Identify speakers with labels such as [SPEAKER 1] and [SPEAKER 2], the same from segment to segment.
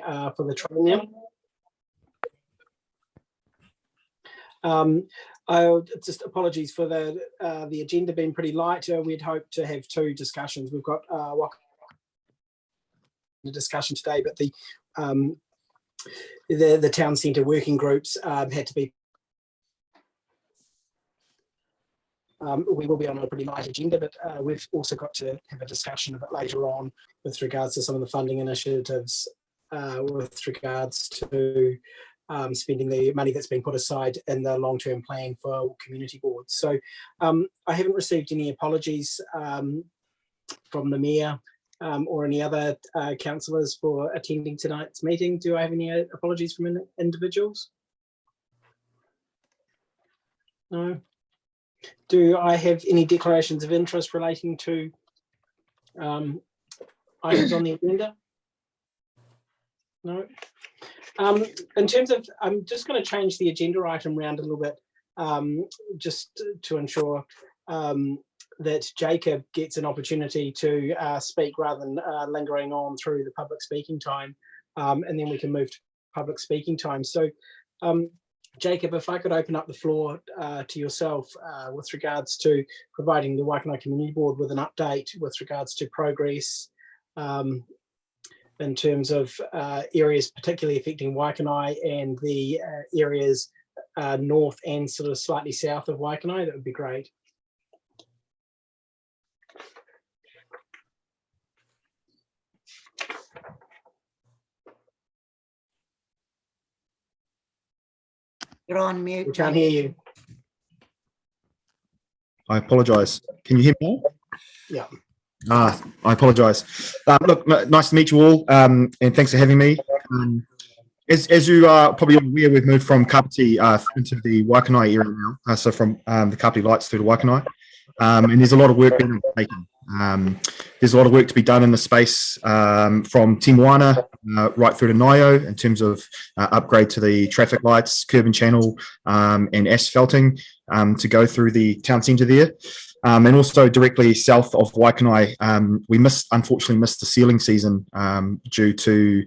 [SPEAKER 1] for the training. Just apologies for the agenda being pretty light. We'd hoped to have 2 discussions. We've got the discussion today, but the town centre working groups had to be. We will be on a pretty light agenda, but we've also got to have a discussion a bit later on with regards to some of the funding initiatives, with regards to spending the money that's been put aside in the long-term plan for community boards. So I haven't received any apologies from the Mayor or any other councillors for attending tonight's meeting. Do I have any apologies from individuals? No. Do I have any declarations of interest relating to items on the agenda? No. In terms of, I'm just going to change the agenda item around a little bit, just to ensure that Jacob gets an opportunity to speak rather than lingering on through the public speaking time, and then we can move to public speaking time. So, Jacob, if I could open up the floor to yourself with regards to providing the Waikanae Community Board with an update with regards to progress in terms of areas particularly affecting Waikanae and the areas north and sort of slightly south of Waikanae, that would be great.
[SPEAKER 2] You're on mute.
[SPEAKER 1] We can't hear you.
[SPEAKER 3] I apologise. Can you hear me now?
[SPEAKER 1] Yeah.
[SPEAKER 3] I apologise. Look, nice to meet you all, and thanks for having me. As you are probably aware, we've moved from Kapiti into the Waikanae area now, so from the Kapiti Lights through to Waikanae, and there's a lot of work being undertaken. There's a lot of work to be done in the space from Te Moana right through to Ngaio in terms of upgrade to the traffic lights, curb and channel, and asphalting to go through the town centre there. And also directly south of Waikanae, we unfortunately missed the sealing season due to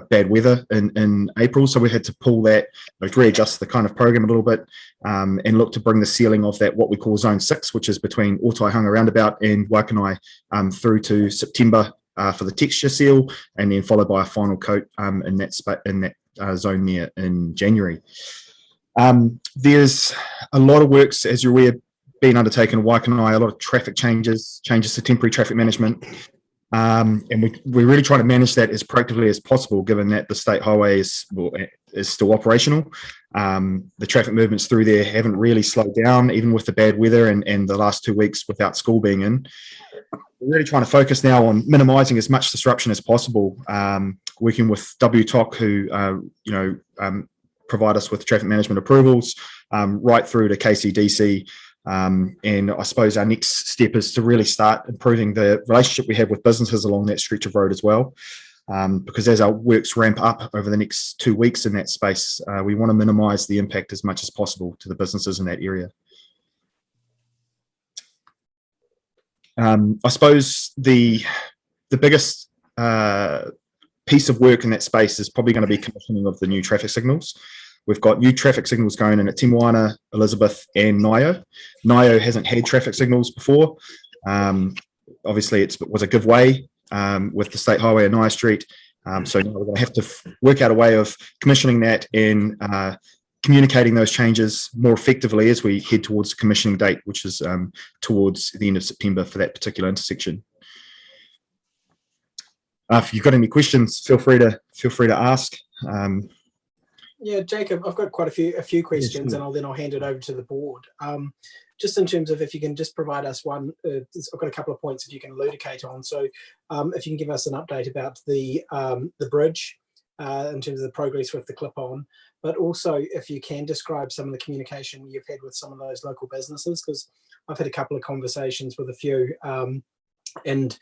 [SPEAKER 3] bad weather in April. So we had to pull that, readjust the kind of program a little bit, and look to bring the sealing of that, what we call Zone 6, which is between Otaihanga Roundabout and Waikanae, through to September for the texture seal, and then followed by a final coat in that zone there in January. There's a lot of works, as you're aware, being undertaken in Waikanae, a lot of traffic changes to temporary traffic management, and we're really trying to manage that as proactively as possible, given that the state highway is still operational. The traffic movements through there haven't really slowed down, even with the bad weather and the last 2 weeks without school being in. We're really trying to focus now on minimising as much disruption as possible, working with WTOC, who provide us with traffic management approvals, right through to KCDC. And I suppose our next step is to really start improving the relationship we have with businesses along that stretch of road as well, because as our works ramp up over the next 2 weeks in that space, we want to minimise the impact as much as possible to the businesses in that area. I suppose the biggest piece of work in that space is probably going to be commissioning of the new traffic signals. We've got new traffic signals going in at Te Moana, Elizabeth and Ngaio. Ngaio hasn't had traffic signals before. Obviously, it was a giveaway with the State Highway and Ngaio Street. So now we're going to have to work out a way of commissioning that and communicating those changes more effectively as we head towards the commissioning date, which is towards the end of September for that particular intersection. If you've got any questions, feel free to ask.
[SPEAKER 1] Yeah, Jacob, I've got quite a few questions,
[SPEAKER 3] yes,
[SPEAKER 1] and I'll hand it over to the board. Just in terms of, if you can just provide us one, I've got a couple of points if you can elucidate on. So, if you can give us an update about the bridge in terms of the progress with the clip-on, but also if you can describe some of the communication you've had with some of those local businesses, because I've had a couple of conversations with a few, and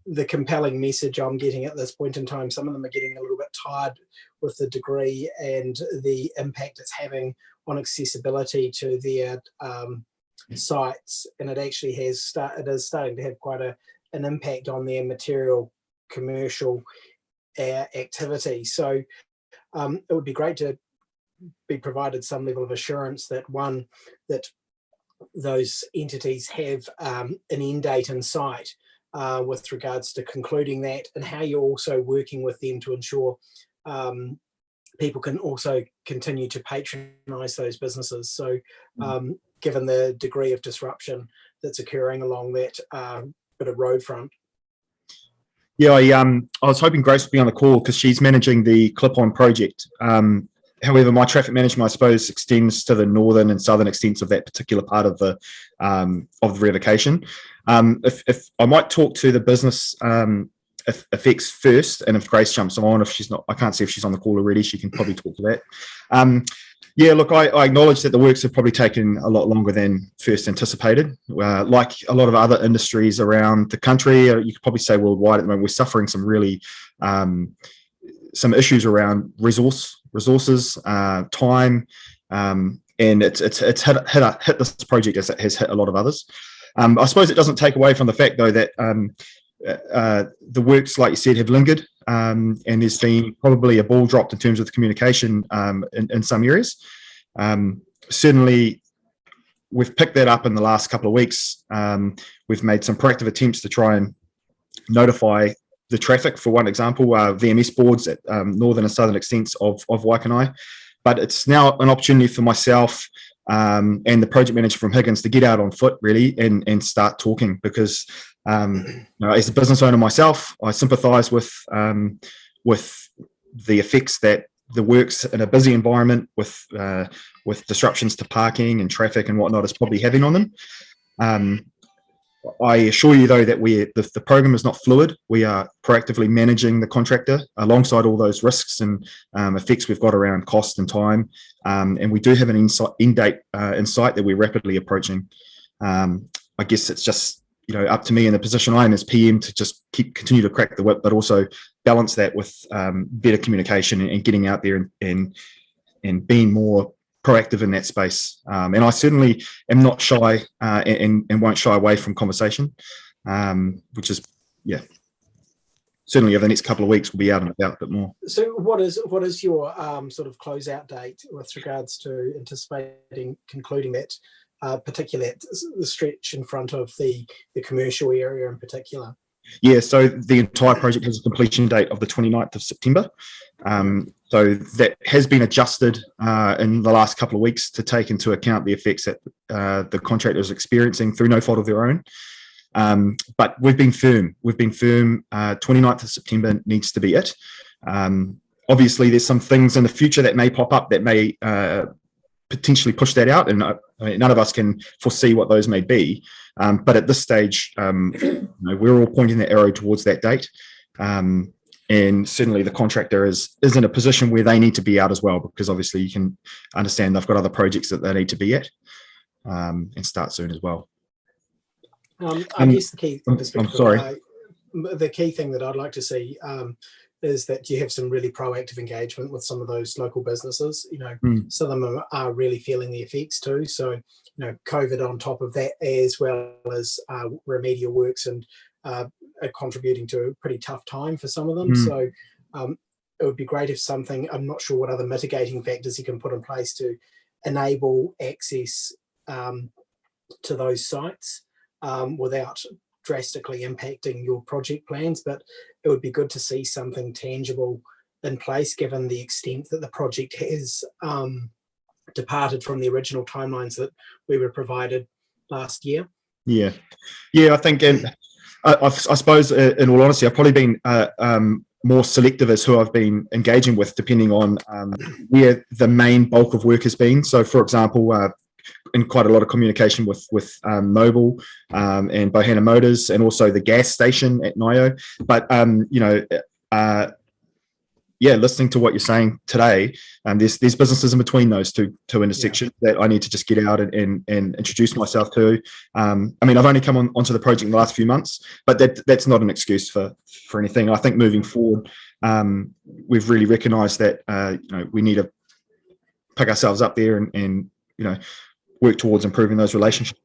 [SPEAKER 1] the compelling message I'm getting at this point in time, some of them are getting a little bit tired with the degree and the impact it's having on accessibility to their sites, and it actually is starting to have quite an impact on their material, commercial activity. So it would be great to be provided some level of assurance that that those entities have an end date in sight with regards to concluding that, and how you're also working with them to ensure people can also continue to patronise those businesses. So given the degree of disruption that's occurring along that bit of road front.
[SPEAKER 3] Yeah, I was hoping Grace would be on the call because she's managing the clip-on project. However, my traffic management, I suppose, extends to the northern and southern extents of that particular part of the revocation. If I might talk to the business effects first, and if Grace jumps on, if she's not, I can't see if she's on the call already. She can probably talk to that. Yeah, look, I acknowledge that the works have probably taken a lot longer than first anticipated. Like a lot of other industries around the country, you could probably say worldwide at the moment, we're suffering some really some issues around resources, time, and it's hit this project as it has hit a lot of others. I suppose it doesn't take away from the fact, though, that the works, like you said, have lingered, and there's been probably a ball dropped in terms of the communication in some areas. Certainly, we've picked that up in the last couple of weeks. We've made some proactive attempts to try and notify the traffic, for one example, VMS boards at northern and southern extents of Waikanae. But it's now an opportunity for myself and the project manager from Higgins to get out on foot, really, and start talking, because as a business owner myself, I sympathise with the effects that the works in a busy environment with disruptions to parking and traffic and whatnot is probably having on them. I assure you, though, that the program is not fluid. We are proactively managing the contractor alongside all those risks and effects we've got around cost and time, and we do have an end date in sight that we're rapidly approaching. I guess it's just up to me in the position I am as PM to just continue to crack the whip, but also balance that with better communication and getting out there and being more proactive in that space. And I certainly am not shy and won't shy away from conversation, which is, certainly over the next couple of weeks we'll be out and about a bit more.
[SPEAKER 1] So what is your sort of closeout date with regards to anticipating concluding that particular the stretch in front of the commercial area in particular?
[SPEAKER 3] Yeah, so the entire project has a completion date of the 29th of September. So that has been adjusted in the last couple of weeks to take into account the effects that the contractor is experiencing through no fault of their own. But we've been firm. 29th of September needs to be it. Obviously, there's some things in the future that may pop up that may potentially push that out, and none of us can foresee what those may be. But at this stage, we're all pointing the arrow towards that date. And certainly the contractor is in a position where they need to be out as well, because obviously you can understand they've got other projects that they need to be at and start soon as well.
[SPEAKER 1] I guess the key
[SPEAKER 3] I'm sorry.
[SPEAKER 1] The key thing that I'd like to see is that you have some really proactive engagement with some of those local businesses. Some of them are really feeling the effects too. So, COVID on top of that, as well as remedial works, and are contributing to a pretty tough time for some of them. So it would be great if I'm not sure what other mitigating factors you can put in place to enable access to those sites without drastically impacting your project plans, but it would be good to see something tangible in place, given the extent that the project has departed from the original timelines that we were provided last year. Yeah,
[SPEAKER 3] I think, and I suppose, in all honesty, I've probably been more selective as who I've been engaging with, depending on where the main bulk of work has been. So, for example, in quite a lot of communication with Mobil and Bohanna Motors, and also the gas station at Nio. But listening to what you're saying today, there's businesses in between those two intersections that I need to just get out and introduce myself to. I've only come onto the project in the last few months, but that's not an excuse for anything. I think moving forward, we've really recognised that we need to pick ourselves up there and work towards improving those relationships.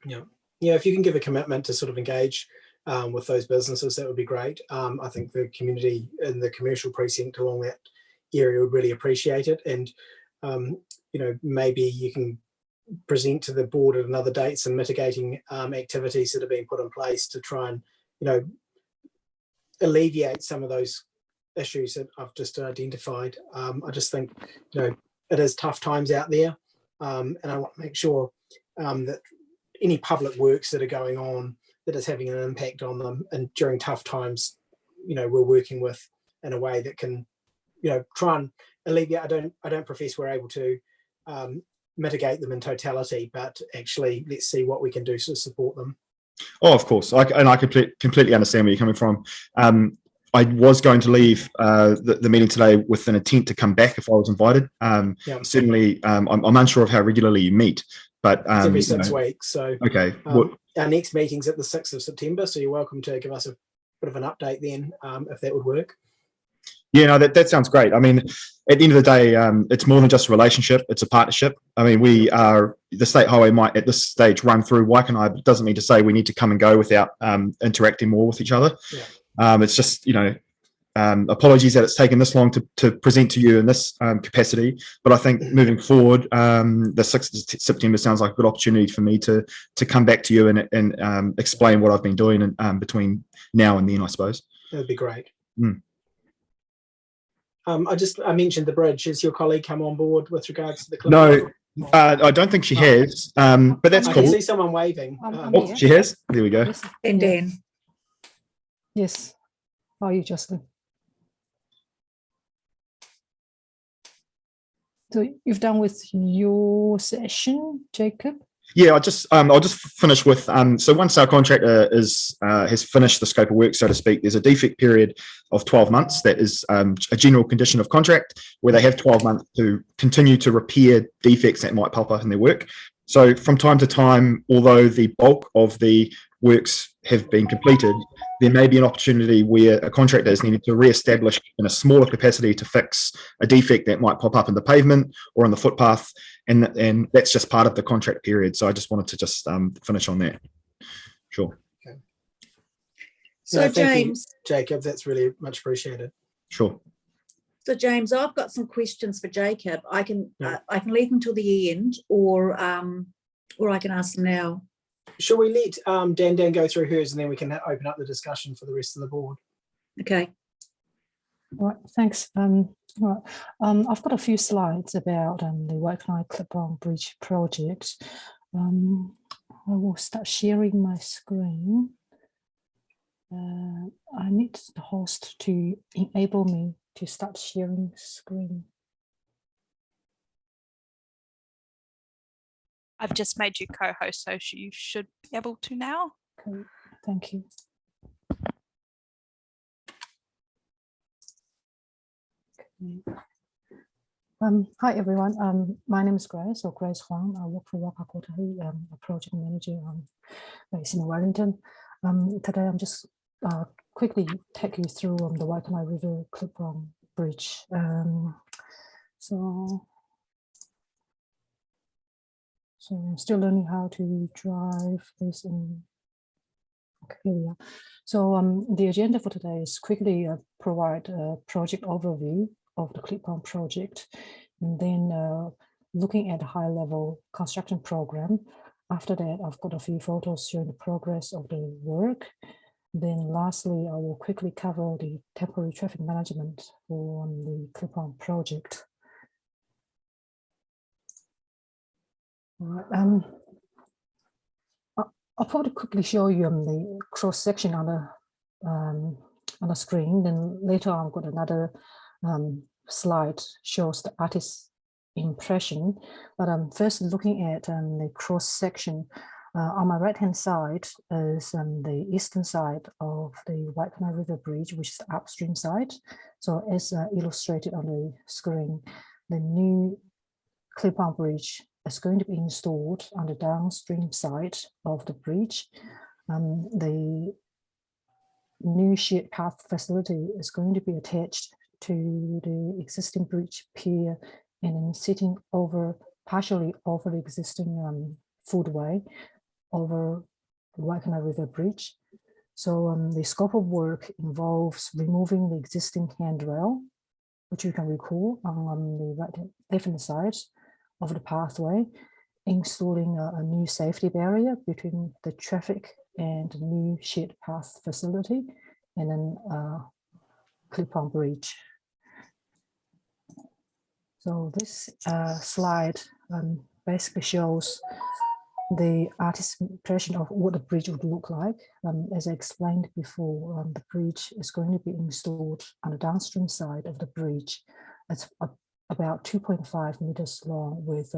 [SPEAKER 1] Yeah, if you can give a commitment to sort of engage with those businesses, that would be great. I think the community in the commercial precinct along that area would really appreciate it. And, you know, maybe you can present to the board at another date some mitigating activities that have been put in place to try and, you know, alleviate some of those issues that I've just identified. I just think, you know, it is tough times out there, and I want to make sure that any public works that are going on that is having an impact on them, and during tough times, you know, we're working with in a way that can, you know, try and alleviate. I don't profess we're able to mitigate them in totality, but actually let's see what we can do to support them.
[SPEAKER 3] Oh, of course. I completely understand where you're coming from. I was going to leave the meeting today with an intent to come back if I was invited.
[SPEAKER 1] Yeah.
[SPEAKER 3] Certainly, I'm unsure of how regularly you meet, but
[SPEAKER 1] It's every 6 weeks. So
[SPEAKER 3] okay.
[SPEAKER 1] Our next meeting's at the 6th of September, so you're welcome to give us a bit of an update then, if that would work.
[SPEAKER 3] Yeah, no, that sounds great. I mean, at the end of the day, it's more than just a relationship, it's a partnership. I mean, the state highway might at this stage run through Waikanae, but it doesn't mean to say we need to come and go without interacting more with each other.
[SPEAKER 1] Yeah.
[SPEAKER 3] It's just, you know, apologies that it's taken this long to present to you in this capacity, but I think moving forward, the 6th of September sounds like a good opportunity for me to come back to you and explain what I've been doing between now and then, I suppose.
[SPEAKER 1] That would be great.
[SPEAKER 3] Mm.
[SPEAKER 1] I mentioned the bridge. Has your colleague come on board with regards to the clip?
[SPEAKER 3] No, I don't think she has, but that's
[SPEAKER 1] I
[SPEAKER 3] cool.
[SPEAKER 1] can see someone waving.
[SPEAKER 3] Oh, she has. There we go.
[SPEAKER 4] Yes.
[SPEAKER 2] And
[SPEAKER 4] Yeah.
[SPEAKER 2] Dan.
[SPEAKER 4] Yes. How are you, Justin? So you've done with your session, Jacob?
[SPEAKER 3] Yeah, I'll just finish with so once our contractor has finished the scope of work, so to speak, there's a defect period of 12 months. That is a general condition of contract where they have 12 months to continue to repair defects that might pop up in their work. So from time to time, although the bulk of the works have been completed, there may be an opportunity where a contractor is needed to re-establish in a smaller capacity to fix a defect that might pop up in the pavement or on the footpath, and that's just part of the contract period. So I just wanted to just finish on that. Sure.
[SPEAKER 1] Okay.
[SPEAKER 2] So
[SPEAKER 1] No, thank you,
[SPEAKER 2] James,
[SPEAKER 1] Jacob, that's really much appreciated.
[SPEAKER 3] Sure.
[SPEAKER 2] so James, I've got some questions for Jacob. I can
[SPEAKER 1] Yeah.
[SPEAKER 2] I can leave them till the end, or I can ask them now.
[SPEAKER 1] Shall we let Dan go through hers, and then we can open up the discussion for the rest of the board?
[SPEAKER 2] Okay.
[SPEAKER 4] All right, thanks. Right. I've got a few slides about the Waikanae Clip-on Bridge project. I will start sharing my screen. I need the host to enable me to start sharing screen.
[SPEAKER 5] I've just made you co-host, so you should be able to now.
[SPEAKER 4] Okay, thank you. Hi everyone. My name is Grace, or Grace Huang. I work for Waikanae, a project manager based in Wellington. Today I'm just quickly take you through the Waikanae River Clip-on Bridge. So I'm still learning how to drive this in. Okay, here we are. So the agenda for today is quickly provide a project overview of the Clip-on project, and then looking at a high-level construction program. After that, I've got a few photos showing the progress of the work. Then lastly, I will quickly cover the temporary traffic management for the Clip-on project. All right, I'll probably quickly show you the cross section on the screen. Then later on, I've got another slide shows the artist's impression. But first looking at the cross section. On my right hand side is the eastern side of the Waikanae River Bridge, which is the upstream side. So as illustrated on the screen, the new Clip-on Bridge is going to be installed on the downstream side of the bridge. The new shared path facility is going to be attached to the existing bridge pier and then sitting partially over the existing footway over the Waikanae River Bridge. So the scope of work involves removing the existing handrail, which you can recall on the right left-hand side of the pathway, installing a new safety barrier between the traffic and the new shared path facility, and then clip-on bridge. So this slide basically shows the artist's impression of what the bridge would look like. As I explained before, the bridge is going to be installed on the downstream side of the bridge. It's about 2.5 meters long with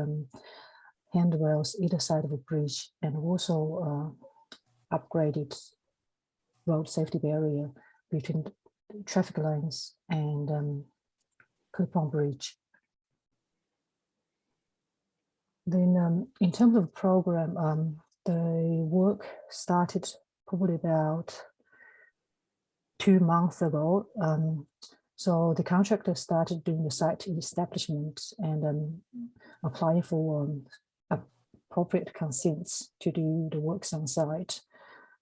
[SPEAKER 4] handrails either side of the bridge, and also upgraded road safety barrier between traffic lanes and clip-on bridge. Then in terms of program, the work started probably about 2 months ago. So the contractor started doing the site establishment and applying for appropriate consents to do the works on site.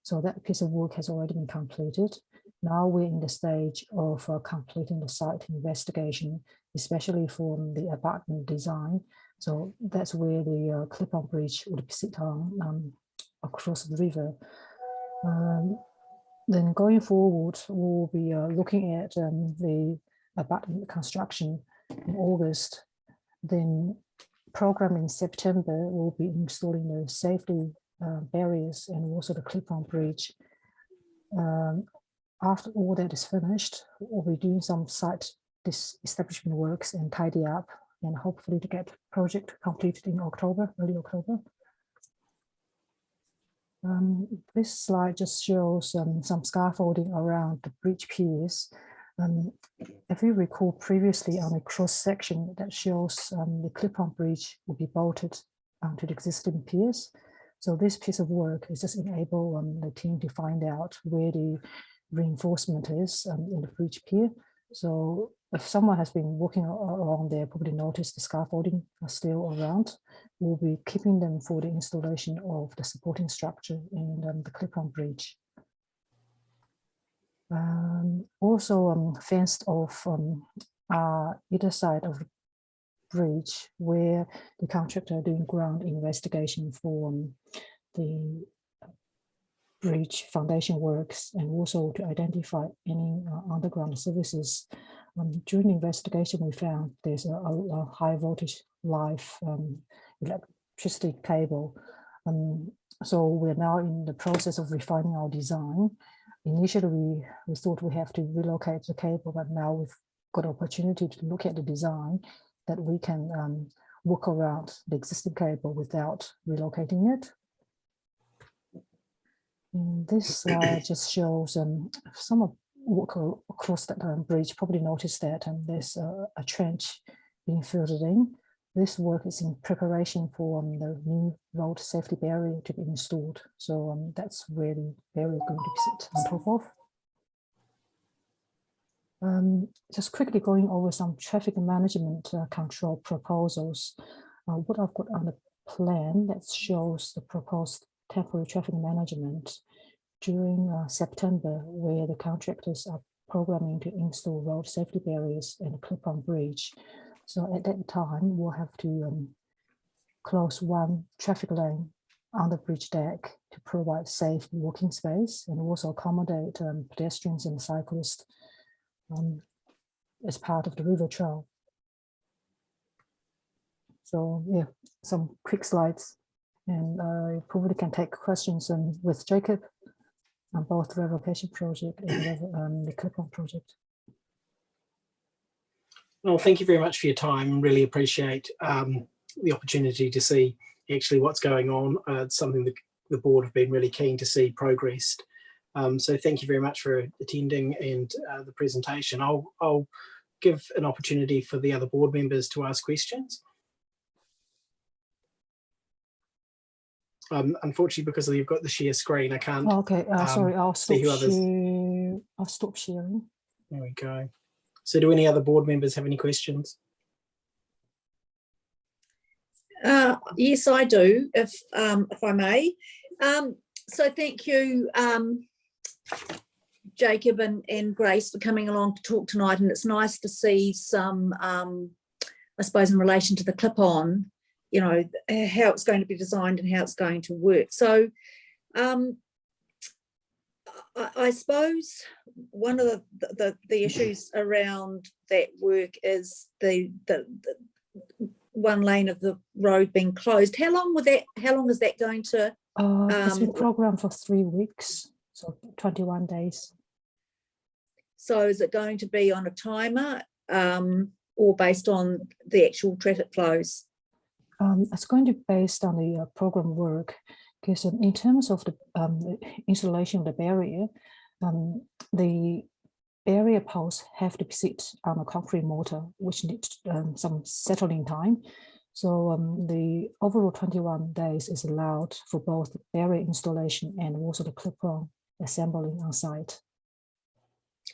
[SPEAKER 4] So that piece of work has already been completed. Now we're in the stage of completing the site investigation, especially for the abutment design. So that's where the clip-on bridge would sit on across the river. Then going forward, we'll be looking at the abutment construction in August. Then program in September, we'll be installing the safety barriers and also the clip-on bridge. After all that is finished, we'll be doing some site establishment works and tidy up, and hopefully to get the project completed in October, early October. This slide just shows some scaffolding around the bridge piers. If you recall previously on a cross section that shows the clip-on bridge will be bolted onto the existing piers. So this piece of work is just enable the team to find out where the reinforcement is in the bridge pier. So if someone has been walking along there, probably noticed the scaffolding are still around. We'll be keeping them for the installation of the supporting structure and the clip-on bridge. Also fenced off either side of the bridge where the contractor are doing ground investigation for the bridge foundation works, and also to identify any underground services. During the investigation, we found there's a high voltage live electricity cable. So we're now in the process of refining our design. Initially, we thought we have to relocate the cable, but now we've got opportunity to look at the design that we can work around the existing cable without relocating it. And this slide just shows some of walk across that bridge. Probably noticed that there's a trench being filled in. This work is in preparation for the new road safety barrier to be installed. So that's where the barrier going to sit on top of. Just quickly going over some traffic management control proposals. What I've got on the plan that shows the proposed temporary traffic management during September, where the contractors are programming to install road safety barriers and a clip-on bridge. So at that time, we'll have to close one traffic lane on the bridge deck to provide safe walking space and also accommodate pedestrians and cyclists as part of the river trail. So yeah, some quick slides, and I probably can take questions with Jacob on both the revocation project and the clip-on project.
[SPEAKER 1] Well, thank you very much for your time. Really appreciate the opportunity to see actually what's going on. It's something that the board have been really keen to see progressed. So thank you very much for attending and the presentation. I'll give an opportunity for the other board members to ask questions. Unfortunately, because you've got the share screen, I can't.
[SPEAKER 4] Okay, sorry, I'll stop, I'll stop sharing.
[SPEAKER 1] There we go. So do any other board members have any questions?
[SPEAKER 2] Yes, I do, if I may. So thank you, Jacob and Grace for coming along to talk tonight, and it's nice to see some, I suppose, in relation to the clip-on, you know, how it's going to be designed and how it's going to work. So I suppose one of the issues around that work is the one lane of the road being closed. How long is that going to?
[SPEAKER 4] It's been programmed for 3 weeks, so 21 days.
[SPEAKER 2] So is it going to be on a timer or based on the actual traffic flows?
[SPEAKER 4] It's going to be based on the program work, because in terms of the installation of the barrier posts have to sit on a concrete mortar, which needs some settling time. So the overall 21 days is allowed for both the barrier installation and also the clip-on assembling on site.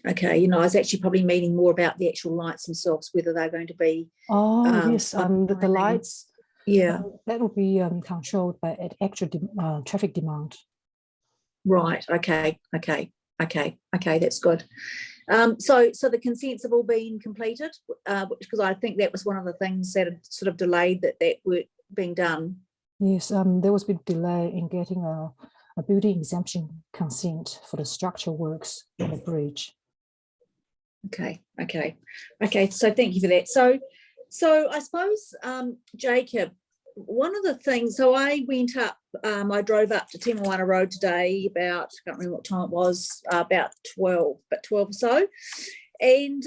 [SPEAKER 2] Okay, you know, I was actually probably meaning more about the actual lights themselves, whether they're going to be.
[SPEAKER 4] Yes, the lights.
[SPEAKER 2] Yeah,
[SPEAKER 4] that will be controlled by extra traffic demand.
[SPEAKER 2] Right. Okay. That's good. So the consents have all been completed, because I think that was one of the things that had sort of delayed that work being done.
[SPEAKER 4] Yes, there was a bit delay in getting a building exemption consent for the structural works on the bridge.
[SPEAKER 2] Okay. So thank you for that. So I suppose, Jacob, one of the things, so I went up, I drove up to Te Moana Road today about, I can't remember what time it was, about 12 or so. And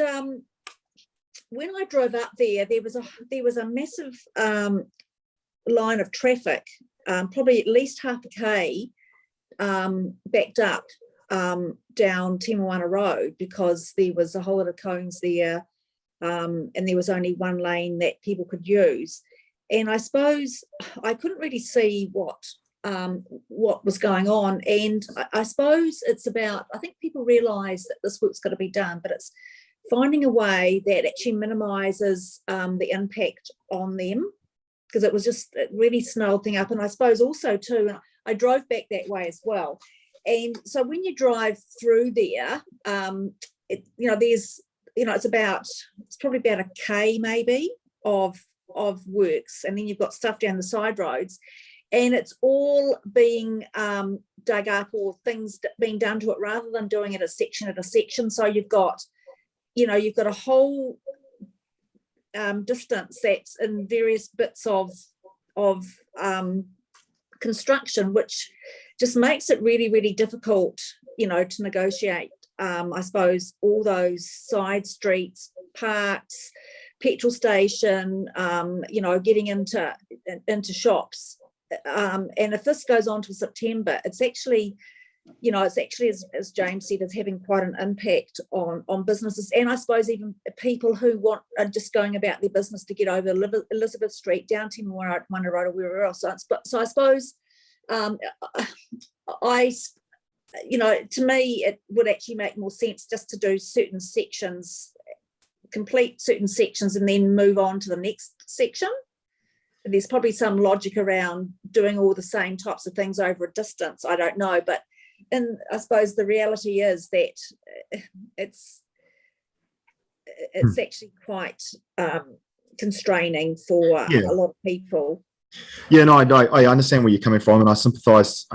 [SPEAKER 2] when I drove up there was a massive line of traffic, probably at least half a K backed up down Te Moana Road, because there was a whole lot of cones there, and there was only one lane that people could use. And I suppose I couldn't really see what was going on. And I suppose it's about, I think people realise that this work's got to be done, but it's finding a way that actually minimises the impact on them, because it was just, it really snarled thing up. And I suppose also too, I drove back that way as well. And so when you drive through there, it's probably about a K maybe of works, and then you've got stuff down the side roads, and it's all being dug up, or things being done to it, rather than doing it a section. So you've got a whole distance that's in various bits of construction, which just makes it really, really difficult, to negotiate, I suppose, all those side streets, parks, petrol station, getting into shops. And if this goes on to September, it's actually, as James said, is having quite an impact on businesses, and I suppose even people who are just going about their business to get over Elizabeth Street, down Te Moana Road, or wherever else. So I suppose, to me, it would actually make more sense just to do certain sections, complete certain sections, and then move on to the next section. There's probably some logic around doing all the same types of things over a distance. I don't know, but I suppose the reality is that it's actually quite constraining for a lot of people.
[SPEAKER 3] Yeah, no, I understand where you're coming from, and I sympathise.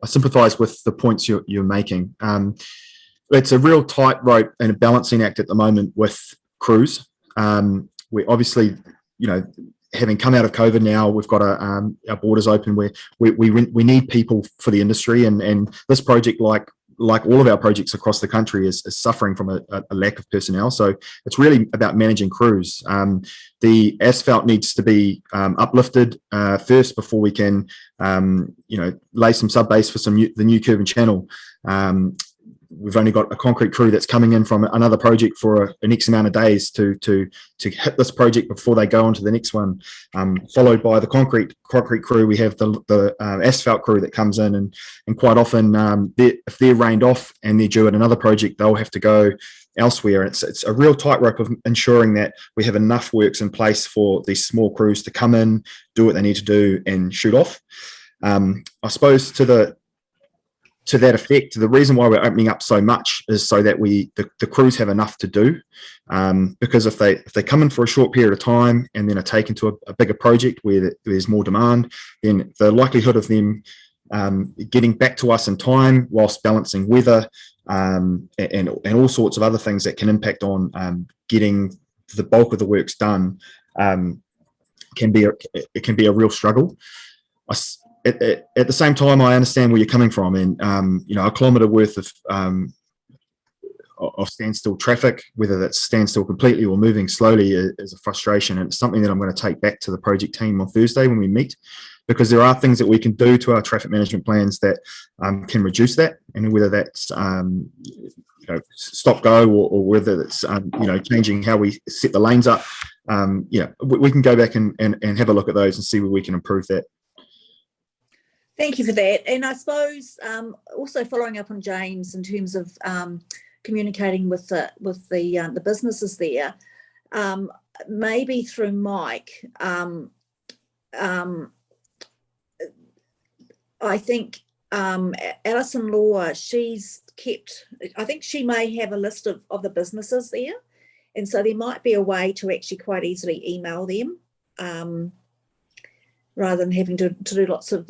[SPEAKER 3] I sympathise with the points you're making. It's a real tightrope and a balancing act at the moment with crews. We obviously, having come out of COVID now, we've got our borders open where we need people for the industry, and this project, like all of our projects across the country, is suffering from a lack of personnel. So it's really about managing crews. The asphalt needs to be uplifted first before we can, lay some sub base for the new curve and channel. We've only got a concrete crew that's coming in from another project for an X amount of days to hit this project before they go on to the next one. Followed by the concrete crew, we have the asphalt crew that comes in, and quite often if they're rained off and they're due at another project, they'll have to go elsewhere. And it's a real tightrope of ensuring that we have enough works in place for these small crews to come in, do what they need to do, and shoot off. I suppose to to that effect, the reason why we're opening up so much is so that the crews have enough to do. Because if they come in for a short period of time and then are taken to a bigger project where there's more demand, then the likelihood of them getting back to us in time whilst balancing weather and all sorts of other things that can impact on getting the bulk of the works done can be a real struggle. At the same time, I understand where you're coming from, and a kilometre worth of standstill traffic, whether that's standstill completely or moving slowly, is a frustration, and it's something that I'm going to take back to the project team on Thursday when we meet, because there are things that we can do to our traffic management plans that can reduce that, and whether that's stop go or whether it's changing how we set the lanes up. We can go back and have a look at those and see where we can improve that.
[SPEAKER 2] Thank you for that. And I suppose also following up on James in terms of communicating with the businesses there, maybe through Mike. I think Alison Law, she's kept, I think she may have a list of the businesses there. And so there might be a way to actually quite easily email them rather than having to do lots of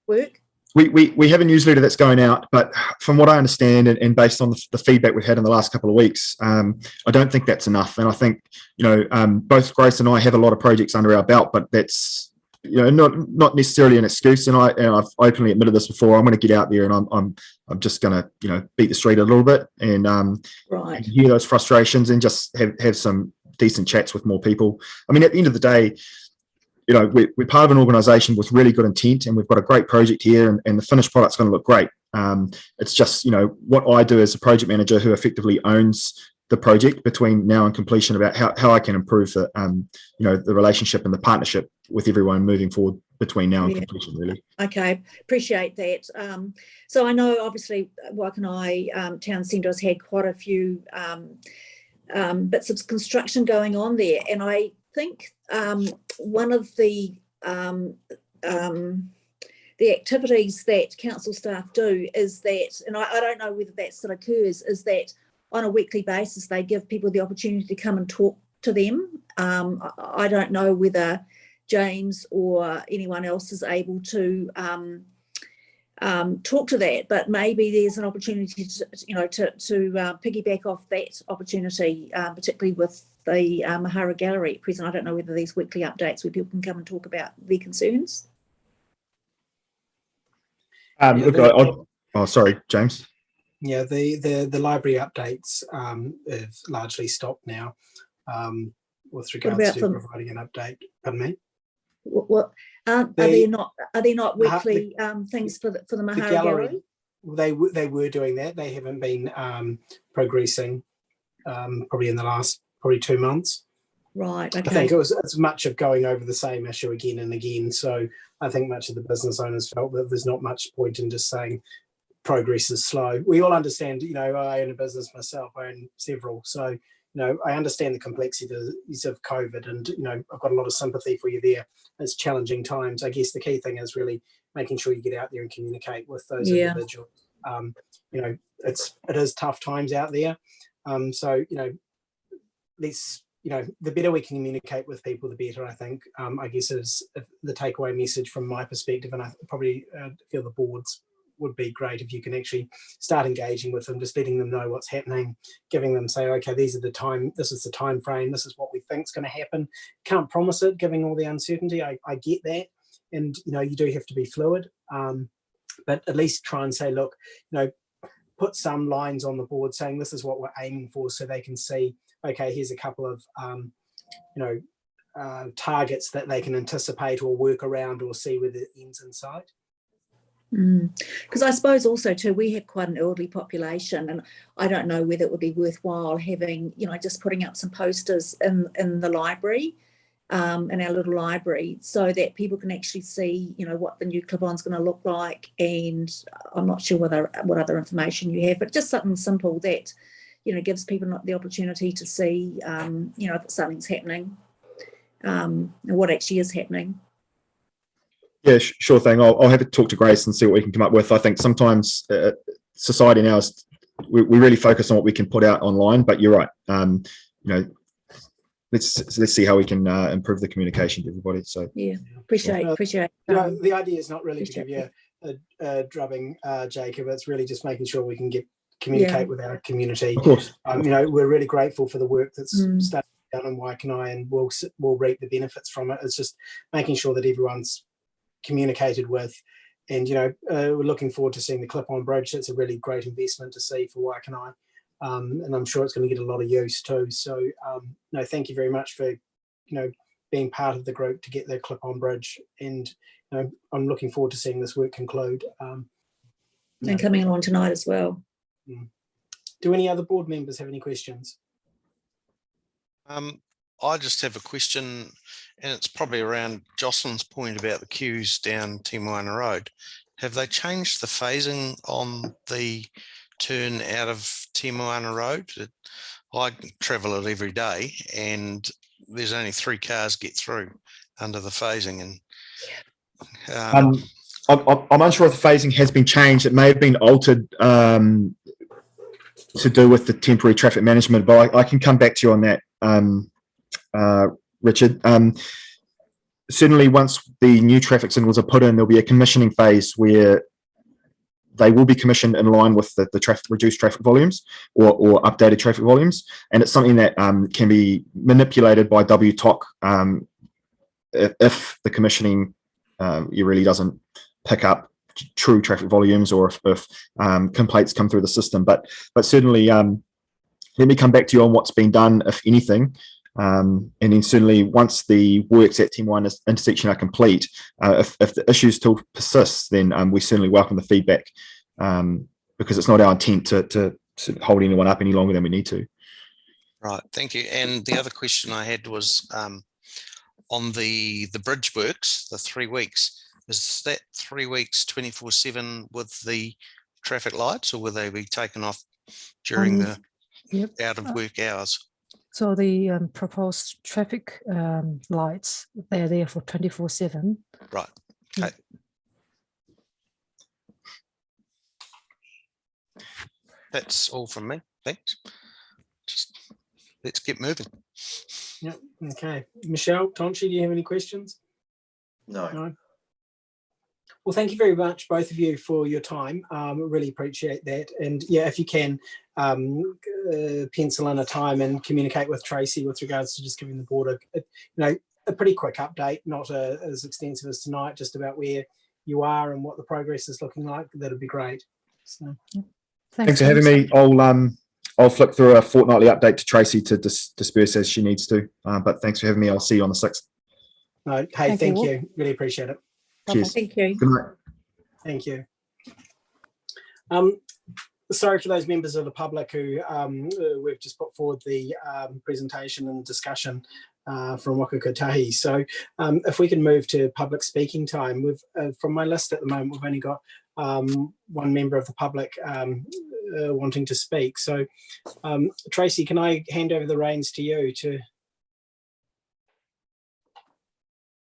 [SPEAKER 2] work.
[SPEAKER 3] We have a newsletter that's going out, but from what I understand and based on the feedback we've had in the last couple of weeks, I don't think that's enough. And I think, both Grace and I have a lot of projects under our belt, but that's, not necessarily an excuse. And I've openly admitted this before. I'm going to get out there and I'm just going to, beat the street a little bit and
[SPEAKER 2] right.
[SPEAKER 3] hear those frustrations and just have some decent chats with more people. I mean, at the end of the day, we're part of an organisation with really good intent, and we've got a great project here, and the finished product's going to look great. It's just, what I do as a project manager who effectively owns the project between now and completion about how I can improve the relationship and the partnership with everyone moving forward between now and completion, really.
[SPEAKER 2] Okay, appreciate that. So I know obviously Waikanae Town Centre has had quite a few bits of construction going on there, and I think one of the activities that council staff do is that, and I don't know whether that still occurs, is that on a weekly basis they give people the opportunity to come and talk to them. I don't know whether James or anyone else is able to talk to that, but maybe there's an opportunity to piggyback off that opportunity, particularly with the Mahara Gallery at present. I don't know whether there's weekly updates where people can come and talk about their concerns.
[SPEAKER 3] Sorry, James.
[SPEAKER 1] Yeah, the library updates have largely stopped now with regards to providing an update. Pardon me?
[SPEAKER 2] What are there not weekly things for the Mahara Gallery?
[SPEAKER 1] They were doing that. They haven't been progressing probably in the last 2 months. Right. Okay. I think it's much of going over the same issue again and again. So I think much of the business owners felt that there's not much point in just saying progress is slow. We all understand. I own a business myself. I own several. So I understand the complexities of COVID, and I've got a lot of sympathy for you there. It's challenging times. I guess the key thing is really making sure you get out there and communicate with those individuals. It is tough times out there. So the better we can communicate with people, the better. I think. I guess is the takeaway message from my perspective, and I probably feel the boards would be great if you can actually start engaging with them, just letting them know what's happening, giving them, say, okay, this is the time frame, this is what we think is going to happen. Can't promise it, giving all the uncertainty. I get that, and you do have to be fluid, but at least try and say, look, put some lines on the board saying this is what we're aiming for, so they can see, okay, here's a couple of targets that they can anticipate or work around or see whether it ends in sight.
[SPEAKER 2] Because I suppose also too, we have quite an elderly population, and I don't know whether it would be worthwhile having, just putting up some posters in the library, in our little library, so that people can actually see, what the new clip-on's going to look like. And I'm not sure what other information you have, but just something simple that, gives people the opportunity to see, if something's happening, and what actually is happening.
[SPEAKER 3] Yeah, sure thing. I'll have to talk to Grace and see what we can come up with. I think sometimes society now is we really focus on what we can put out online, but you're right. Let's see how we can improve the communication to everybody. So
[SPEAKER 2] Yeah, appreciate.
[SPEAKER 1] The idea is not really to give you a drubbing, Jacob. It's really just making sure we can communicate with our community.
[SPEAKER 3] of course,
[SPEAKER 1] We're really grateful for the work that's started down in Waikanae, and we'll reap the benefits from it. It's just making sure that everyone's communicated with, and we're looking forward to seeing the clip-on bridge. It's a really great investment to see for Waikanae, and I'm sure it's going to get a lot of use too. So thank you very much for being part of the group to get the clip-on bridge, and I'm looking forward to seeing this work conclude.
[SPEAKER 2] And coming along tonight as well.
[SPEAKER 1] Do any other board members have any questions?
[SPEAKER 6] I just have a question, and it's probably around Jocelyn's point about the queues down Te Moana Road. Have they changed the phasing on the turn out of Te Moana Road? I travel it every day, and there's only 3 cars get through under the phasing. And
[SPEAKER 3] I'm unsure if the phasing has been changed. It may have been altered to do with the temporary traffic management, but I can come back to you on that, Richard. Certainly, once the new traffic signals are put in, there'll be a commissioning phase where they will be commissioned in line with the reduced traffic volumes or updated traffic volumes, and it's something that can be manipulated by WTOC if the commissioning it really doesn't pick up true traffic volumes, or if complaints come through the system. But certainly, let me come back to you on what's been done, if anything. And then certainly once the works at Te Moana intersection are complete, if the issue still persists, then we certainly welcome the feedback, because it's not our intent to hold anyone up any longer than we need to.
[SPEAKER 6] Right, thank you. And the other question I had was on the bridge works, the 3 weeks. Is that 3 weeks 24/7 with the traffic lights, or will they be taken off during the out of work hours?
[SPEAKER 4] So the proposed traffic lights, they're there for 24/7.
[SPEAKER 6] Right. Okay. That's all from me. Thanks. Just let's get moving.
[SPEAKER 1] Yeah. Okay. Michelle, Tonchi, do you have any questions?
[SPEAKER 7] No.
[SPEAKER 1] Well, thank you very much, both of you, for your time. Really appreciate that. And yeah, if you can pencil in a time and communicate with Tracy with regards to just giving the board a pretty quick update, not as extensive as tonight, just about where you are and what the progress is looking like, that'd be great. So,
[SPEAKER 3] thanks for having me. I'll flick through a fortnightly update to Tracy to disperse as she needs to. But thanks for having me. I'll see you on the 6th.
[SPEAKER 1] No, hey, thank you. Really appreciate it.
[SPEAKER 3] Cheers.
[SPEAKER 2] Thank you.
[SPEAKER 3] Good night.
[SPEAKER 1] Thank you. Sorry for those members of the public who we've just put forward the presentation and discussion from Wakakatahi. So if we can move to public speaking time, we've from my list at the moment, we've only got one member of the public wanting to speak. So Tracy, can I hand over the reins to you to...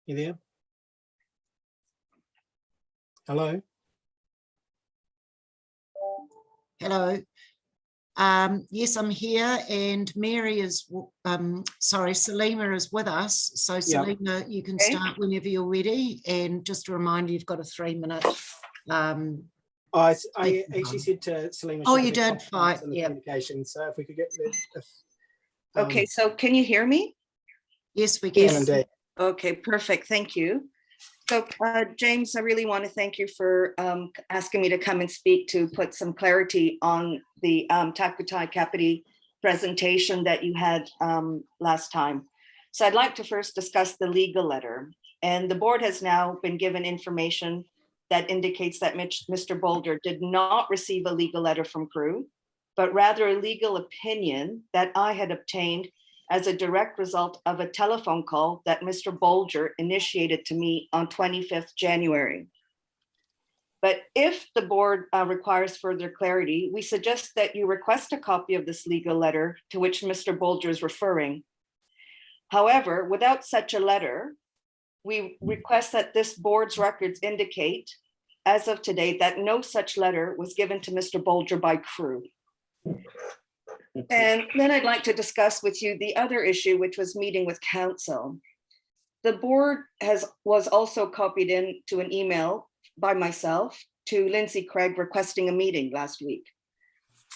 [SPEAKER 1] You there? Hello?
[SPEAKER 7] Hello. Yes, I'm here, and Mary is, Salima is with us. So Salima, you can start whenever you're ready. And just a reminder, you've got a 3-minute.
[SPEAKER 1] I actually said to Salima.
[SPEAKER 7] Oh, you did? Fine.
[SPEAKER 1] Yeah. Communication. So if we could get the.
[SPEAKER 8] Okay, so can you hear me?
[SPEAKER 7] Yes, we can.
[SPEAKER 1] Yes, indeed.
[SPEAKER 8] Okay, perfect. Thank you. So, James, I really want to thank you for asking me to come and speak to put some clarity on the Takutai Kapiti presentation that you had last time. So I'd like to first discuss the legal letter. And the board has now been given information that indicates that Mr. Boulder did not receive a legal letter from Crew, but rather a legal opinion that I had obtained as a direct result of a telephone call that Mr. Bolger initiated to me on 25th January. But if the board requires further clarity, we suggest that you request a copy of this legal letter to which Mr. Bolger is referring. However, without such a letter, We request that this board's records indicate, as of today, that no such letter was given to Mr. Bolger by Crew. And then I'd like to discuss with you the other issue, which was meeting with council. The board was also copied into an email by myself to Lindsay Craig requesting a meeting last week.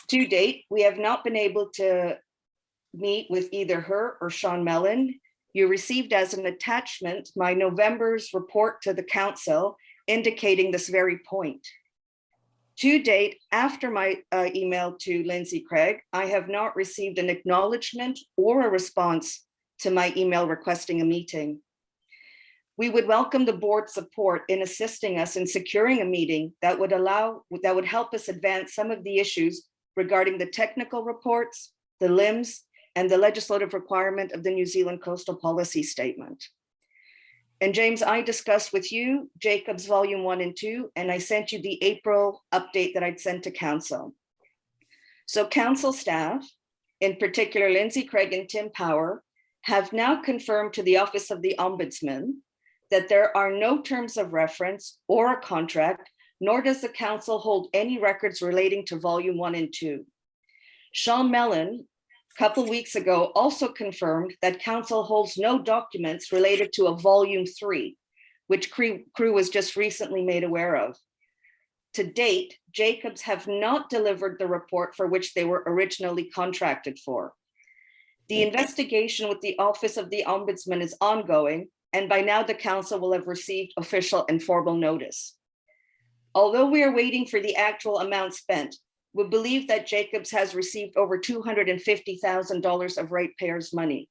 [SPEAKER 8] To date, we have not been able to meet with either her or Sean Mellon. You received as an attachment my November's report to the council indicating this very point. To date, after my email to Lindsay Craig, I have not received an acknowledgement or a response to my email requesting a meeting. We would welcome the board's support in assisting us in securing a meeting that would help us advance some of the issues regarding the technical reports, the LIMS, and the legislative requirement of the New Zealand Coastal Policy Statement. And James, I discussed with you Jacob's Volume 1 and 2, and I sent you the April update that I'd sent to council. So council staff, in particular Lindsay Craig and Tim Power, have now confirmed to the Office of the Ombudsman that there are no terms of reference or a contract, nor does the council hold any records relating to Volume 1 and 2. Sean Mellon, a couple weeks ago, also confirmed that council holds no documents related to a Volume 3, which Crew was just recently made aware of. To date, Jacobs have not delivered the report for which they were originally contracted for. The investigation with the Office of the Ombudsman is ongoing, and by now the council will have received official and formal notice. Although we are waiting for the actual amount spent, we believe that Jacobs has received over $250,000 of ratepayers' money.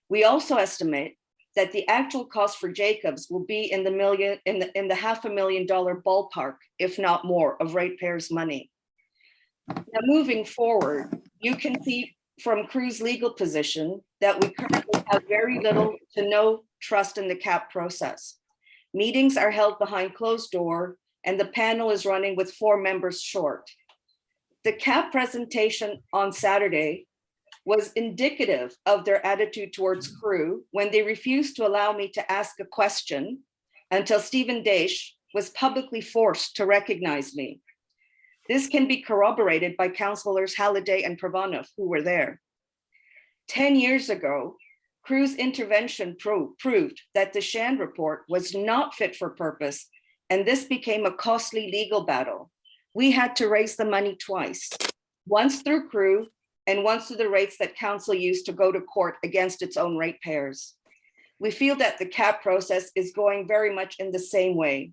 [SPEAKER 8] We also estimate that the actual cost for Jacobs will be in the $500,000 ballpark, if not more, of ratepayers' money. Now, moving forward, you can see from Crew's legal position that we currently have very little to no trust in the CAP process. Meetings are held behind closed door, and the panel is running with 4 members short. The CAP presentation on Saturday was indicative of their attitude towards Crew when they refused to allow me to ask a question until Stephen Daish was publicly forced to recognize me. This can be corroborated by councillors Halliday and Pravanov, who were there. 10 years ago, Crew's intervention proved that the Shand report was not fit for purpose, and this became a costly legal battle. We had to raise the money twice, once through Crew and once through the rates that council used to go to court against its own ratepayers. We feel that the CAP process is going very much in the same way.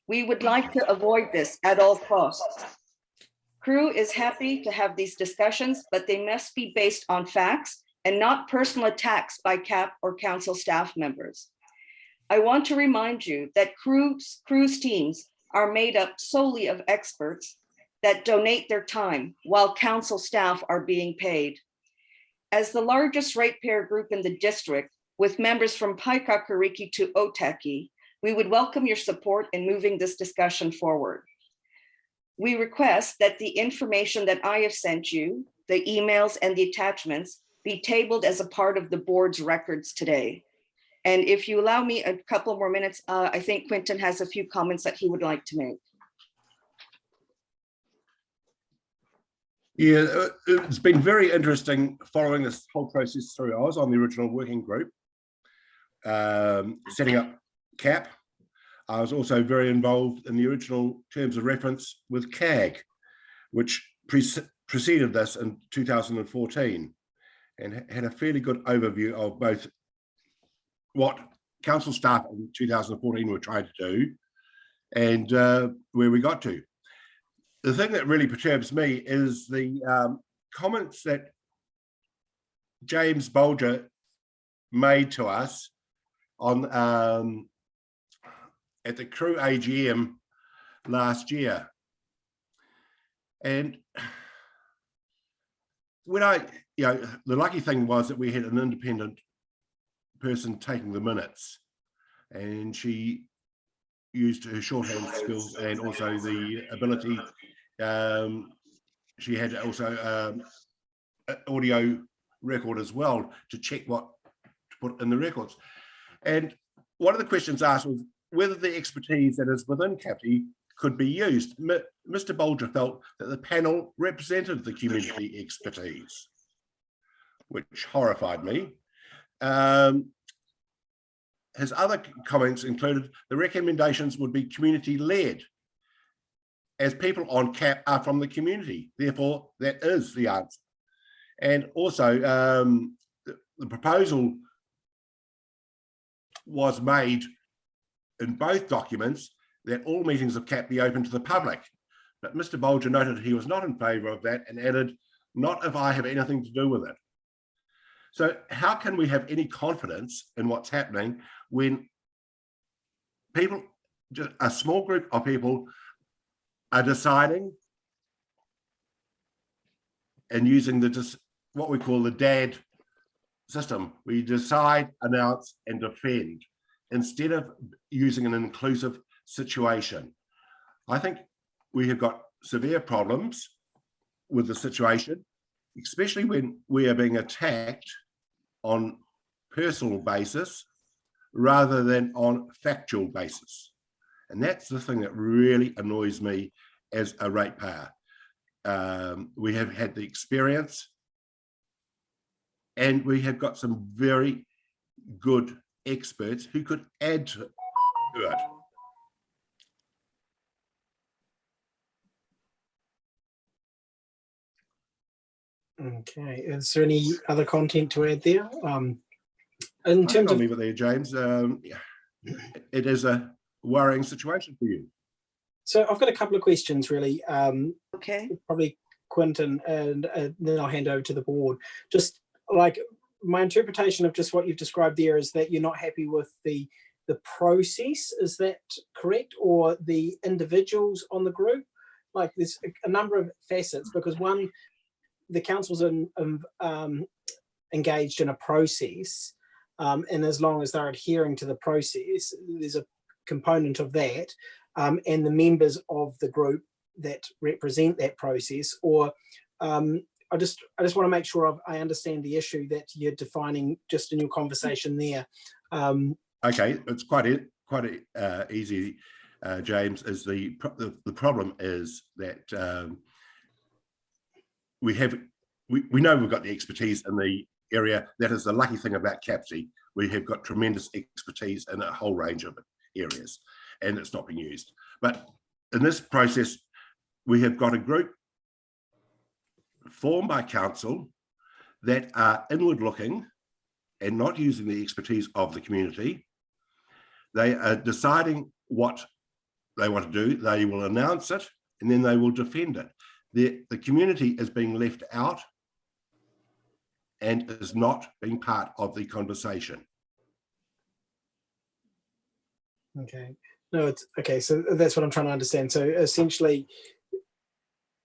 [SPEAKER 8] We would like to avoid this at all costs. Crew is happy to have these discussions, but they must be based on facts and not personal attacks by CAP or council staff members. I want to remind you that Crew's teams are made up solely of experts that donate their time while council staff are being paid. As the largest ratepayer group in the district, with members from Paikakariki to Otaki, we would welcome your support in moving this discussion forward. We request that the information that I have sent you, the emails and the attachments, be tabled as a part of the board's records today. And if you allow me a couple more minutes, I think Quentin has a few comments that he would like to make.
[SPEAKER 9] Yeah, it's been very interesting following this whole process through. I was on the original working group, setting up CAP. I was also very involved in the original terms of reference with CAG, which preceded this in 2014, and had a fairly good overview of both what council staff in 2014 were trying to do and where we got to. The thing that really perturbs me is the comments that James Bolger made to us on at the Crew AGM last year. And when the lucky thing was that we had an independent person taking the minutes, and she used her shorthand skills and also the ability. She had also audio record as well to check what to put in the records. And one of the questions asked was whether the expertise that is within CAPTI could be used. Mr. Bolger felt that the panel represented the community expertise, which horrified me. His other comments included the recommendations would be community-led, as people on CAP are from the community. Therefore, that is the answer. And also, the proposal was made in both documents that all meetings of CAP be open to the public. But Mr. Bolger noted he was not in favour of that and added, "Not if I have anything to do with it." So how can we have any confidence in what's happening when people, just a small group of people, are deciding and using what we call the DAD system? We decide, announce, and defend instead of using an inclusive situation. I think we have got severe problems with the situation, especially when we are being attacked on personal basis rather than on factual basis. And that's the thing that really annoys me as a ratepayer. We have had the experience and we have got some very good experts who could add to it.
[SPEAKER 1] Okay, is there any other content to add there? In terms
[SPEAKER 9] I'll
[SPEAKER 1] of,
[SPEAKER 9] leave it there, James. It is a worrying situation for you.
[SPEAKER 1] so I've got a couple of questions really.
[SPEAKER 8] Okay.
[SPEAKER 1] Probably Quinton, and then I'll hand over to the board. Just like my interpretation of just what you've described there is that you're not happy with the process. Is that correct? Or the individuals on the group? Like there's a number of facets, because one, the council's engaged in a process, and as long as they're adhering to the process, there's a component of that, and the members of the group that represent that process. Or I just want to make sure I understand the issue that you're defining just in your conversation there.
[SPEAKER 9] Okay, it's quite easy, James. Is the problem is that we know we've got the expertise in the area. That is the lucky thing about CAPTI. We have got tremendous expertise in a whole range of areas, and it's not being used. But in this process, we have got a group formed by council that are inward looking and not using the expertise of the community. They are deciding what they want to do. They will announce it and then they will defend it. The community is being left out and is not being part of the conversation.
[SPEAKER 1] Okay, no, it's okay. So that's what I'm trying to understand. So essentially,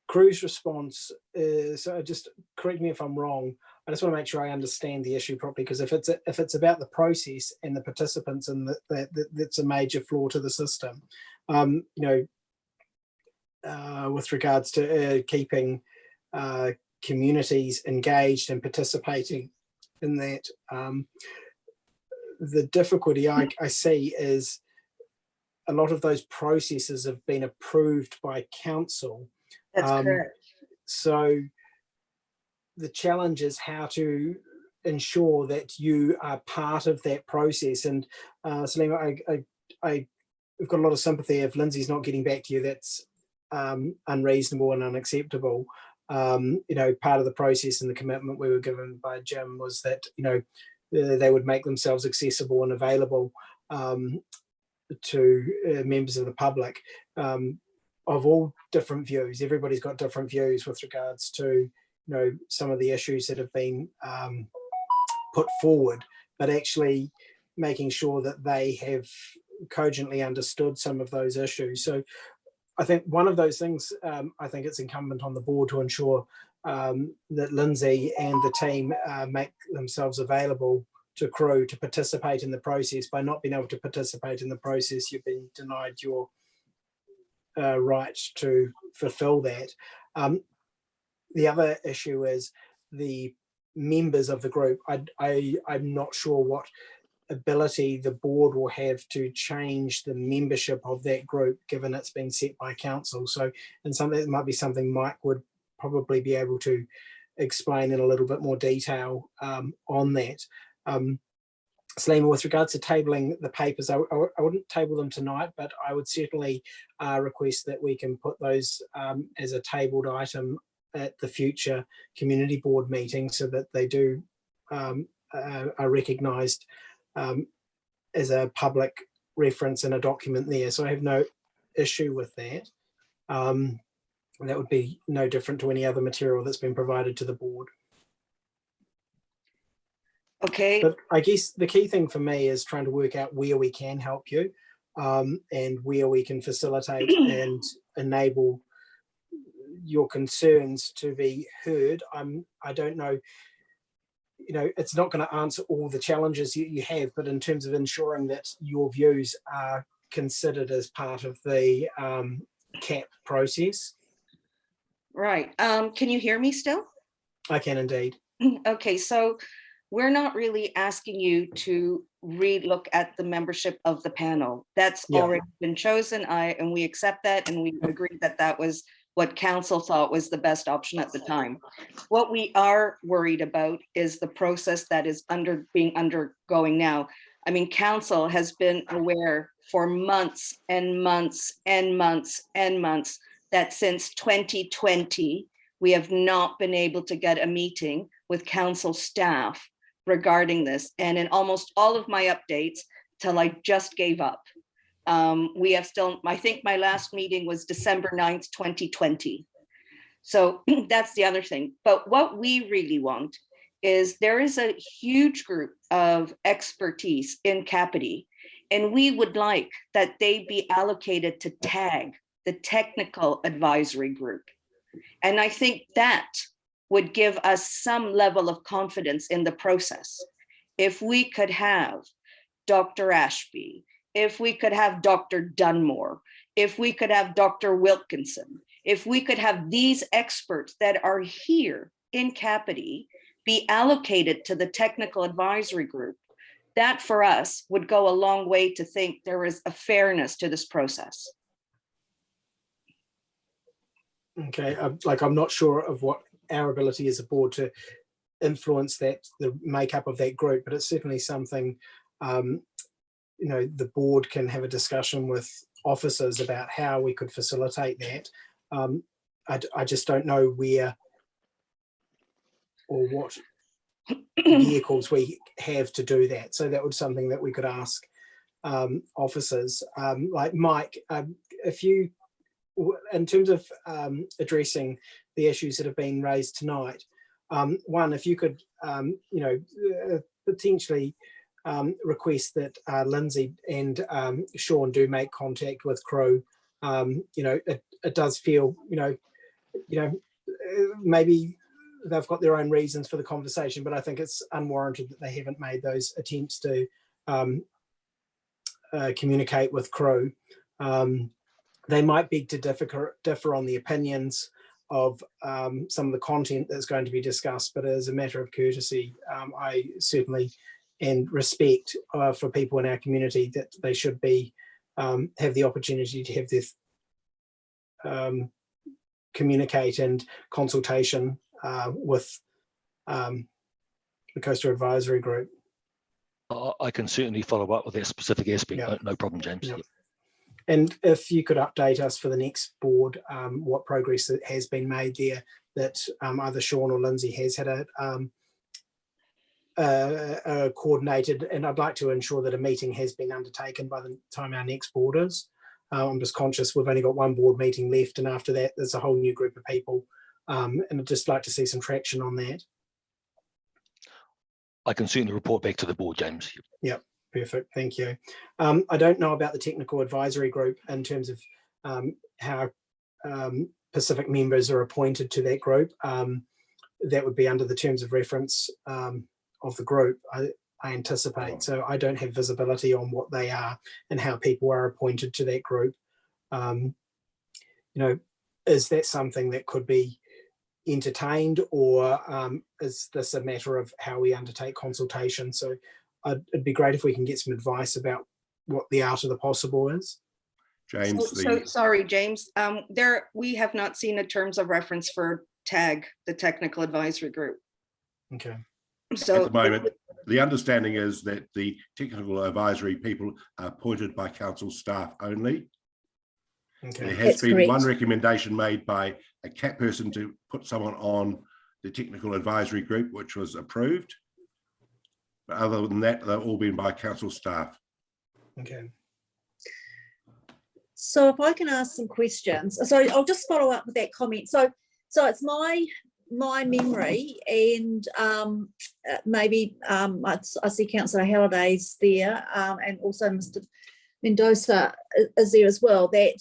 [SPEAKER 1] Crew's response is, so just correct me if I'm wrong. I just want to make sure I understand the issue properly, because if it's about the process and the participants, and that's a major flaw to the system. You know, with regards to keeping communities engaged and participating in that, the difficulty I see is a lot of those processes have been approved by council.
[SPEAKER 8] That's correct.
[SPEAKER 1] So the challenge is how to ensure that you are part of that process. And Salima, we've got a lot of sympathy. If Lindsay's not getting back to you, that's unreasonable and unacceptable. You know, part of the process and the commitment we were given by Jim was that, you know, they would make themselves accessible and available to members of the public of all different views. Everybody's got different views with regards to, you know, some of the issues that have been put forward, but actually making sure that they have cogently understood some of those issues. So I think one of those things, I think it's incumbent on the board to ensure that Lindsay and the team make themselves available to Crew to participate in the process. By not being able to participate in the process, you've been denied your right to fulfill that. The other issue is the members of the group. I'm not sure what ability the board will have to change the membership of that group, given it's been set by council. So, and something that might be something Mike would probably be able to explain in a little bit more detail on that. Salima, with regards to tabling the papers, I wouldn't table them tonight, but I would certainly request that we can put those as a tabled item at the future community board meeting, so that they do are recognised as a public reference in a document there. So I have no issue with that. That would be no different to any other material that's been provided to the board.
[SPEAKER 8] Okay.
[SPEAKER 1] But I guess the key thing for me is trying to work out where we can help you and where we can facilitate and enable your concerns to be heard. I don't know, you know, it's not going to answer all the challenges you have, but in terms of ensuring that your views are considered as part of the CAP process.
[SPEAKER 8] Right. Can you hear me still?
[SPEAKER 1] I can indeed.
[SPEAKER 8] Okay, so we're not really asking you to re-look at the membership of the panel. That's already been chosen. And we accept that, and we agree that that was what council thought was the best option at the time. What we are worried about is the process that is undergoing now. I mean, council has been aware for months and months and months and months that since 2020, we have not been able to get a meeting with council staff regarding this. And in almost all of my updates, till I just gave up. We have still, I think my last meeting was December 9th, 2020. So that's the other thing. But what we really want is there is a huge group of expertise in Kapiti, and we would like that they be allocated to TAG, the Technical Advisory Group. And I think that would give us some level of confidence in the process. If we could have Dr. Ashby, if we could have Dr. Dunmore, if we could have Dr. Wilkinson, if we could have these experts that are here in Kapiti be allocated to the Technical Advisory Group, that for us would go a long way to think there is a fairness to this process.
[SPEAKER 1] Okay, I'm not sure of what our ability as a board to influence that, the makeup of that group, but it's certainly something, you know, the board can have a discussion with officers about how we could facilitate that. I just don't know where or what vehicles we have to do that. So that was something that we could ask officers. Like Mike, if you, in terms of addressing the issues that have been raised tonight, one, if you could, you know, potentially request that Lindsay and Sean do make contact with crew. You know, it does feel, you know, maybe they've got their own reasons for the conversation, but I think it's unwarranted that they haven't made those attempts to communicate with crew. They might beg to differ on the opinions of some of the content that's going to be discussed, but as a matter of courtesy, I certainly and respect for people in our community that they should be have the opportunity to have this communicate and consultation with the Coastal Advisory Group.
[SPEAKER 10] I can certainly follow up with that specific aspect.
[SPEAKER 1] Yeah.
[SPEAKER 10] No problem, James.
[SPEAKER 1] Yeah. And if you could update us for the next board, what progress that has been made there, that either Sean or Lindsay has had a coordinated, and I'd like to ensure that a meeting has been undertaken by the time our next board is. I'm just conscious we've only got one board meeting left, and after that there's a whole new group of people, and I'd just like to see some traction on that.
[SPEAKER 10] I can certainly report back to the board, James.
[SPEAKER 1] Yep, perfect, thank you. I don't know about the Technical Advisory Group in terms of how Pacific members are appointed to that group. That would be under the terms of reference of the group, I anticipate. So I don't have visibility on what they are and how people are appointed to that group. You know, is that something that could be entertained, or is this a matter of how we undertake consultation? So it'd be great if we can get some advice about what the art of the possible is.
[SPEAKER 9] James,
[SPEAKER 8] Sorry, James, we have not seen a terms of reference for TAG, the Technical Advisory Group.
[SPEAKER 1] Okay.
[SPEAKER 8] So
[SPEAKER 9] at the moment, the understanding is that the technical advisory people are appointed by council staff only.
[SPEAKER 1] Okay.
[SPEAKER 9] There has
[SPEAKER 2] That's
[SPEAKER 9] been one
[SPEAKER 2] correct.
[SPEAKER 9] recommendation made by a CAT person to put someone on the technical advisory group, which was approved. But other than that, they've all been by council staff.
[SPEAKER 1] Okay.
[SPEAKER 2] So if I can ask some questions, so I'll just follow up with that comment. So it's my memory, and maybe I see Councillor Halliday's there, and also Mr. Mendoza is there as well, that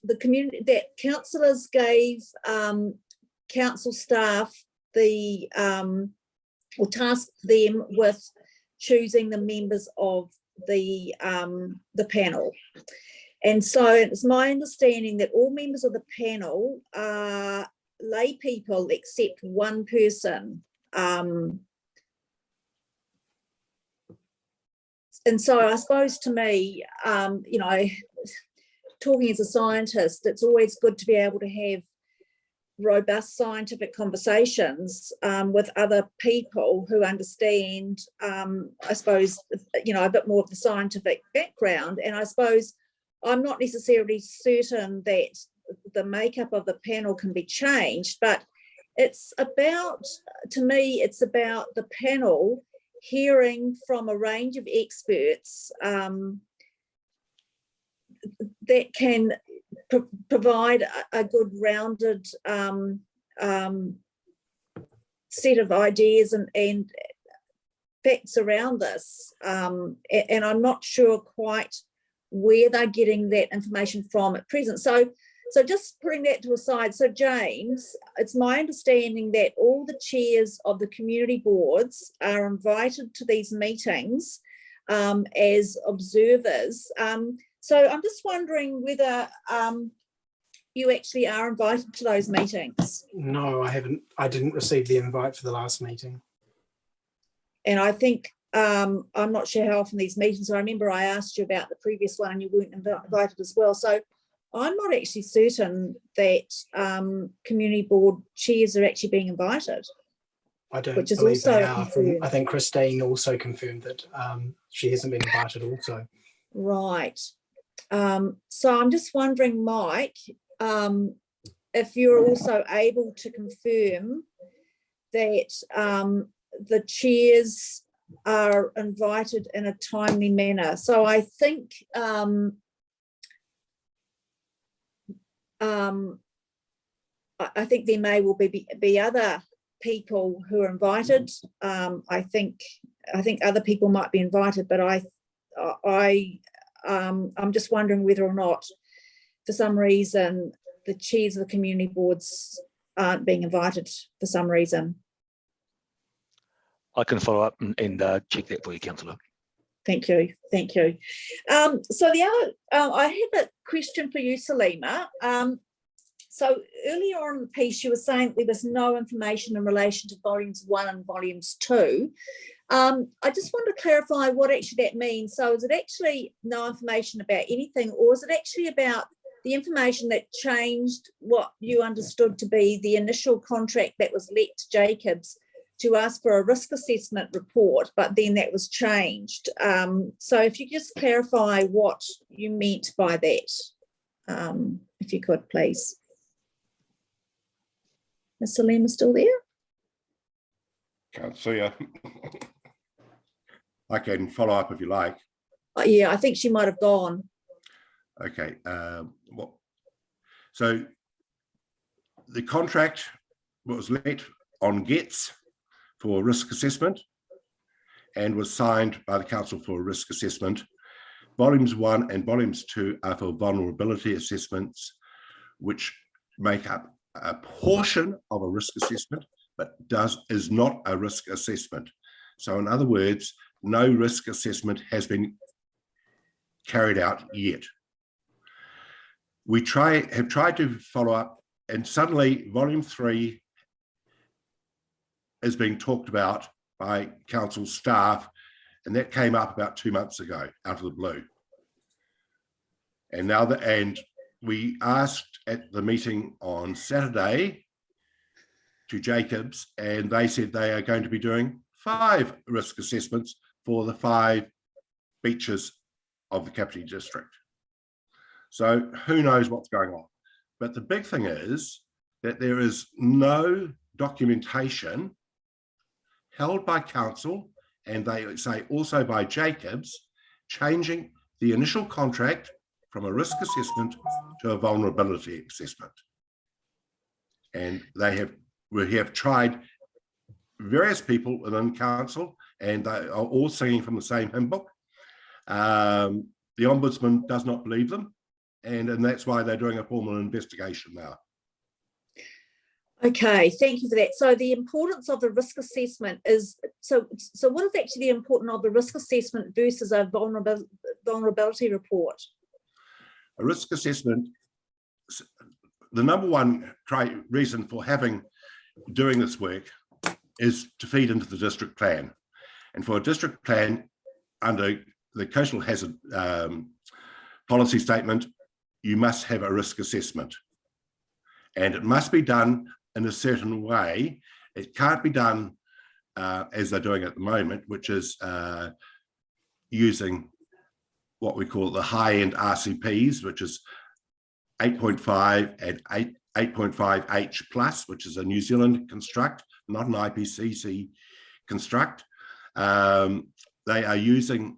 [SPEAKER 2] the community, that councillors gave council staff the or tasked them with choosing the members of the panel. And so it's my understanding that all members of the panel are lay people except one person. And so I suppose to me, you know, talking as a scientist, it's always good to be able to have robust scientific conversations with other people who understand, I suppose, you know, a bit more of the scientific background. And I suppose I'm not necessarily certain that the makeup of the panel can be changed, but it's about, to me, it's about the panel hearing from a range of experts that can provide a good rounded set of ideas and facts around this. And I'm not sure quite where they're getting that information from at present. So just putting that to a side, so James, it's my understanding that all the chairs of the community boards are invited to these meetings as observers. So I'm just wondering whether you actually are invited to those meetings.
[SPEAKER 1] No, I haven't. I didn't receive the invite for the last meeting.
[SPEAKER 2] And I think, I'm not sure how often these meetings are. I remember I asked you about the previous one and you weren't invited as well. So I'm not actually certain that community board chairs are actually being invited.
[SPEAKER 1] I don't
[SPEAKER 2] which is
[SPEAKER 1] believe
[SPEAKER 2] also
[SPEAKER 1] they are.
[SPEAKER 2] confirmed.
[SPEAKER 1] I think Christine also confirmed that she hasn't been invited also.
[SPEAKER 2] Right. So I'm just wondering, Mike, if you're also able to confirm that the chairs are invited in a timely manner. So I think I think there may well be other people who are invited. I think other people might be invited, but I'm just wondering whether or not, for some reason, the chairs of the community boards aren't being invited for some reason.
[SPEAKER 10] I can follow up and check that for you, Councillor.
[SPEAKER 2] Thank you. Thank you. So the other, I have a question for you, Salima. So earlier on in the piece, you were saying there was no information in relation to volumes 1 and volumes 2. I just want to clarify what actually that means. So is it actually no information about anything, or is it actually about the information that changed what you understood to be the initial contract that was let to Jacobs to ask for a risk assessment report, but then that was changed? So if you just clarify what you meant by that, if you could, please. Is Salima still there?
[SPEAKER 9] Can't see her. I can follow up if you like.
[SPEAKER 2] Oh, yeah, I think she might have gone.
[SPEAKER 9] Okay. So the contract was let on Gets for risk assessment and was signed by the council for risk assessment. Volumes 1 and volumes 2 are for vulnerability assessments, which make up a portion of a risk assessment, but is not a risk assessment. So in other words, no risk assessment has been carried out yet. We have tried to follow up, and suddenly volume 3 is being talked about by council staff And that came up about 2 months ago out of the blue. And now we asked at the meeting on Saturday to Jacobs, and they said they are going to be doing 5 risk assessments for the 5 beaches of the Kapiti district. So who knows what's going on? But the big thing is that there is no documentation held by council, and they say also by Jacobs, changing the initial contract from a risk assessment to a vulnerability assessment. And we have tried various people within council, and they are all singing from the same hymn book. The Ombudsman does not believe them, and that's why they're doing a formal investigation now.
[SPEAKER 2] Okay, thank you for that. So the importance of the risk assessment is, so what is actually the importance of the risk assessment versus a vulnerability report?
[SPEAKER 9] A risk assessment, the number one reason for doing this work is to feed into the district plan. And for a district plan under the coastal hazard policy statement, you must have a risk assessment. And it must be done in a certain way. It can't be done as they're doing at the moment, which is using what we call the high-end RCPs, which is 8.5 and 8.5H plus, which is a New Zealand construct, not an IPCC construct. They are using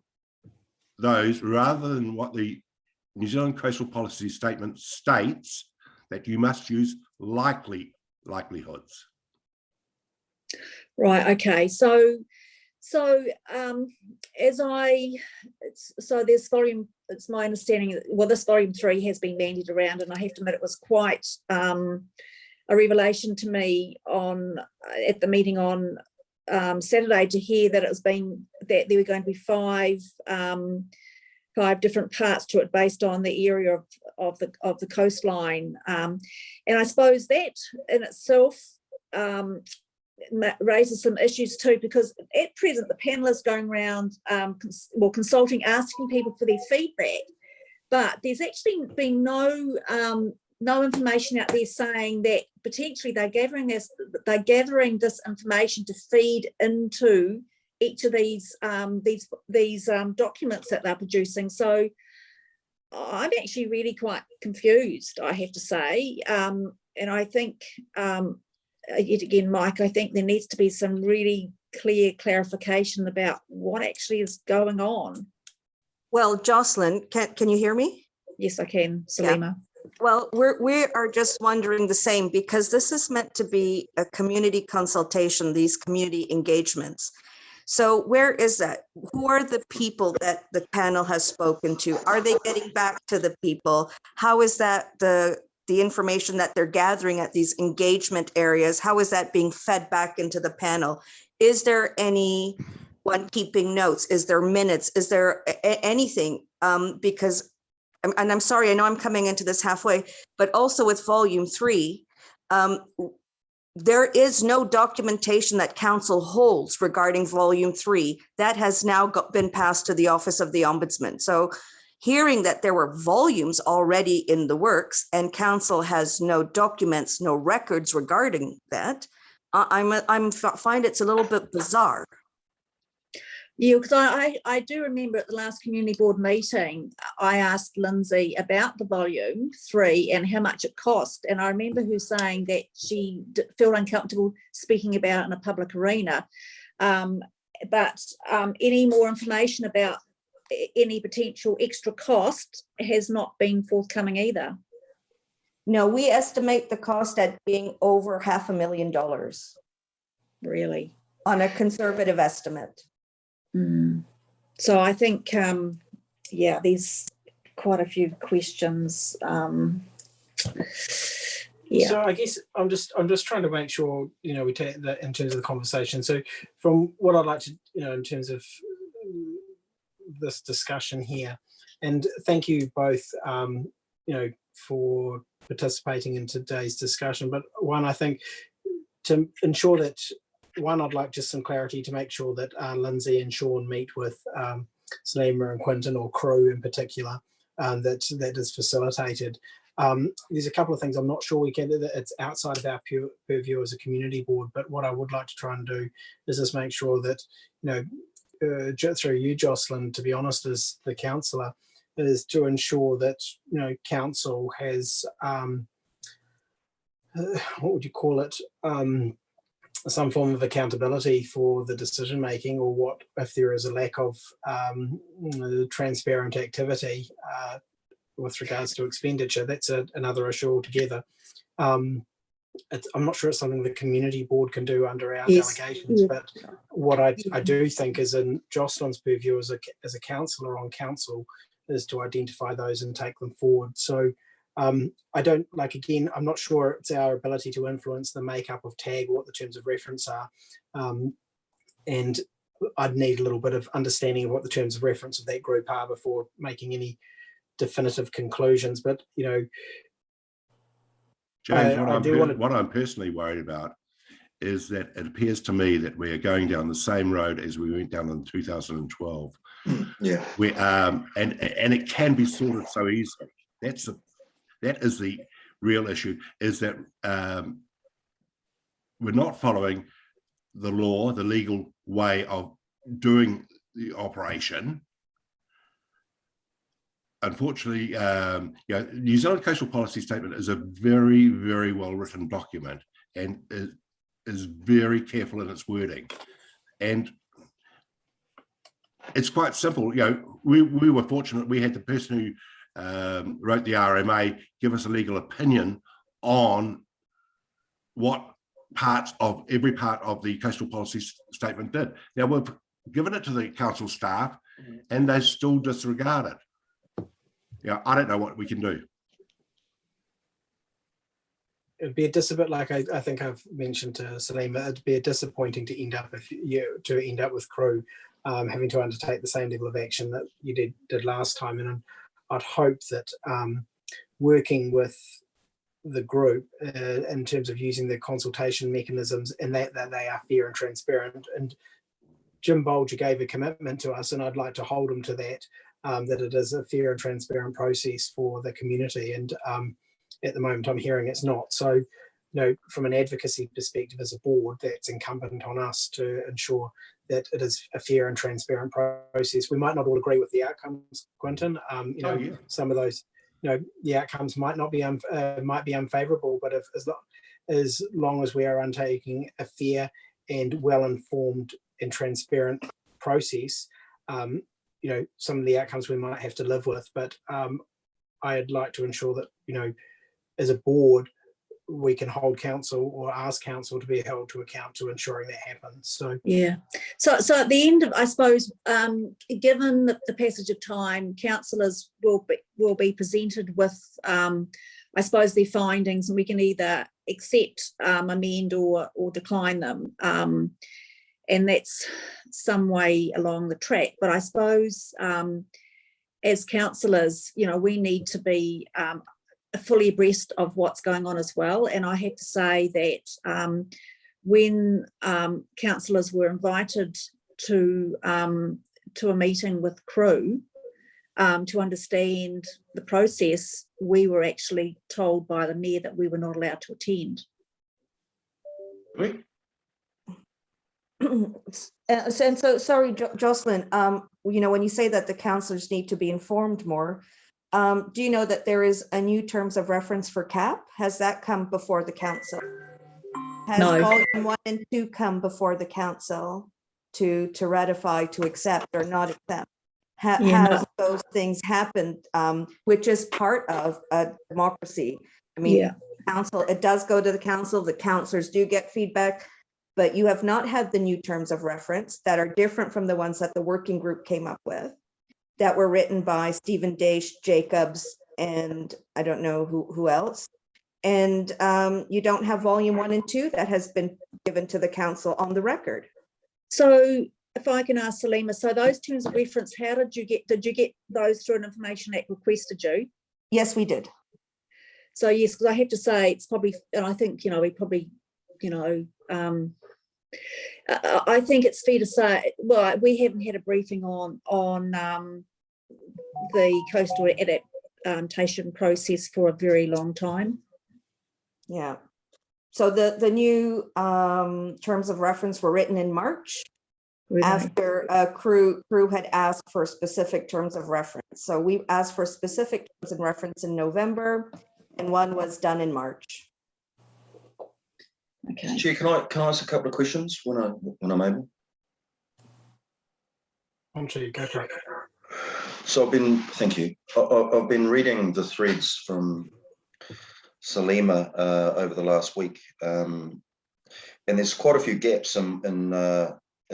[SPEAKER 9] those rather than what the New Zealand Coastal Policy Statement states, that you must use likelihoods.
[SPEAKER 2] Right, okay, so there's volume, it's my understanding, well, this volume 3 has been bandied around, and I have to admit it was quite a revelation to me at the meeting on Saturday to hear that that there were going to be 5 different parts to it based on the area of the coastline, and I suppose that in itself raises some issues too, because at present the panel is going around consulting, asking people for their feedback, but there's actually been no information out there saying that potentially they're gathering this information to feed into each of these documents that they're producing. So I'm actually really quite confused, I have to say, and I think yet again, Mike, I think there needs to be some really clear clarification about what actually is going on.
[SPEAKER 11] Well, Jocelyn, can you hear me?
[SPEAKER 2] Yes, I can, Salima.
[SPEAKER 11] Yeah. Well, we are just wondering the same, because this is meant to be a community consultation, these community engagements. So where is that? Who are the people that the panel has spoken to? Are they getting back to the people? How is that the information that they're gathering at these engagement areas, how is that being fed back into the panel? Is there anyone keeping notes? Is there minutes? Is there anything? Because, and I'm sorry, I know I'm coming into this halfway, but also with volume 3, there is no documentation that council holds regarding volume 3. That has now been passed to the Office of the Ombudsman. So hearing that there were volumes already in the works and council has no documents, no records regarding that, I find it's a little bit bizarre.
[SPEAKER 2] Yeah, because I do remember at the last community board meeting, I asked Lindsay about the volume 3 and how much it cost. And I remember her saying that she felt uncomfortable speaking about it in a public arena. But any more information about any potential extra cost has not been forthcoming either.
[SPEAKER 11] No, we estimate the cost at being over $500,000.
[SPEAKER 2] Really?
[SPEAKER 11] On a conservative estimate.
[SPEAKER 2] Mm. So I think, yeah, there's quite a few questions. Yeah.
[SPEAKER 1] So I guess I'm just trying to make sure, we take that in terms of the conversation. So from what I'd like to, in terms of this discussion here, and thank you both, for participating in today's discussion. But one, I think to ensure that one, I'd like just some clarity to make sure that Lindsay and Sean meet with Salima and Quinton, or crew in particular, that is facilitated. There's a couple of things I'm not sure we can, it's outside of our purview as a community board, but what I would like to try and do is just make sure that, through you, Jocelyn, to be honest, as the councillor, is to ensure that, council has, what would you call it, some form of accountability for the decision making, or what if there is a lack of transparent activity with regards to expenditure. That's another issue altogether. I'm not sure it's something the community board can do under our delegations, but what I do think is in Jocelyn's purview as a councillor on council is to identify those and take them forward. So I don't, again, I'm not sure it's our ability to influence the makeup of TAG or what the terms of reference are. And I'd need a little bit of understanding of what the terms of reference of that group are before making any definitive conclusions. But,
[SPEAKER 9] James, what I'm personally worried about is that it appears to me that we are going down the same road as we went down in 2012.
[SPEAKER 12] Yeah.
[SPEAKER 9] And it can be sorted so easily. That is the real issue, is that we're not following the law, the legal way of doing the operation. Unfortunately, New Zealand Coastal Policy Statement is a very, very well written document and is very careful in its wording. And it's quite simple. We were fortunate. We had the person who wrote the RMA give us a legal opinion on what every part of the Coastal Policy Statement did. Now, we've given it to the council staff and they still disregard it. I don't know what we can do.
[SPEAKER 1] It'd be like I think I've mentioned to Salima, it'd be disappointing to end up with crew having to undertake the same level of action that you did last time. And I'd hope that working with the group in terms of using the consultation mechanisms and that they are fair and transparent. And Jim Bolger gave a commitment to us, and I'd like to hold him to that, that it is a fair and transparent process for the community. And at the moment I'm hearing it's not. So, from an advocacy perspective as a board, that's incumbent on us to ensure that it is a fair and transparent process. We might not all agree with the outcomes, Quinton. Some of those, the outcomes might not be might be unfavourable, but as long as we are undertaking a fair and well-informed and transparent process, some of the outcomes we might have to live with. But I'd like to ensure that, as a board, we can hold council or ask council to be held to account to ensuring that happens. So
[SPEAKER 2] yeah. So at the end of, I suppose, given the passage of time, councillors will be presented with, I suppose, their findings, and we can either accept, amend, or decline them. And that's some way along the track. But I suppose as councillors, we need to be fully abreast of what's going on as well. And I have to say that when councillors were invited to a meeting with crew to understand the process, we were actually told by the mayor that we were not allowed to attend.
[SPEAKER 11] And so, sorry, Jocelyn, when you say that the councillors need to be informed more, do you know that there is a new terms of reference for CAP? Has that come before the council? Has volume 1 and 2 come before the council to ratify, to accept or not accept? Has those things happened, which is part of a democracy? I mean, council, it does go to the council, the councillors do get feedback, but you have not had the new terms of reference that are different from the ones that the working group came up with, that were written by Stephen Daish, Jacobs, and I don't know who else. And you don't have volume 1 and 2 that has been given to the council on the record.
[SPEAKER 2] So if I can ask Salima, so those terms of reference, how did you get those through an Information Act request, did you?
[SPEAKER 11] Yes, we did.
[SPEAKER 2] So yes, because I have to say it's probably, and I think, we probably, I think it's fair to say, well, we haven't had a briefing on the coastal adaptation process for a very long time.
[SPEAKER 11] Yeah. So the new terms of reference were written in March after crew had asked for specific terms of reference. So we asked for specific terms of reference in November, and one was done in March.
[SPEAKER 2] Okay.
[SPEAKER 12] Chair, can I ask a couple of questions when I'm able?
[SPEAKER 1] Go for it.
[SPEAKER 12] So thank you. I've been reading the threads from Salima over the last week, and there's quite a few gaps in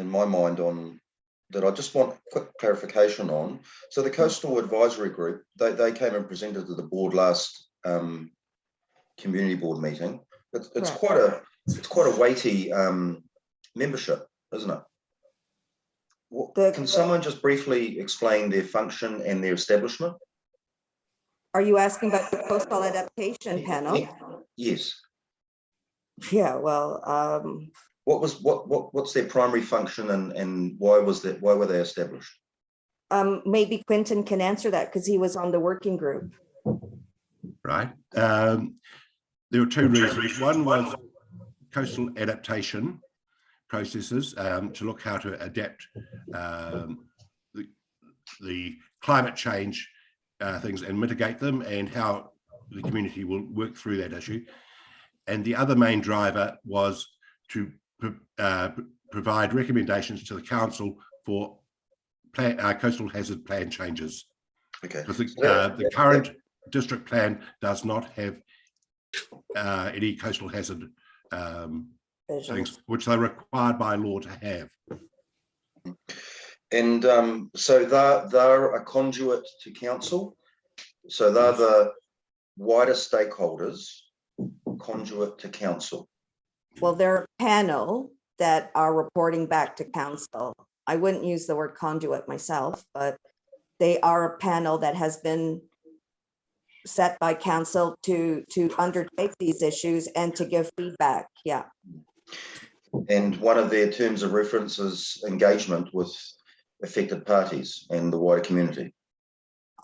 [SPEAKER 12] my mind on that. I just want quick clarification on. So the Coastal Advisory Group, they came and presented to the board last community board meeting. It's quite a weighty membership, isn't it? Can someone just briefly explain their function and their establishment?
[SPEAKER 11] Are you asking about the coastal adaptation panel?
[SPEAKER 12] Yes.
[SPEAKER 11] Yeah, well,
[SPEAKER 12] what's their primary function, and why were they established?
[SPEAKER 11] Maybe Quentin can answer that because he was on the working group.
[SPEAKER 9] Right. There were two reasons. One was coastal adaptation processes to look how to adapt the climate change things and mitigate them, and how the community will work through that issue. And the other main driver was to provide recommendations to the council for coastal hazard plan changes.
[SPEAKER 12] Okay.
[SPEAKER 9] Because the current district plan does not have any coastal hazard things, which they're required by law to have.
[SPEAKER 12] And so they're a conduit to council. So they're the wider stakeholders conduit to council.
[SPEAKER 11] Well, they're a panel that are reporting back to council. I wouldn't use the word conduit myself, but they are a panel that has been set by council to undertake these issues and to give feedback. Yeah.
[SPEAKER 12] And one of their terms of reference is engagement with affected parties and the wider community.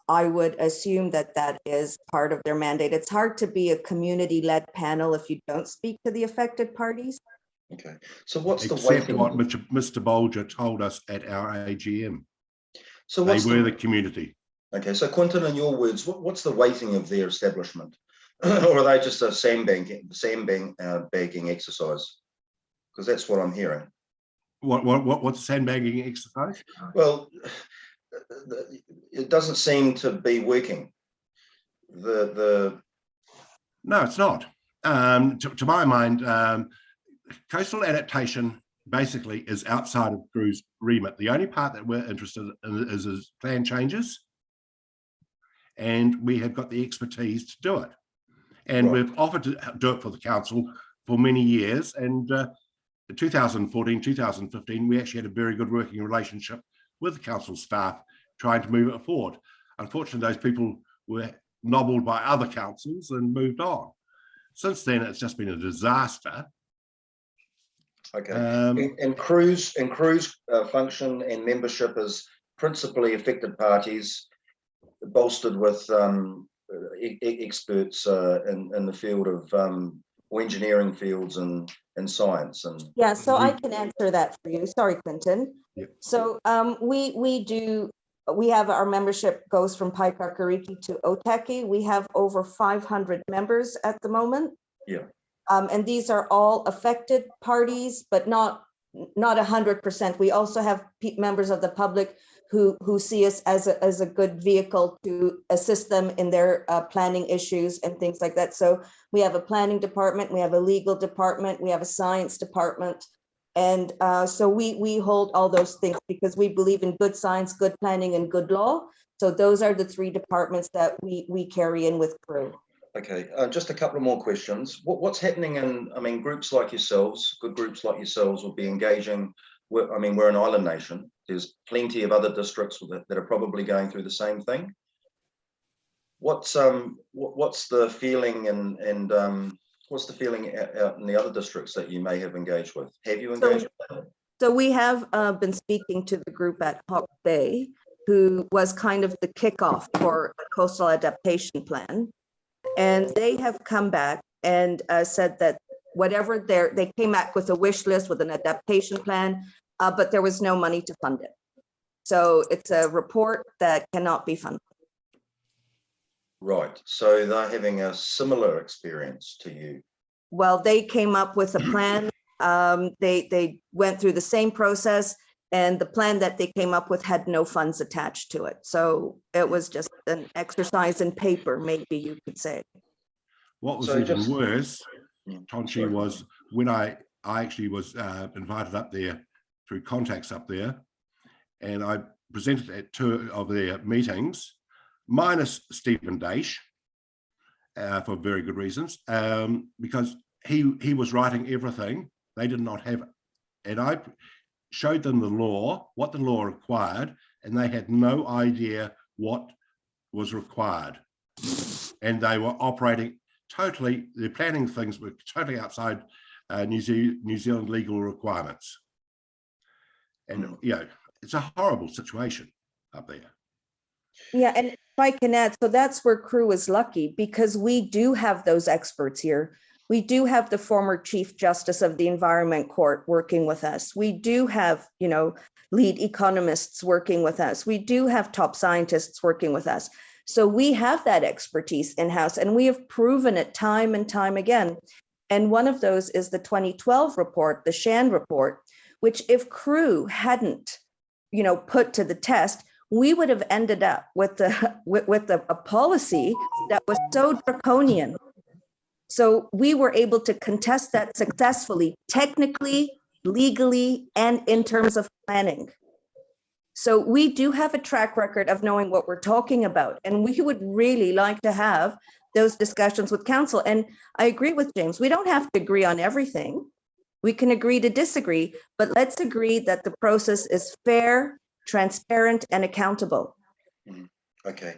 [SPEAKER 11] I would assume that that is part of their mandate. It's hard to be a community-led panel if you don't speak to the affected parties.
[SPEAKER 12] Okay, so what's the
[SPEAKER 9] Except
[SPEAKER 12] weighting?
[SPEAKER 9] what Mr. Bolger told us at our AGM.
[SPEAKER 12] So
[SPEAKER 9] they were the community.
[SPEAKER 12] Okay, so Quentin, in your words, what's the weighting of their establishment? Or are they just a sandbagging exercise? Because that's what I'm hearing.
[SPEAKER 9] What's sandbagging exercise?
[SPEAKER 12] Well, it doesn't seem to be working. No,
[SPEAKER 9] it's not. To my mind, coastal adaptation basically is outside of Crew's remit. The only part that we're interested in is plan changes, and we have got the expertise to do it. And we've offered to do it for the council for many years. And in 2014, 2015, we actually had a very good working relationship with the council staff trying to move it forward. Unfortunately, those people were nobbled by other councils and moved on. Since then, it's just been a disaster.
[SPEAKER 12] Okay, and Crew's function and membership is principally affected parties, bolstered with experts in the field of or engineering fields and science. And
[SPEAKER 11] yeah, so I can answer that for you. Sorry, Quentin.
[SPEAKER 9] Yep.
[SPEAKER 11] So we have our membership goes from Paikakariki to Otaki. We have over 500 members at the moment.
[SPEAKER 12] Yeah.
[SPEAKER 11] And these are all affected parties, but not 100%. We also have members of the public who see us as a good vehicle to assist them in their planning issues and things like that. So we have a planning department, we have a legal department, we have a science department. And so we hold all those things because we believe in good science, good planning, and good law. So those are the three departments that we carry in with Crew.
[SPEAKER 12] Okay, just a couple of more questions. What's happening in, I mean, groups like yourselves, good groups like yourselves will be engaging. I mean, we're an island nation. There's plenty of other districts that are probably going through the same thing. What's the feeling and What's the feeling out in the other districts that you may have engaged with? Have you engaged with them?
[SPEAKER 11] So we have been speaking to the group at Hawke Bay, who was kind of the kickoff for a coastal adaptation plan. And they have come back and said that whatever they came back with a wish list with an adaptation plan, but there was no money to fund it. So it's a report that cannot be funded.
[SPEAKER 12] Right. So they're having a similar experience to you.
[SPEAKER 11] Well, they came up with a plan. They went through the same process, and the plan that they came up with had no funds attached to it. So it was just an exercise in paper, maybe you could say.
[SPEAKER 9] What was
[SPEAKER 12] So
[SPEAKER 9] even
[SPEAKER 12] just-
[SPEAKER 9] worse,
[SPEAKER 12] Yeah,
[SPEAKER 9] Tonchi,
[SPEAKER 12] sorry.
[SPEAKER 9] was when I actually was invited up there through contacts up there, and I presented at 2 of their meetings, minus Stephen Dash, for very good reasons, because he was writing everything. They did not have, and I showed them the law, what the law required, and they had no idea what was required. And they were operating totally, their planning things were totally outside New Zealand legal requirements. And, you know, it's a horrible situation up there.
[SPEAKER 11] Yeah, and if I can add, so that's where Crew is lucky, because we do have those experts here. We do have the former Chief Justice of the Environment Court working with us. We do have, you know, lead economists working with us. We do have top scientists working with us. So we have that expertise in-house, and we have proven it time and time again. And one of those is the 2012 report, the Shan report, which if Crew hadn't, you know, put to the test, we would have ended up with a policy that was so draconian. So we were able to contest that successfully, technically, legally, and in terms of planning. So we do have a track record of knowing what we're talking about, and we would really like to have those discussions with council. And I agree with James, we don't have to agree on everything. We can agree to disagree, but let's agree that the process is fair, transparent, and accountable.
[SPEAKER 12] Okay.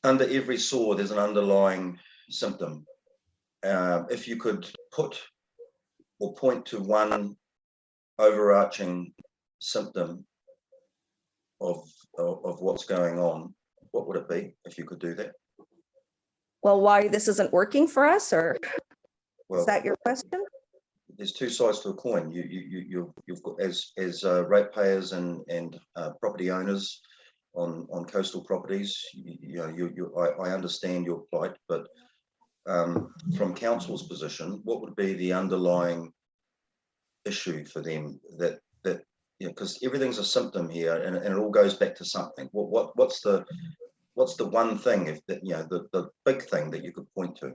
[SPEAKER 12] Under every sore, there's an underlying symptom. If you could put or point to one overarching symptom of what's going on, what would it be if you could do that?
[SPEAKER 11] Well, why this isn't working for us, or
[SPEAKER 12] Well,
[SPEAKER 11] is that your question?
[SPEAKER 12] there's two sides to a coin. You've got as ratepayers and property owners on coastal properties. I understand your plight, but from council's position, what would be the underlying issue for them that because everything's a symptom here, and it all goes back to something. What's the one thing, if that, the big thing that you could point to?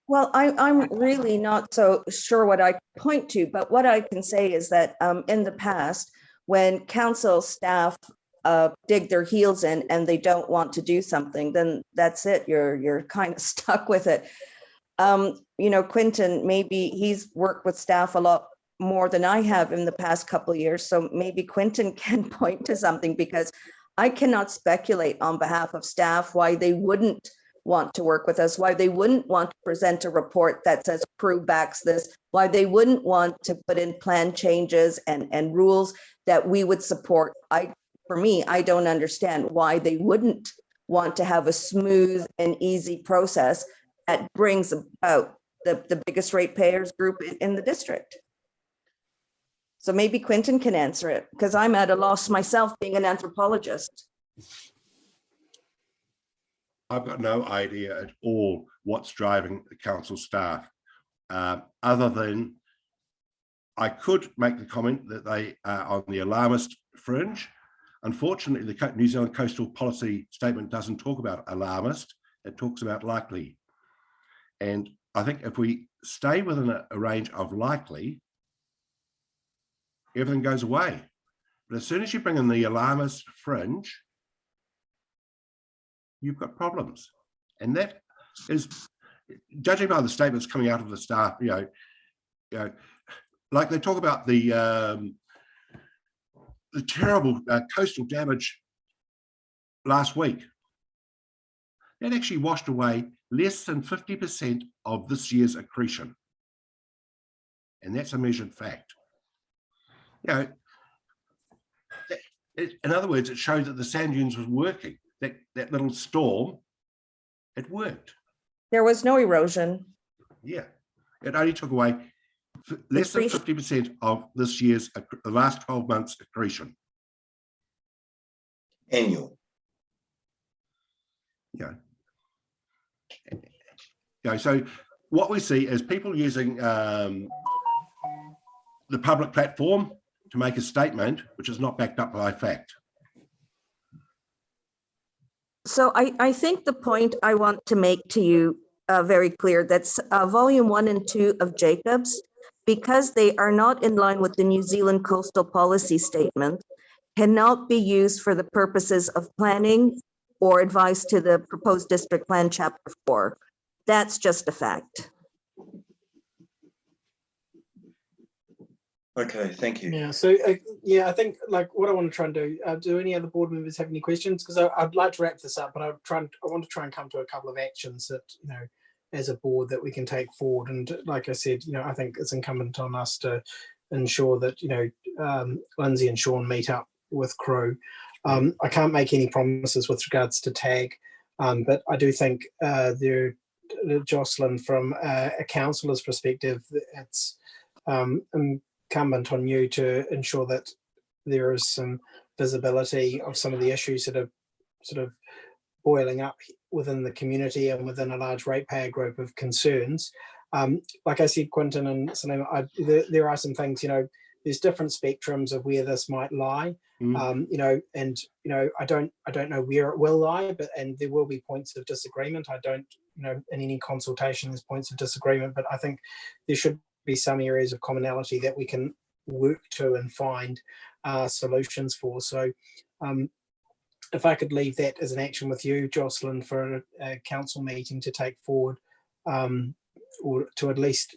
[SPEAKER 11] Well, I'm really not so sure what I point to, but what I can say is that in the past, when council staff dig their heels in and they don't want to do something, then that's it. You're kind of stuck with it. Quentin, maybe he's worked with staff a lot more than I have in the past couple of years. So maybe Quentin can point to something, because I cannot speculate on behalf of staff why they wouldn't want to work with us, why they wouldn't want to present a report that says Crew backs this, why they wouldn't want to put in plan changes and rules that we would support. For me, I don't understand why they wouldn't want to have a smooth and easy process that brings about the biggest ratepayers group in the district. So maybe Quentin can answer it, because I'm at a loss myself being an anthropologist.
[SPEAKER 9] I've got no idea at all what's driving the council staff, other than I could make the comment that they are on the alarmist fringe. Unfortunately, the New Zealand Coastal Policy Statement doesn't talk about alarmist, it talks about likely. And I think if we stay within a range of likely, everything goes away. But as soon as you bring in the alarmist fringe, you've got problems. And that is, judging by the statements coming out of the staff, like they talk about the terrible coastal damage last week. It actually washed away less than 50% of this year's accretion. And that's a measured fact. You know, in other words, it showed that the sand dunes was working. That little storm, it worked.
[SPEAKER 11] There was no erosion.
[SPEAKER 9] Yeah, it only took away less than 50% of this year's, the last 12 months accretion.
[SPEAKER 12] Annual.
[SPEAKER 9] Yeah. You know, so what we see is people using the public platform to make a statement which is not backed up by fact.
[SPEAKER 11] So I think the point I want to make to you very clear, that's volume 1 and 2 of Jacobs, because they are not in line with the New Zealand Coastal Policy Statement, cannot be used for the purposes of planning or advice to the proposed district plan chapter 4. That's just a fact.
[SPEAKER 12] Okay, thank you.
[SPEAKER 1] Yeah, so yeah, I think like what I want to try and do any other board members have any questions? Because I'd like to wrap this up, but I want to try and come to a couple of actions that, you know, as a board that we can take forward. And like I said, you know, I think it's incumbent on us to ensure that, you know, Lindsay and Sean meet up with crew. I can't make any promises with regards to tag, but I do think Jocelyn, from a councillor's perspective, it's incumbent on you to ensure that there is some visibility of some of the issues that are sort of boiling up within the community and within a large ratepayer group of concerns. Like I said, Quinton and Salima, there are some things, you know, there's different spectrums of where this might lie, you know, and, you know, I don't know where it will lie, and there will be points of disagreement. I don't, you know, in any consultation there's points of disagreement, but I think there should be some areas of commonality that we can work to and find solutions for. So if I could leave that as an action with you, Jocelyn, for a council meeting to take forward, or to at least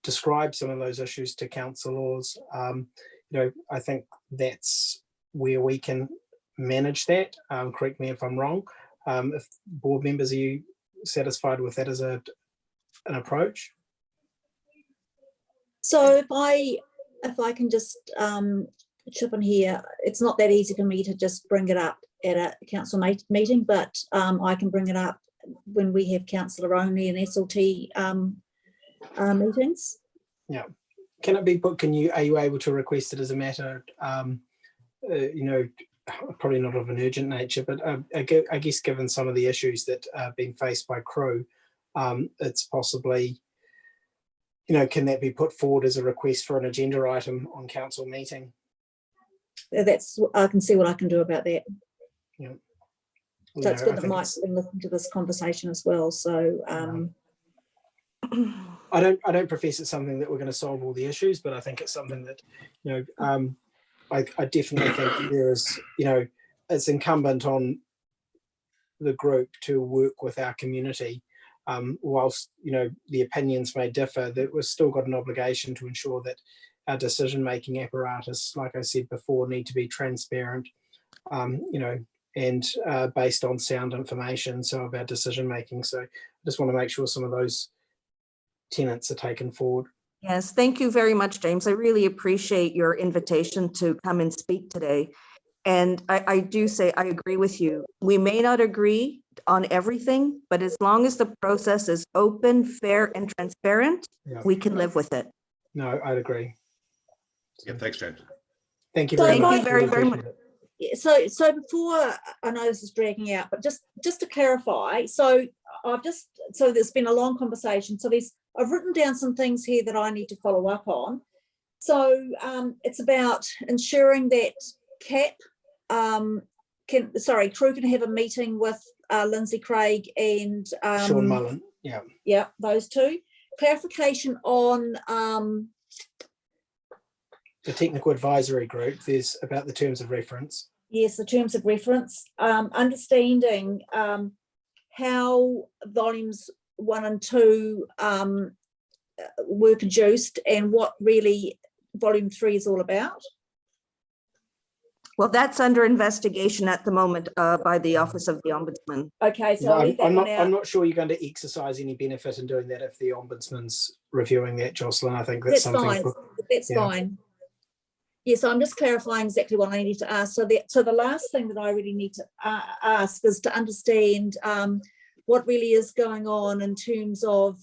[SPEAKER 1] describe some of those issues to councillors, you know, I think that's where we can manage that. Correct me if I'm wrong. If board members, are you satisfied with that as an approach?
[SPEAKER 2] So if I can just chip in here, it's not that easy for me to just bring it up at a council meeting, but I can bring it up when we have councillor only and SLT meetings.
[SPEAKER 1] Yeah. Can it be put? Are you able to request it as a matter, you know, probably not of an urgent nature, but I guess given some of the issues that are being faced by crew, it's possibly, you know, can that be put forward as a request for an agenda item on council meeting?
[SPEAKER 2] I can see what I can do about that.
[SPEAKER 1] Yeah.
[SPEAKER 2] So it's good that Mike's been listening to this conversation as well. So
[SPEAKER 1] I don't profess it's something that we're going to solve all the issues, but I think it's something that, you know, I definitely think there is, you know, it's incumbent on the group to work with our community. Whilst, you know, the opinions may differ, that we've still got an obligation to ensure that our decision-making apparatus, like I said before, need to be transparent, you know, and based on sound information, so of our decision-making. So I just want to make sure some of those tenets are taken forward.
[SPEAKER 11] Yes, thank you very much, James. I really appreciate your invitation to come and speak today. And I do say I agree with you. We may not agree on everything, but as long as the process is open, fair, and transparent, we can live with it.
[SPEAKER 1] No, I'd agree.
[SPEAKER 9] Yeah, thanks, James.
[SPEAKER 1] Thank you very much.
[SPEAKER 11] Thank you very, very much.
[SPEAKER 2] So before, I know this is dragging out, but just to clarify, so there's been a long conversation. So I've written down some things here that I need to follow up on. So it's about ensuring that crew can have a meeting with Lindsay Craig and
[SPEAKER 1] Sean Mullen.
[SPEAKER 2] Yeah, those two. Clarification on
[SPEAKER 1] the technical advisory group. There's about the terms of reference.
[SPEAKER 2] Yes, the terms of reference. Understanding how volumes 1 and 2 were produced and what really volume 3 is all about.
[SPEAKER 11] Well, that's under investigation at the moment by the Office of the Ombudsman.
[SPEAKER 2] Okay, so
[SPEAKER 1] No,
[SPEAKER 2] I'll leave that
[SPEAKER 1] I'm
[SPEAKER 2] one
[SPEAKER 1] not.
[SPEAKER 2] out.
[SPEAKER 1] I'm not sure you're going to exercise any benefit in doing that if the ombudsman's reviewing that, Jocelyn. I think that's something.
[SPEAKER 2] Fine. That's
[SPEAKER 1] yeah.
[SPEAKER 2] fine. Yes, I'm just clarifying exactly what I need to ask. So the last thing that I really need to ask is to understand what really is going on in terms of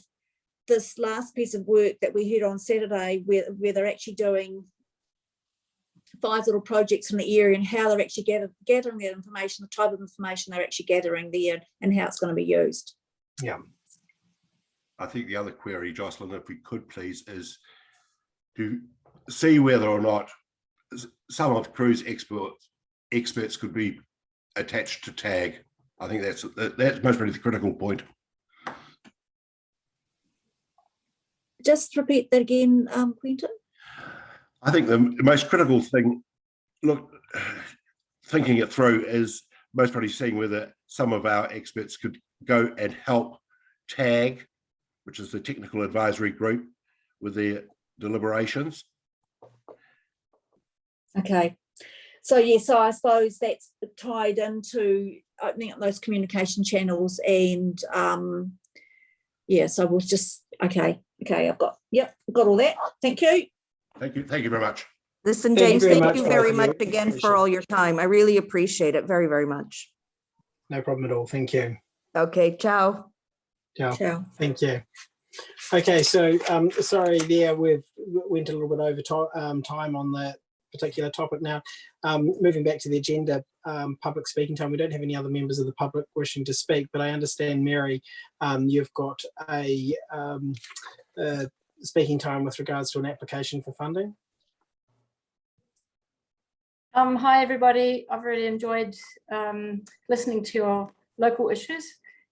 [SPEAKER 2] this last piece of work that we heard on Saturday, where they're actually doing 5 little projects in the area and how they're actually gathering that information, the type of information they're actually gathering there, and how it's going to be used.
[SPEAKER 1] Yeah.
[SPEAKER 9] I think the other query, Jocelyn, if we could please, is to see whether or not some of Cruise experts could be attached to TAG. I think that's most really the critical point.
[SPEAKER 2] Just repeat that again, Quentin.
[SPEAKER 9] I think the most critical thing, look, thinking it through, is most probably seeing whether some of our experts could go and help TAG, which is the technical advisory group, with their deliberations.
[SPEAKER 2] Okay, so yes, so I suppose that's tied into opening up those communication channels, and yeah, so we'll just okay, I've got all that. Thank you.
[SPEAKER 9] Thank you very much.
[SPEAKER 11] Listen,
[SPEAKER 1] Thank you
[SPEAKER 11] James,
[SPEAKER 1] very
[SPEAKER 11] thank
[SPEAKER 1] much,
[SPEAKER 11] you
[SPEAKER 1] both
[SPEAKER 11] very
[SPEAKER 1] of you.
[SPEAKER 11] much again
[SPEAKER 1] Appreciate
[SPEAKER 11] for all
[SPEAKER 1] it.
[SPEAKER 11] your time. I really appreciate it very, very much.
[SPEAKER 1] No problem at all. Thank you.
[SPEAKER 11] Okay, ciao.
[SPEAKER 2] Ciao.
[SPEAKER 1] Thank you. Okay, so sorry there, we've went a little bit over time on that particular topic now. Moving back to the agenda, public speaking time. We don't have any other members of the public wishing to speak, but I understand, Mary, you've got a speaking time with regards to an application for funding.
[SPEAKER 13] Hi everybody, I've really enjoyed listening to your local issues.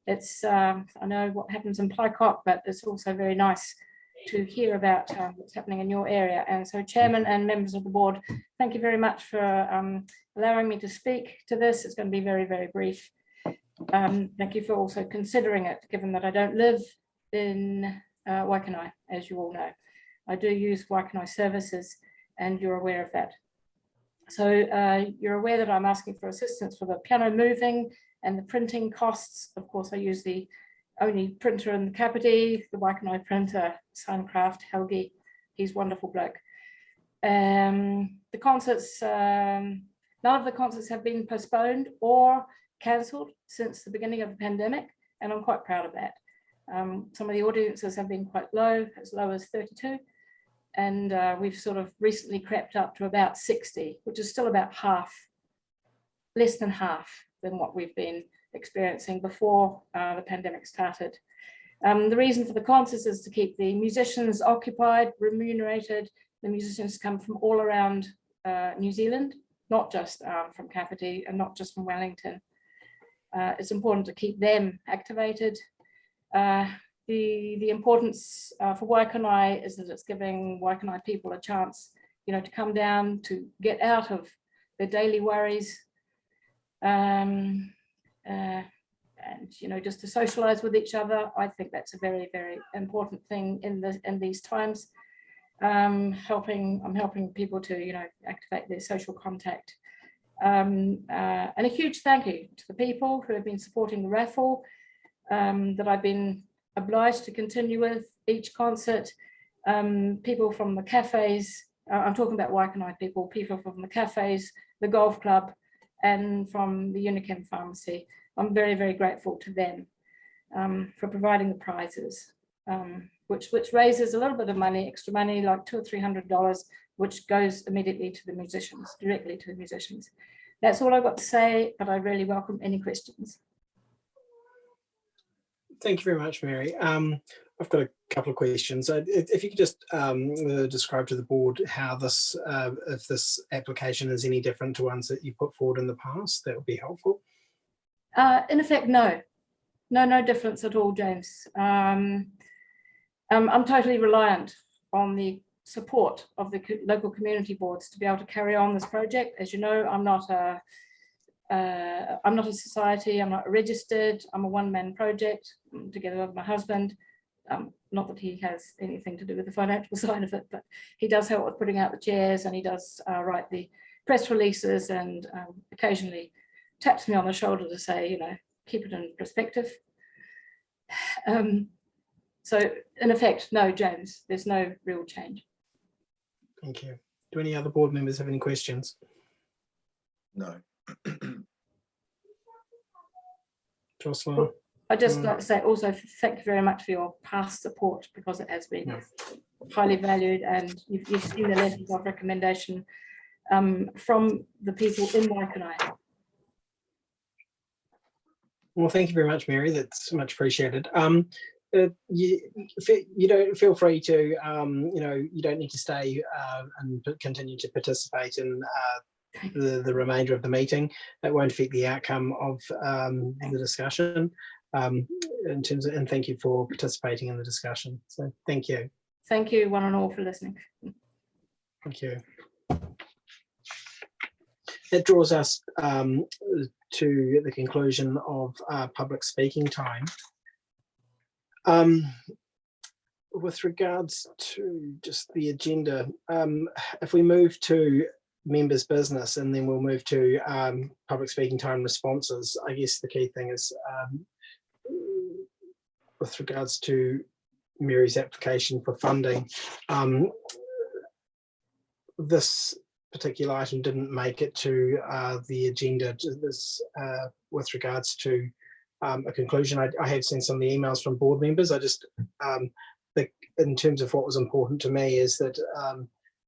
[SPEAKER 13] It's I know what happens in Plycock, but it's also very nice to hear about what's happening in your area. And so, Chairman and members of the board, thank you very much for allowing me to speak to this. It's going to be very, very brief. Thank you for also considering it, given that I don't live in Waikanae, as you all know. I do use Waikanae services, and you're aware of that. So you're aware that I'm asking for assistance for the piano moving and the printing costs. Of course, I use the only printer in the Kapiti, the Waikanae printer, Signcraft, Helgi. He's a wonderful bloke. The concerts, none of the concerts have been postponed or cancelled since the beginning of the pandemic, and I'm quite proud of that. Some of the audiences have been quite low as 32. And we've sort of recently crept up to about 60, which is still about half, less than half than what we've been experiencing before the pandemic started. The reason for the concerts is to keep the musicians occupied, remunerated. The musicians come from all around New Zealand, not just from Kapiti and not just from Wellington. It's important to keep them activated. The importance for Waikanae is that it's giving Waikanae people a chance, to come down, to get out of their daily worries, and just to socialize with each other. I think that's a very, very important thing in these times. I'm helping people to activate their social contact. And a huge thank you to the people who have been supporting the raffle that I've been obliged to continue with each concert. People from the cafes, I'm talking about Waikanae people from the cafes, the golf club, and from the Unichem pharmacy. I'm very, very grateful to them for providing the prizes, which raises a little bit of money, extra money, like $200 or $300, which goes immediately to the musicians, directly to the musicians. That's all I've got to say, but I really welcome any questions.
[SPEAKER 1] Thank you very much, Mary. I've got a couple of questions. If you could just describe to the board how this, if this application is any different to ones that you put forward in the past, that would be helpful.
[SPEAKER 13] In effect, no difference at all, James. I'm totally reliant on the support of the local community boards to be able to carry on this project. As you know, I'm not a society, I'm not registered, I'm a one-man project together with my husband. Not that he has anything to do with the financial side of it, but he does help with putting out the chairs, and he does write the press releases and occasionally taps me on the shoulder to say, you know, keep it in perspective. So in effect, no, James, there's no real change.
[SPEAKER 1] Thank you. Do any other board members have any questions?
[SPEAKER 12] No.
[SPEAKER 1] Jocelyn?
[SPEAKER 13] I'd just like to say also thank you very much for your past support, because it has been highly valued, and you've seen the letters of recommendation from the people in Waikanae.
[SPEAKER 1] Well, thank you very much, Mary. That's much appreciated. You don't feel free to, you know, you don't need to stay and continue to participate in the remainder of the meeting. That won't affect the outcome of the discussion. In terms of, and thank you for participating in the discussion. So thank you.
[SPEAKER 13] Thank you one and all for listening.
[SPEAKER 1] Thank you. That draws us to the conclusion of public speaking time. With regards to just the agenda, if we move to members' business and then we'll move to public speaking time responses, I guess the key thing is with regards to Mary's application for funding, this particular item didn't make it to the agenda. This, with regards to a conclusion, I have seen some of the emails from board members. I just think in terms of what was important to me is that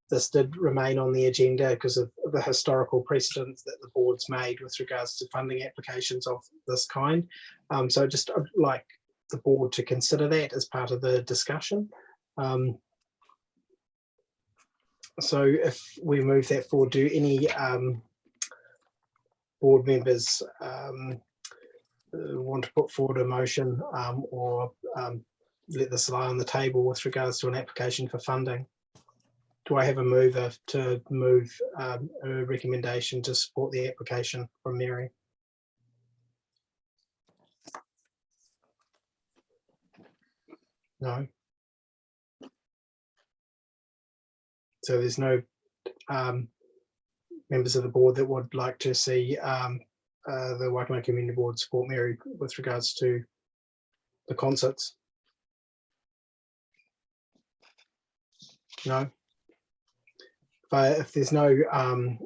[SPEAKER 1] this did remain on the agenda because of the historical precedents that the board's made with regards to funding applications of this kind. So just I'd like the board to consider that as part of the discussion. So if we move that forward, do any board members want to put forward a motion or let this lie on the table with regards to an application for funding? Do I have a mover to move a recommendation to support the application from Mary? No. So there's no members of the board that would like to see the Waikanae Community Board support Mary with regards to the concerts? No. If there's no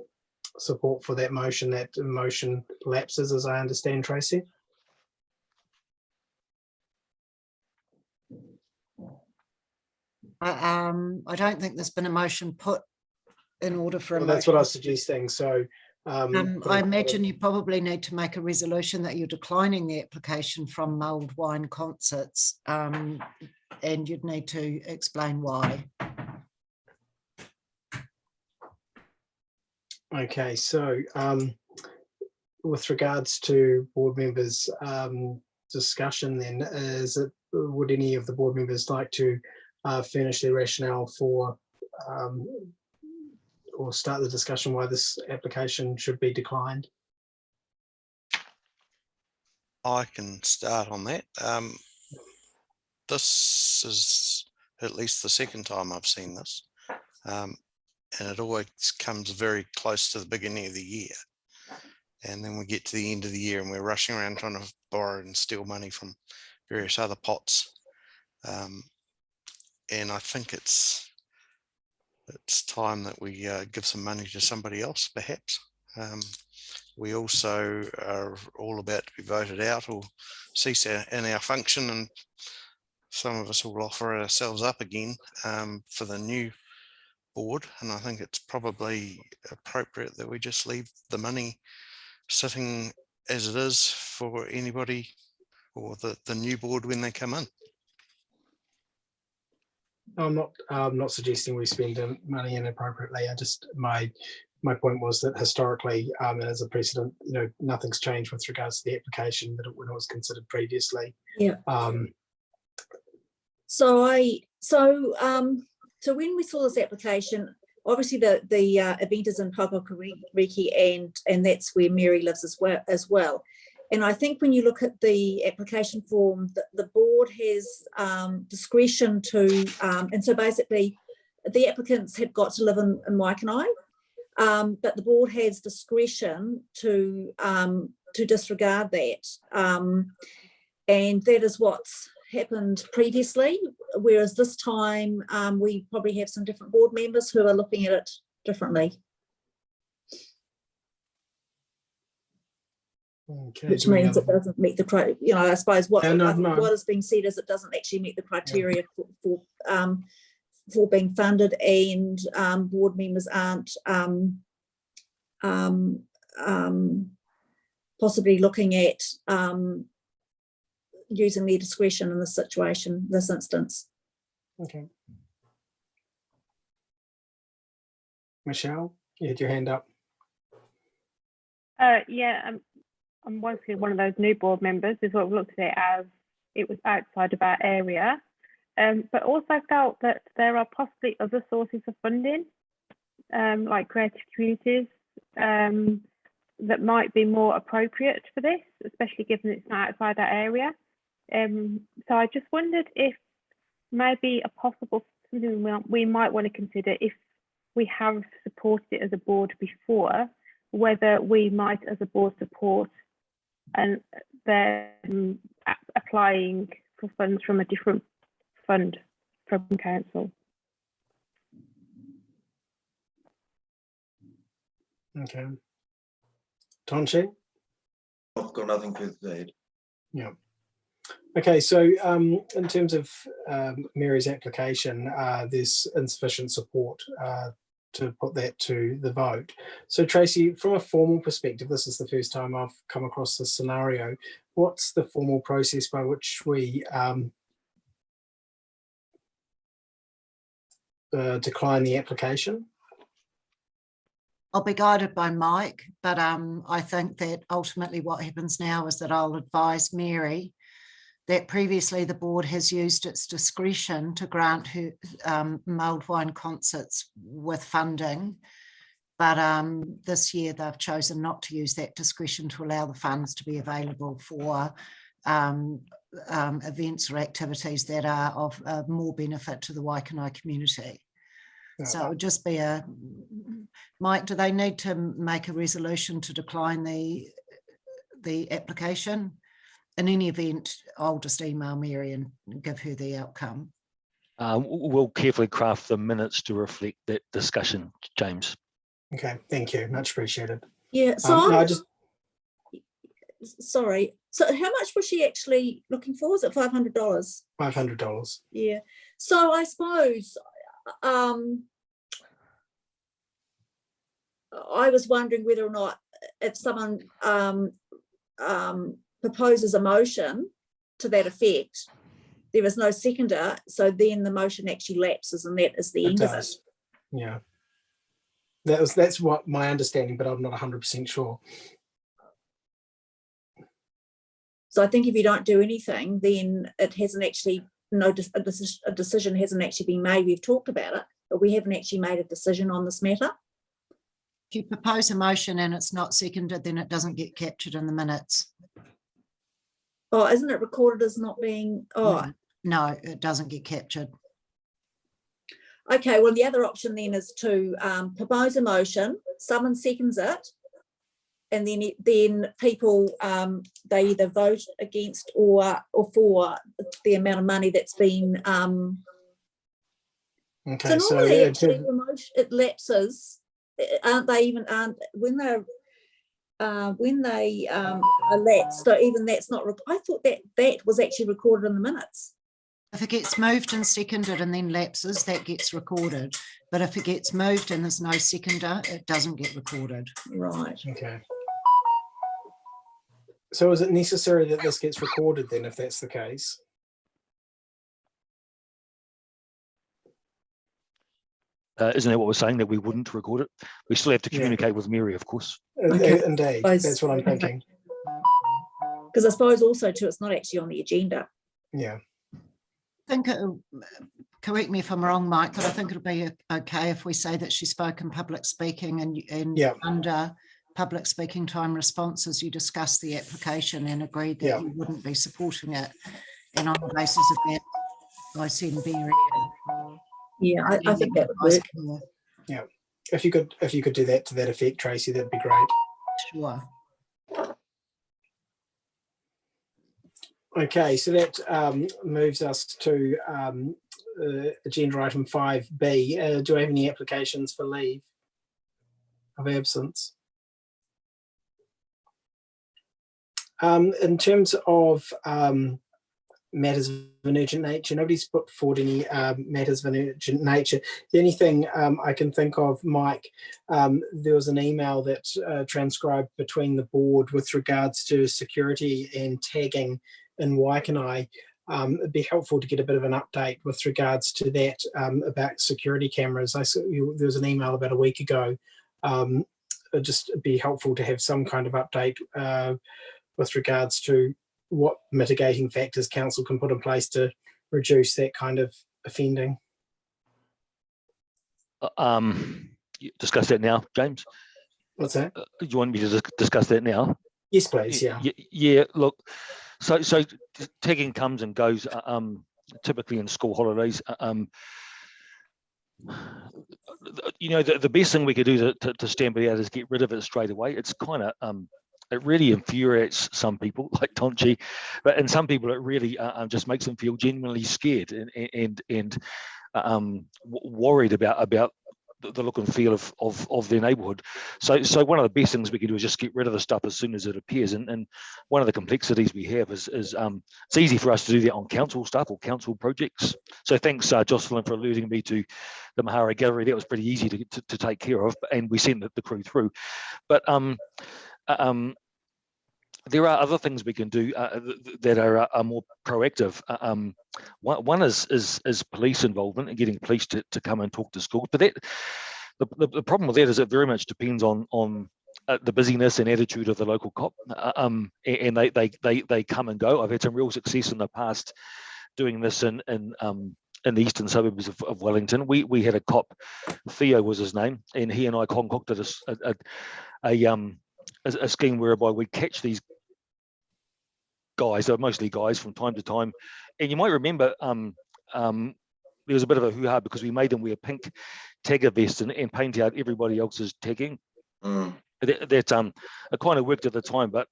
[SPEAKER 1] support for that motion lapses, as I understand, Tracy.
[SPEAKER 7] I don't think there's been a motion put in order for a
[SPEAKER 1] Well, that's what I was suggesting. So
[SPEAKER 7] I imagine you probably need to make a resolution that you're declining the application from Mulled Wine Concerts, and you'd need to explain why.
[SPEAKER 1] Okay, so with regards to board members' discussion, then would any of the board members like to furnish their rationale for or start the discussion why this application should be declined?
[SPEAKER 6] I can start on that. This is at least the second time I've seen this. And it always comes very close to the beginning of the year. And then we get to the end of the year and we're rushing around trying to borrow and steal money from various other pots. And I think it's time that we give some money to somebody else, perhaps. We also are all about to be voted out or cease in our function, and some of us will offer ourselves up again for the new board, and I think it's probably appropriate that we just leave the money sitting as it is for anybody or the new board when they come in.
[SPEAKER 1] I'm not suggesting we spend money inappropriately. I just my point was that historically, and as a precedent, you know, nothing's changed with regards to the application that when it was considered previously.
[SPEAKER 2] Yeah. So when we saw this application, obviously the event is in Paupakariki, and that's where Mary lives as well. And I think when you look at the application form, the board has discretion to, and so basically the applicants have got to live in Waikanae. but the board has discretion to disregard that. And that is what's happened previously, whereas this time we probably have some different board members who are looking at it differently.
[SPEAKER 1] Okay,
[SPEAKER 2] Which
[SPEAKER 1] do we
[SPEAKER 2] means
[SPEAKER 1] have-
[SPEAKER 2] it doesn't meet the criteria. You know, I suppose what
[SPEAKER 1] no.
[SPEAKER 2] what is being said is it doesn't actually meet the criteria for being funded, and board members aren't possibly looking at using their discretion in this situation, this instance.
[SPEAKER 1] Okay. Michelle, you had your hand up.
[SPEAKER 14] Yeah, I'm one of those new board members. Is what we looked at it as it was outside of our area, but also felt that there are possibly other sources of funding, like creative communities, that might be more appropriate for this, especially given it's not outside our area. So I just wondered if maybe a possible something we might want to consider, if we have supported it as a board before, whether we might as a board support and then applying for funds from a different fund from council.
[SPEAKER 1] Okay. Tonchi?
[SPEAKER 12] I've got nothing to add.
[SPEAKER 1] Yeah. Okay, so in terms of Mary's application, there's insufficient support to put that to the vote. So Tracy, from a formal perspective, this is the first time I've come across this scenario. What's the formal process by which we decline the application?
[SPEAKER 7] I'll be guided by Mike, but I think that ultimately what happens now is that I'll advise Mary that previously the board has used its discretion to grant her mulled wine concerts with funding. But this year they've chosen not to use that discretion to allow the funds to be available for events or activities that are of more benefit to the Waikanae community. So it would just be Mike, do they need to make a resolution to decline the application? In any event, I'll just email Mary and give her the outcome.
[SPEAKER 10] We'll carefully craft the minutes to reflect that discussion, James.
[SPEAKER 1] Okay, thank you, much appreciated.
[SPEAKER 2] Yeah, so
[SPEAKER 1] no, I just
[SPEAKER 2] sorry. So how much was she actually looking for? Was it $500?
[SPEAKER 1] $500.
[SPEAKER 2] Yeah. So I suppose I was wondering whether or not if someone proposes a motion to that effect, there is no seconder, so then the motion actually lapses, and that is the end of it.
[SPEAKER 1] Yeah, that's what my understanding, but I'm not 100% sure.
[SPEAKER 2] So I think if you don't do anything, then it hasn't actually a decision hasn't actually been made. We've talked about it, but we haven't actually made a decision on this matter.
[SPEAKER 7] If you propose a motion and it's not seconded, then it doesn't get captured in the minutes.
[SPEAKER 2] Oh, isn't it recorded as not being? Oh,
[SPEAKER 7] no, it doesn't get captured.
[SPEAKER 2] Okay, well, the other option then is to propose a motion, someone seconds it, and then people they either vote against or for the amount of money that's been.
[SPEAKER 1] Okay,
[SPEAKER 2] so normally actually it lapses, aren't they? Even when they're elapsed, so even that's not. I thought that was actually recorded in the minutes.
[SPEAKER 7] If it gets moved and seconded and then lapses, that gets recorded. But if it gets moved and there's no seconder, it doesn't get recorded.
[SPEAKER 2] Right.
[SPEAKER 1] Okay. So is it necessary that this gets recorded then, if that's the case?
[SPEAKER 10] Isn't that what we're saying, that we wouldn't record it? We still have to communicate with Mary, of course.
[SPEAKER 2] Okay.
[SPEAKER 1] Indeed, that's what I'm thinking.
[SPEAKER 2] Because I suppose also too, it's not actually on the agenda.
[SPEAKER 1] Yeah.
[SPEAKER 7] I think, correct me if I'm wrong, Mike, but I think it'll be okay if we say that she spoke in public speaking and under public speaking time responses, you discussed the application and agreed that you wouldn't be supporting it. And on the basis of that, I send Mary.
[SPEAKER 2] Yeah, I think that would work.
[SPEAKER 1] Yeah. If you could do that to that effect, Tracy, that'd be great.
[SPEAKER 7] Sure.
[SPEAKER 1] Okay, so that moves us to agenda item 5B. Do I have any applications for leave of absence? In terms of matters of an urgent nature, nobody's put forward any matters of an urgent nature. The only thing I can think of, Mike, there was an email that transcribed between the board with regards to security and tagging in Waikanae. It'd be helpful to get a bit of an update with regards to that about security cameras. I saw there was an email about a week ago. It'd just be helpful to have some kind of update with regards to what mitigating factors council can put in place to reduce that kind of offending.
[SPEAKER 10] Discuss that now, James.
[SPEAKER 1] What's that?
[SPEAKER 10] Do you want me to discuss that now?
[SPEAKER 1] Yes, please. Yeah.
[SPEAKER 10] Yeah. Look, so tagging comes and goes. Typically in school holidays. You know, the best thing we could do to stamp it out is get rid of it straight away. It's kind of it really infuriates some people like Tonchi, but in some people it really just makes them feel genuinely scared and worried about the look and feel of their neighbourhood. So one of the best things we can do is just get rid of the stuff as soon as it appears. And one of the complexities we have is it's easy for us to do that on council stuff or council projects. So thanks, Jocelyn, for alerting me to the Mahara Gallery. That was pretty easy to take care of, and we sent the crew through. But there are other things we can do that are more proactive. One is police involvement and getting police to come and talk to schools. But the problem with that is it very much depends on the busyness and attitude of the local cop, and they come and go. I've had some real success in the past doing this in the eastern suburbs of Wellington. We had a cop, Theo was his name, and he and I concocted a scheme whereby we catch these guys, they're mostly guys from time to time. And you might remember there was a bit of a hoo-ha because we made them wear pink tagger vests and paint out everybody else's tagging. That it kind of worked at the time, but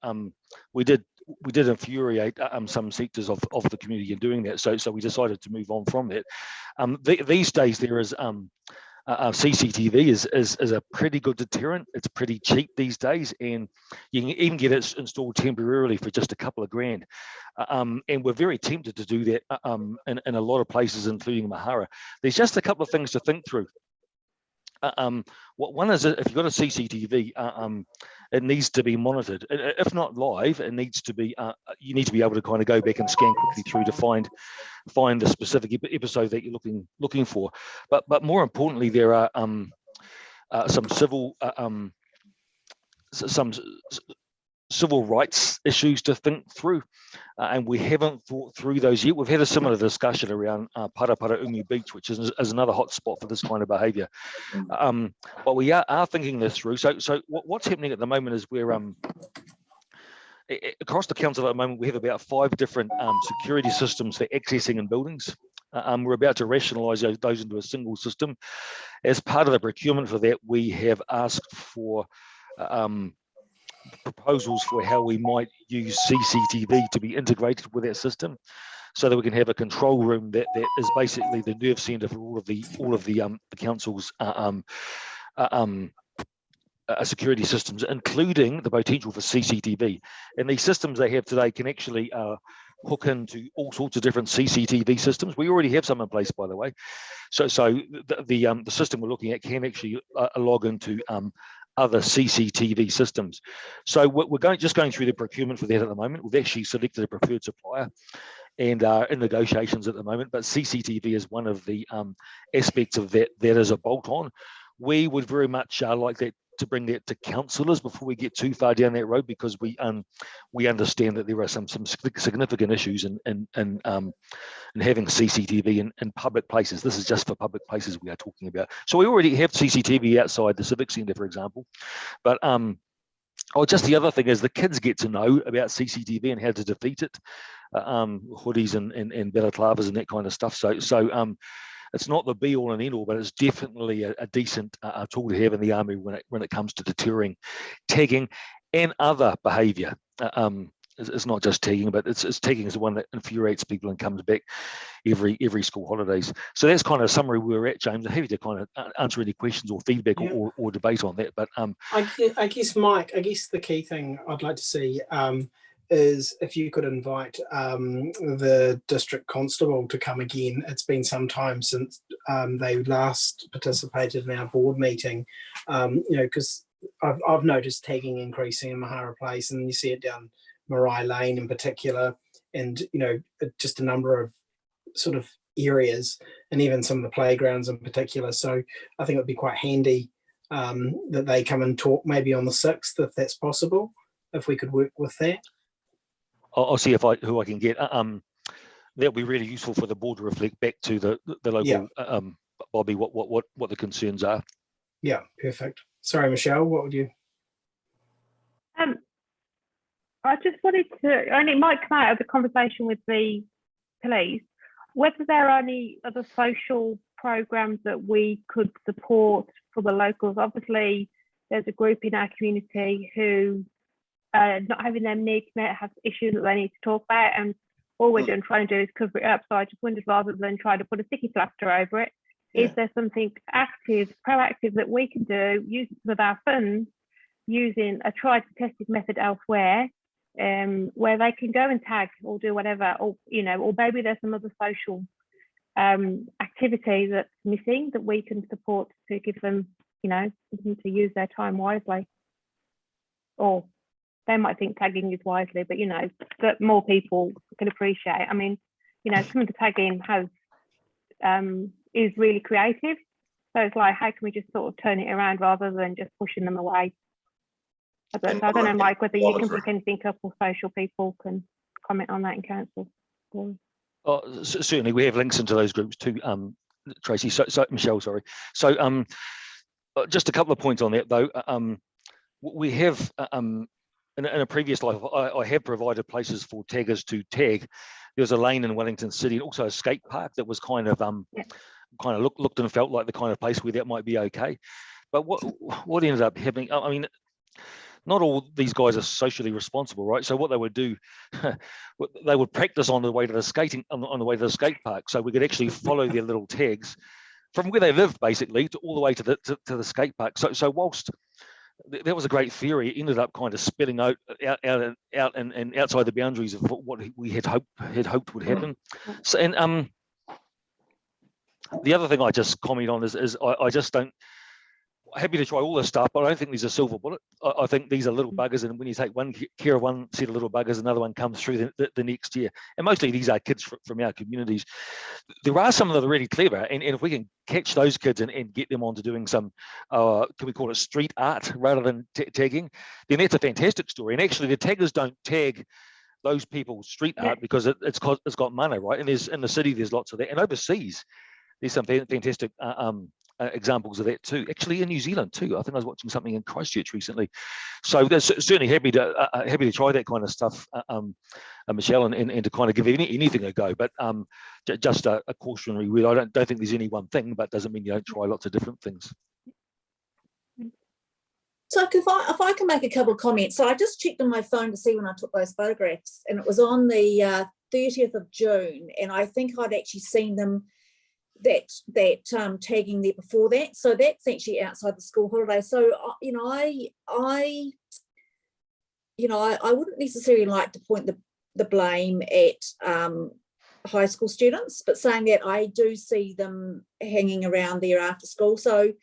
[SPEAKER 10] we did infuriate some sectors of the community in doing that. So we decided to move on from that. These days there is CCTV is a pretty good deterrent. It's pretty cheap these days, and you can even get it installed temporarily for just a couple of grand. And we're very tempted to do that in a lot of places, including Mahara. There's just a couple of things to think through. One is if you've got a CCTV, it needs to be monitored. If not live, it needs to be. You need to be able to kind of go back and scan quickly through to find the specific episode that you're looking for. But more importantly, there are some civil rights issues to think through, and we haven't thought through those yet. We've had a similar discussion around Parapara Ungi Beach, which is another hot spot for this kind of behaviour. But we are thinking this through. So what's happening at the moment is we're across the council at the moment, we have about 5 different security systems for accessing in buildings. We're about to rationalise those into a single system. As part of the procurement for that, we have asked for proposals for how we might use CCTV to be integrated with that system, so that we can have a control room that is basically the nerve centre for all of the council's security systems, including the potential for CCTV. And these systems they have today can actually hook into all sorts of different CCTV systems. We already have some in place, by the way. So the system we're looking at can actually log into other CCTV systems. So we're just going through the procurement for that at the moment. We've actually selected a preferred supplier and are in negotiations at the moment, but CCTV is one of the aspects of that is a bolt-on. We would very much like that to bring that to councillors before we get too far down that road, because we understand that there are some significant issues in having CCTV in public places. This is just for public places we are talking about. So we already have CCTV outside the Civic Centre, for example. But just the other thing is the kids get to know about CCTV and how to defeat it, hoodies and balaclavas and that kind of stuff. So it's not the be all and end all, but it's definitely a decent tool to have in the army when it comes to deterring tagging and other behaviour. It's not just tagging, but it's tagging is the one that infuriates people and comes back every school holidays. So that's kind of a summary where we're at, James. I'm happy to kind of answer any questions or feedback or debate on that. But
[SPEAKER 1] I guess, Mike, I guess the key thing I'd like to see is if you could invite the district constable to come again. It's been some time since they last participated in our board meeting, because I've noticed tagging increasing in Mahara Place, and you see it down Marai Lane in particular, and just a number of sort of areas, and even some of the playgrounds in particular. So I think it would be quite handy that they come and talk maybe on the 6th, if that's possible, if we could work with that.
[SPEAKER 10] I'll see who I can get. That'll be really useful for the board to reflect back to the local Bobby what the concerns are.
[SPEAKER 1] Yeah, perfect. Sorry, Michelle, what would you?
[SPEAKER 14] I just wanted to, and it might come out of the conversation with the police, whether there are any other social programs that we could support for the locals. Obviously, there's a group in our community who not having their needs met have issues that they need to talk about, and all we're trying to do is cover it up. So I just wondered, rather than try to put a sticky plaster over it, is there something active, proactive that we can do using some of our funds, using a tried and tested method elsewhere, where they can go and tag or do whatever, or maybe there's some other social activity that's missing that we can support to give them, something to use their time wisely. Or they might think tagging is wisely, but that more people can appreciate. I mean, coming to tagging is really creative. So it's like, how can we just sort of turn it around rather than just pushing them away? I don't know, Mike, whether you can pick anything up, or social people can comment on that in council.
[SPEAKER 10] Certainly, we have links into those groups too, Tracy. So Michelle, sorry. So just a couple of points on that though. We have in a previous life, I have provided places for taggers to tag. There was a lane in Wellington City, and also a skate park that was kind of looked and felt like the kind of place where that might be okay. But what ended up happening? I mean, not all these guys are socially responsible, right? So what they would do, they would practice on the way to the skating, on the way to the skate park, so we could actually follow their little tags from where they lived, basically, to all the way to the skate park. So whilst that was a great theory, it ended up kind of spilling out and outside the boundaries of what we had hoped would happen. So, and the other thing I just comment on is I just don't. Happy to try all this stuff, but I don't think there's a silver bullet. I think these are little buggers, and when you take care of one set of little buggers, another one comes through the next year. And mostly these are kids from our communities. There are some that are really clever, and if we can catch those kids and get them onto doing some, can we call it street art rather than tagging, then that's a fantastic story. And actually, the taggers don't tag those people street art because it's got money, right? And there's in the city there's lots of that, and overseas there's some fantastic examples of that too. Actually, in New Zealand too. I think I was watching something in Christchurch recently. So they're certainly happy to try that kind of stuff, Michelle, and to kind of give anything a go. But just a cautionary word. I don't think there's any one thing, but doesn't mean you don't try lots of different things.
[SPEAKER 2] So if I can make a couple of comments. So I just checked on my phone to see when I took those photographs, and it was on the 30th of June, and I think I'd actually seen them that tagging there before that. So that's actually outside the school holiday. So I wouldn't necessarily like to point the blame at high school students, but saying that I do see them hanging around there after school. So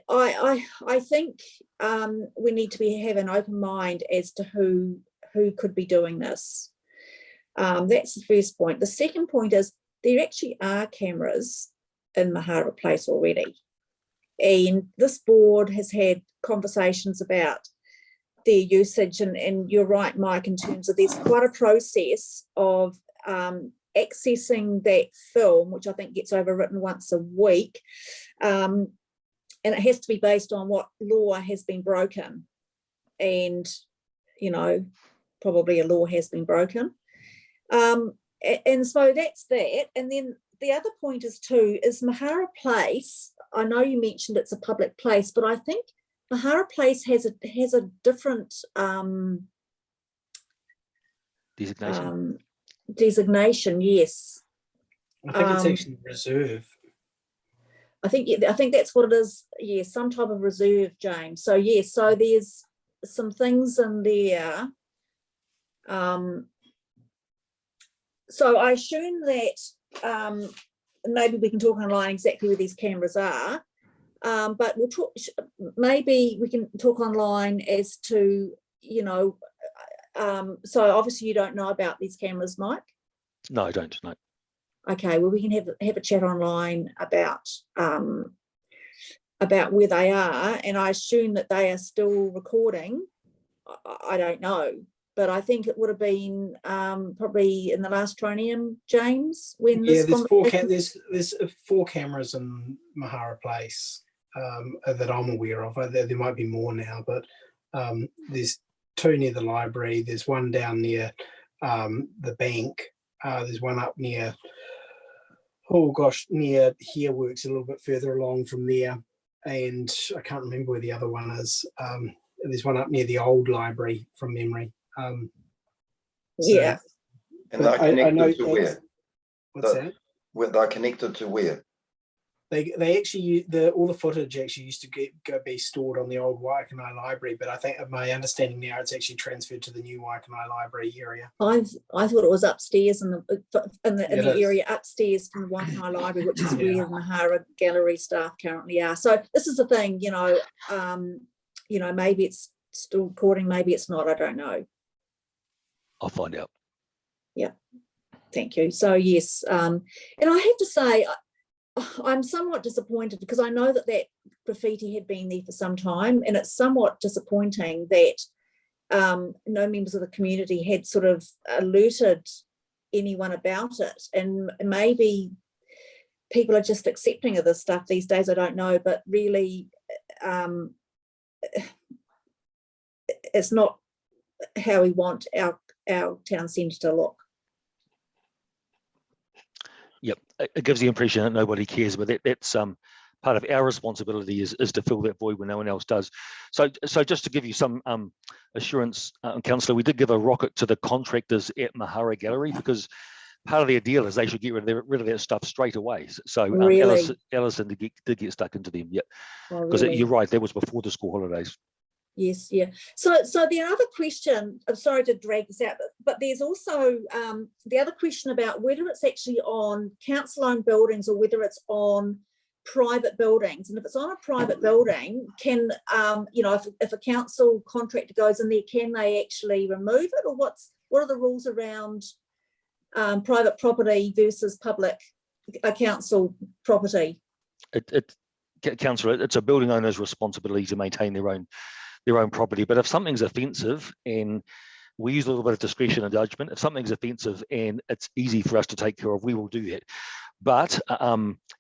[SPEAKER 2] I think we need to have an open mind as to who could be doing this. That's the first point. The second point is there actually are cameras in Mahara Place already. And this board has had conversations about their usage. And you're right, Mike, in terms of there's quite a process of accessing that film, which I think gets overwritten once a week. And it has to be based on what law has been broken. And, probably a law has been broken. And so that's that. And then the other point is too, is Mahara Place, I know you mentioned it's a public place, but I think Mahara Place has a different
[SPEAKER 10] Designation.
[SPEAKER 2] Designation, yes.
[SPEAKER 1] I think it's actually reserve.
[SPEAKER 2] I think that's what it is. Yes, some type of reserve, James. So yes, so there's some things in there. So I assume that maybe we can talk online exactly where these cameras are, but we'll talk. Maybe we can talk online as to, you know. So obviously you don't know about these cameras, Mike.
[SPEAKER 10] No, I don't. No.
[SPEAKER 2] Okay, well, we can have a chat online about where they are, and I assume that they are still recording. I don't know, but I think it would have been probably in the last trinium, James, when this
[SPEAKER 1] there's 4 cameras in Mahara Place that I'm aware of. There might be more now, but there's 2 near the library. There's 1 down near the bank. There's 1 up near, near Here Works, a little bit further along from there. And I can't remember where the other one is. There's 1 up near the old library from memory.
[SPEAKER 2] Yeah.
[SPEAKER 12] And they're connected to where?
[SPEAKER 1] What's that?
[SPEAKER 12] They're connected to where?
[SPEAKER 1] They actually, all the footage actually used to be stored on the old Waikanae library, but I think my understanding now it's actually transferred to the new Waikanae library area.
[SPEAKER 2] I thought it was upstairs in the area upstairs from the Waikanae library, which is where the Mahara Gallery staff currently are. So this is the thing, you know, maybe it's still recording, maybe it's not. I don't know.
[SPEAKER 10] I'll find out.
[SPEAKER 2] Yeah, thank you. So yes, and I have to say, I'm somewhat disappointed because I know that graffiti had been there for some time, and it's somewhat disappointing that no members of the community had sort of alerted anyone about it. And maybe people are just accepting of this stuff these days, I don't know, but really it's not how we want our town centre to look.
[SPEAKER 10] Yep, it gives the impression that nobody cares, but that's part of our responsibility is to fill that void when no one else does. So just to give you some assurance, Councillor, we did give a rocket to the contractors at Mahara Gallery because part of their deal is they should get rid of that stuff straight away. So
[SPEAKER 2] really?
[SPEAKER 10] Alison did get stuck into them, yep.
[SPEAKER 2] Because
[SPEAKER 10] you're right, that was before the school holidays.
[SPEAKER 2] Yes, yeah. So the other question, I'm sorry to drag this out, but there's also the other question about whether it's actually on council-owned buildings or whether it's on private buildings. And if it's on a private building, can, if a council contractor goes in there, can they actually remove it? Or what are the rules around private property versus public council property?
[SPEAKER 10] Councillor, it's a building owner's responsibility to maintain their own property, but if something's offensive, and we use a little bit of discretion and judgment, if something's offensive and it's easy for us to take care of, we will do that. But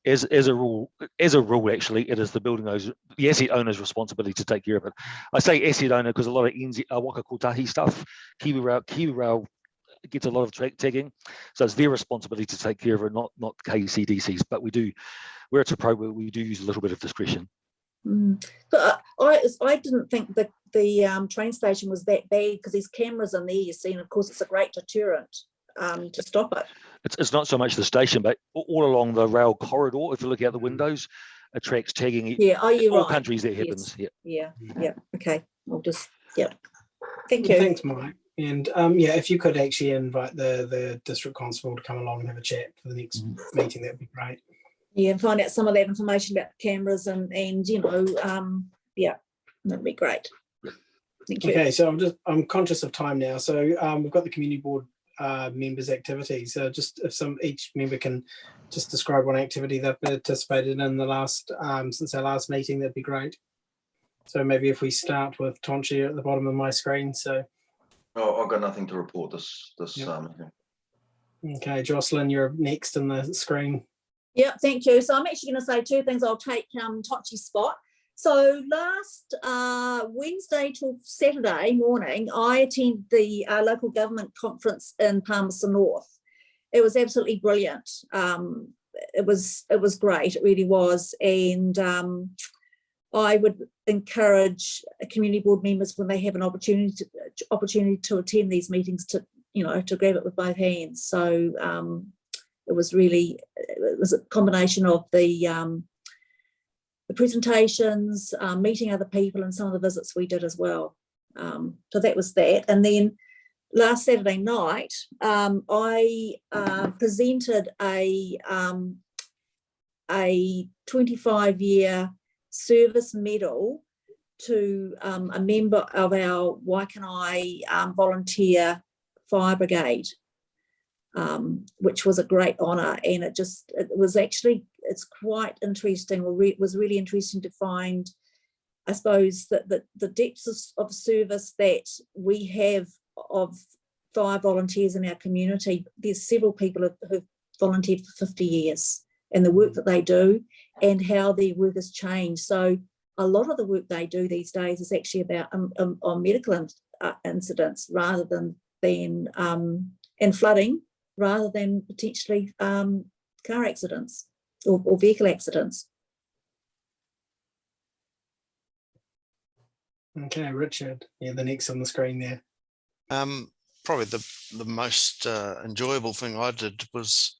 [SPEAKER 10] as a rule, actually, it is the asset owner's responsibility to take care of it. I say asset owner because a lot of Waka Kotahi stuff, Kiwi Rail gets a lot of tagging, so it's their responsibility to take care of it, not KCDC's. But where it's appropriate, we do use a little bit of discretion.
[SPEAKER 2] But I didn't think that the train station was that bad because there's cameras in there, you see, and of course it's a great deterrent to stop it.
[SPEAKER 10] It's not so much the station, but all along the rail corridor, if you look out the windows, attracts tagging.
[SPEAKER 2] Yeah, you're
[SPEAKER 10] all
[SPEAKER 2] right.
[SPEAKER 10] countries that happens.
[SPEAKER 2] Yeah. Okay, I'll just, Thank you.
[SPEAKER 1] Thanks, Mike. And if you could actually invite the district constable to come along and have a chat for the next meeting, that'd be great.
[SPEAKER 2] Yeah, and find out some of that information about the cameras and that'd be great. Thank you.
[SPEAKER 1] Okay, so I'm conscious of time now. So we've got the community board members' activities. So just if each member can just describe one activity they've participated in the last since our last meeting, that'd be great. So maybe if we start with Tonchi at the bottom of my screen. So
[SPEAKER 12] I've got nothing to report this meeting.
[SPEAKER 1] Okay, Jocelyn, you're next in the screen.
[SPEAKER 2] Yeah, thank you. So I'm actually going to say 2 things. I'll take Tonchi's spot. So last Wednesday till Saturday morning, I attended the local government conference in Palmerston North. It was absolutely brilliant. it was great. It really was. And I would encourage community board members, when they have an opportunity to attend these meetings, to to grab it with both hands. So it was a combination of the presentations, meeting other people, and some of the visits we did as well. So that was that. And then last Saturday night, I presented a 25-year service medal to a member of our Waikanae volunteer fire brigade, which was a great honour. And it's quite interesting. It was really interesting to find, I suppose, that the depths of service that we have of fire volunteers in our community. There's several people who've volunteered for 50 years, and the work that they do and how their work has changed. So a lot of the work they do these days is actually about on medical incidents rather than and flooding, rather than potentially car accidents or vehicle accidents.
[SPEAKER 1] Okay, Richard. Yeah, the next on the screen there.
[SPEAKER 6] Probably the most enjoyable thing I did was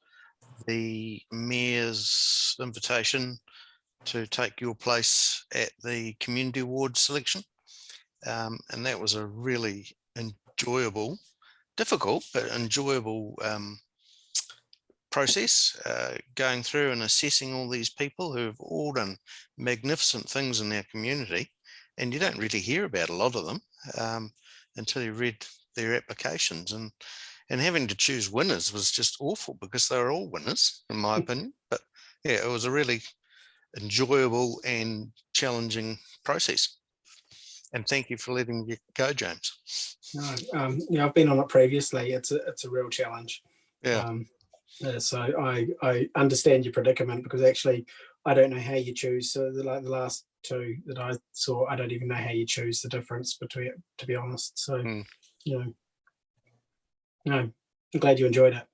[SPEAKER 6] the Mayor's invitation to take your place at the community award selection. And that was a really enjoyable, difficult, but enjoyable process, going through and assessing all these people who have all done magnificent things in their community. And you don't really hear about a lot of them until you read their applications. And having to choose winners was just awful, because they were all winners, in my opinion. But yeah, it was a really enjoyable and challenging process. And thank you for letting me go, James.
[SPEAKER 1] No, yeah, I've been on it previously. It's a real challenge.
[SPEAKER 6] Yeah.
[SPEAKER 1] So I understand your predicament, because actually I don't know how you choose. So the last two that I saw, I don't even know how you choose the difference between it, to be honest. So no, I'm glad you enjoyed it.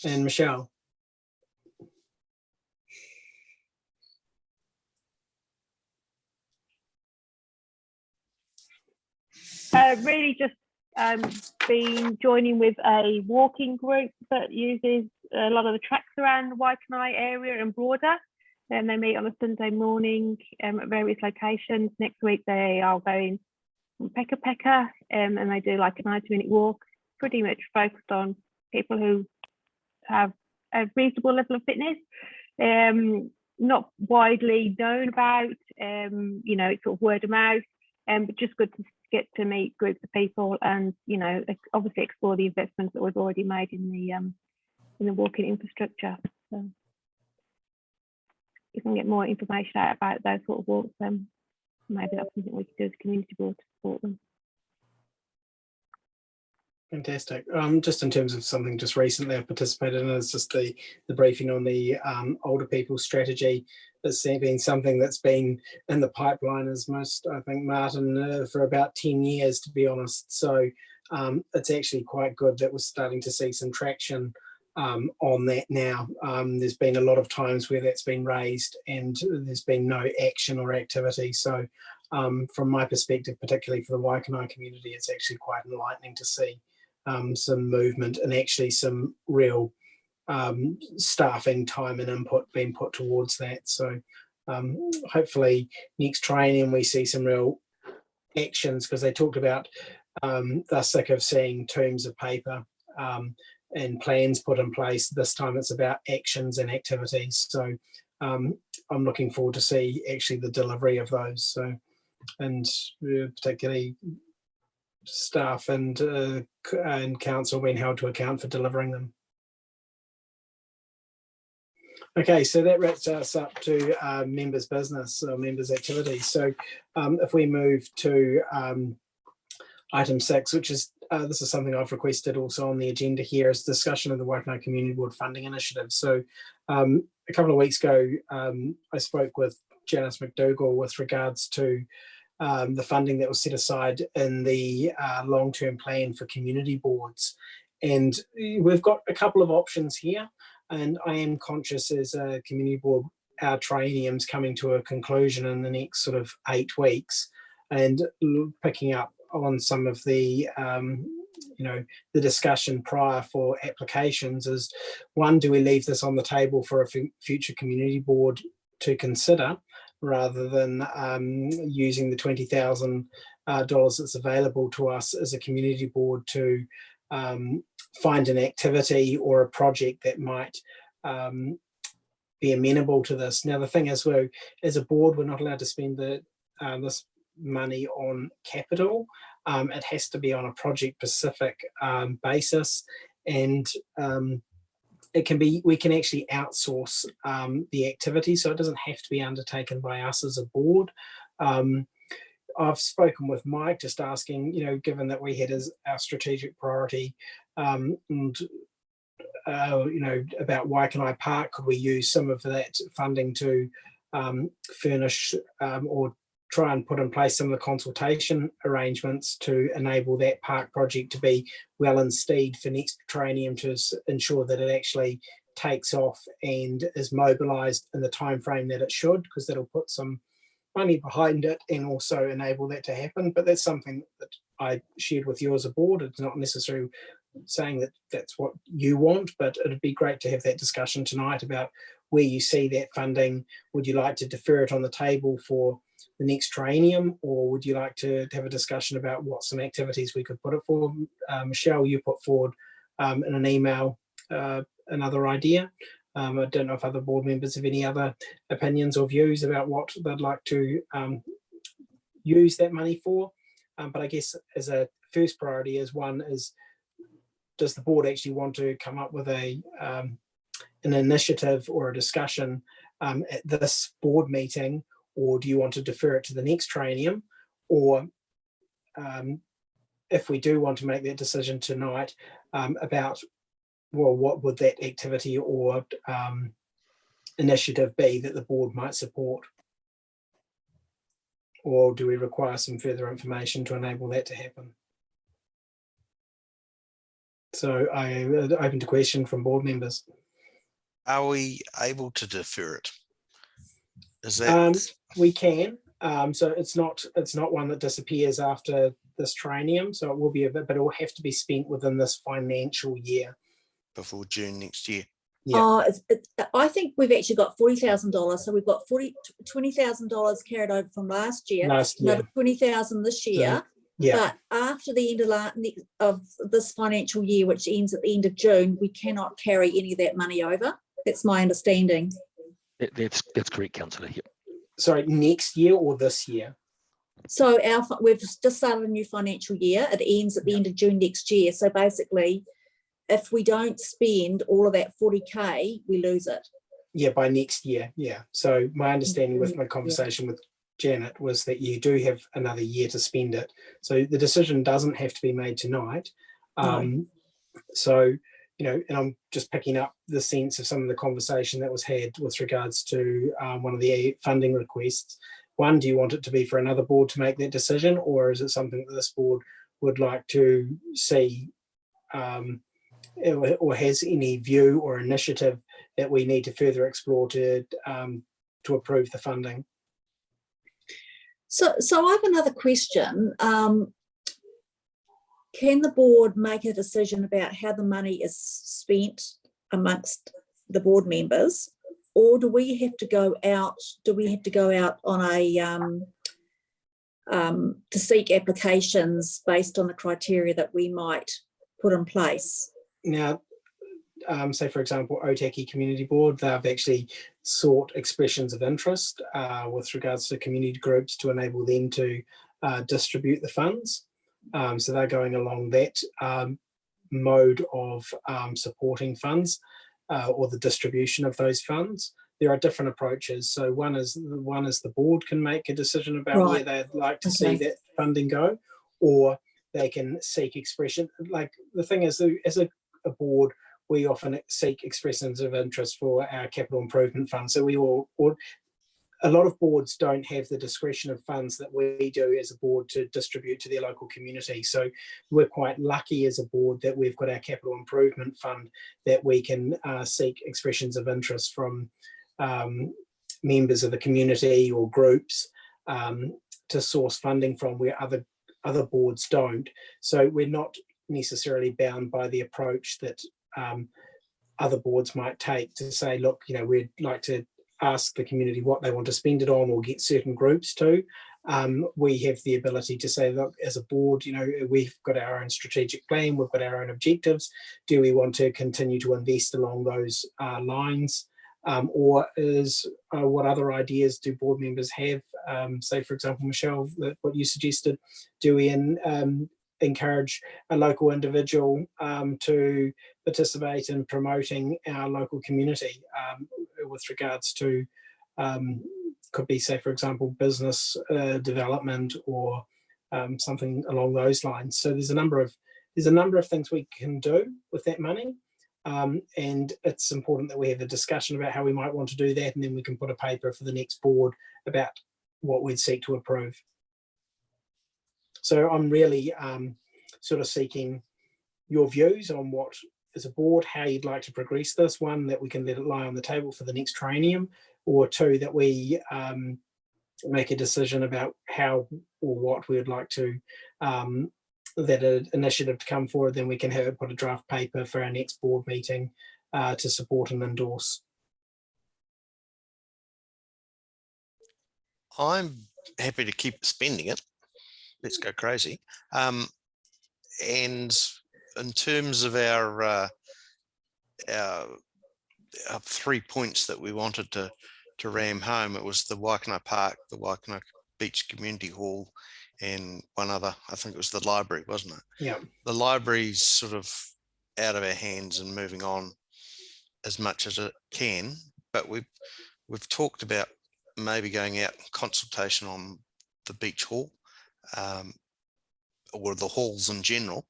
[SPEAKER 1] And Michelle.
[SPEAKER 14] Really just been joining with a walking group that uses a lot of the tracks around the Waikanae area and broader. And they meet on a Sunday morning at various locations. Next week they are going from Peka Peka, and they do like a 90-minute walk, pretty much focused on people who have a reasonable level of fitness. Not widely known about, it's sort of word of mouth, but just good to get to meet groups of people and, obviously explore the investments that we've already made in the walking infrastructure. So if we can get more information out about those sort of walks, then maybe that's something we could do as a community board to support them.
[SPEAKER 1] Fantastic. Just in terms of something just recently I've participated in, is just the briefing on the older people strategy. It's been something that's been in the pipeline, as most, I think, Martin, for about 10 years, to be honest. So it's actually quite good that we're starting to see some traction on that now. There's been a lot of times where that's been raised and there's been no action or activity. So from my perspective, particularly for the Waikanae community, it's actually quite enlightening to see some movement and actually some real staffing time and input being put towards that. So hopefully next training we see some real actions, because they talked about they're sick of seeing tombs of paper and plans put in place. This time it's about actions and activities. So I'm looking forward to see actually the delivery of those. So, and particularly staff and council being held to account for delivering them. Okay, so that wraps us up to members' business, members' activities. So if we move to item 6, which is this is something I've requested also on the agenda here, is discussion of the Waikanae Community Board funding initiative. So a couple of weeks ago, I spoke with Janice McDougall with regards to the funding that was set aside in the long-term plan for community boards. And we've got a couple of options here. And I am conscious as a community board, our triennium's coming to a conclusion in the next sort of 8 weeks, and picking up on some of the the discussion prior for applications is, one, do we leave this on the table for a future community board to consider, rather than using the $20,000 that's available to us as a community board to find an activity or a project that might be amenable to this. Now, the thing is, as a board, we're not allowed to spend this money on capital. It has to be on a project-specific basis, and we can actually outsource the activity, so it doesn't have to be undertaken by us as a board. I've spoken with Mike, just asking, given that we had as our strategic priority, and about Waikanae Park, could we use some of that funding to furnish or try and put in place some of the consultation arrangements to enable that park project to be well in stead for next triennium, to ensure that it actually takes off and is mobilised in the time frame that it should, because that'll put some money behind it and also enable that to happen. But that's something that I shared with you as a board. It's not necessarily saying that that's what you want, but it'd be great to have that discussion tonight about where you see that funding. Would you like to defer it on the table for the next triennium, or would you like to have a discussion about what some activities we could put it for? Michelle, you put forward in an email another idea. I don't know if other board members have any other opinions or views about what they'd like to use that money for. But I guess as a first priority, does the board actually want to come up with an initiative or a discussion at this board meeting, or do you want to defer it to the next triennium? Or if we do want to make that decision tonight, about, well, what would that activity or initiative be that the board might support? Or do we require some further information to enable that to happen? So I open to question from board members.
[SPEAKER 6] Are we able to defer it? Is that
[SPEAKER 1] we can. So it's not one that disappears after this triennium. So it will be but it will have to be spent within this financial year. Before June next year.
[SPEAKER 2] Yeah. I think we've actually got $40,000. So we've got $20,000 carried over from last year. Another $20,000 this year.
[SPEAKER 1] Yeah.
[SPEAKER 2] But after the end of this financial year, which ends at the end of June, we cannot carry any of that money over. That's my understanding.
[SPEAKER 10] That's correct, Councillor. Yep.
[SPEAKER 1] Sorry, next year or this year?
[SPEAKER 2] So we've just started a new financial year. It ends at the end of June next year. So basically, if we don't spend all of that 40K, we lose it.
[SPEAKER 1] Yeah, by next year. Yeah. So my understanding with my conversation with Janet was that you do have another year to spend it. So the decision doesn't have to be made tonight. So, and I'm just picking up the sense of some of the conversation that was had with regards to one of the funding requests. One, do you want it to be for another board to make that decision, or is it something that this board would like to see, or has any view or initiative that we need to further explore to approve the funding?
[SPEAKER 2] So I have another question. Can the board make a decision about how the money is spent amongst the board members, or do we have to go out? Do we have to go out on to seek applications based on the criteria that we might put in place?
[SPEAKER 1] Now, say for example, Otaki Community Board, they've actually sought expressions of interest with regards to community groups to enable them to distribute the funds. So they're going along that mode of supporting funds or the distribution of those funds. There are different approaches. So one is the board can make a decision about where they'd like to see that funding go, or they can seek expression. Like the thing is, as a board, we often seek expressions of interest for our capital improvement fund. So we will, a lot of boards don't have the discretion of funds that we do as a board to distribute to their local community. So we're quite lucky as a board that we've got our capital improvement fund that we can seek expressions of interest from members of the community or groups to source funding from, where other boards don't. So we're not necessarily bound by the approach that other boards might take to say, look, you know, we'd like to ask the community what they want to spend it on or get certain groups to. We have the ability to say, look, as a board, you know, we've got our own strategic plan, we've got our own objectives. Do we want to continue to invest along those lines? Or what other ideas do board members have? Say, for example, Michelle, what you suggested, do we encourage a local individual to participate in promoting our local community with regards to, could be, say, for example, business development or something along those lines. So there's a number of things we can do with that money. And it's important that we have a discussion about how we might want to do that, and then we can put a paper for the next board about what we'd seek to approve. So I'm really sort of seeking your views on what, as a board, how you'd like to progress this. One, that we can let it lie on the table for the next triennium, or two, that we make a decision about how or what we would like to that initiative to come forward. Then we can put a draft paper for our next board meeting to support and endorse.
[SPEAKER 6] I'm happy to keep spending it. Let's go crazy. And in terms of our 3 points that we wanted to ram home, it was the Waikanae Park, the Waikanae Beach Community Hall, and one other, I think it was the library, wasn't it?
[SPEAKER 1] Yeah.
[SPEAKER 6] The library's sort of out of our hands and moving on as much as it can, but we've talked about maybe going out in consultation on the beach hall, or the halls in general.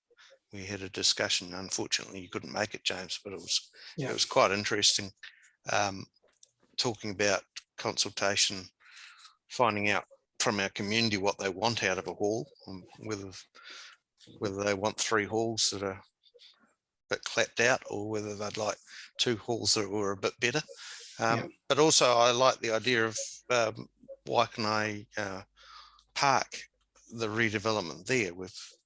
[SPEAKER 6] We had a discussion. Unfortunately, you couldn't make it, James, but it was quite interesting, talking about consultation, finding out from our community what they want out of a hall, and whether they want 3 halls that are a bit clapped out, or whether they'd like 2 halls that were a bit better. But also I like the idea of Waikanae Park, the redevelopment there.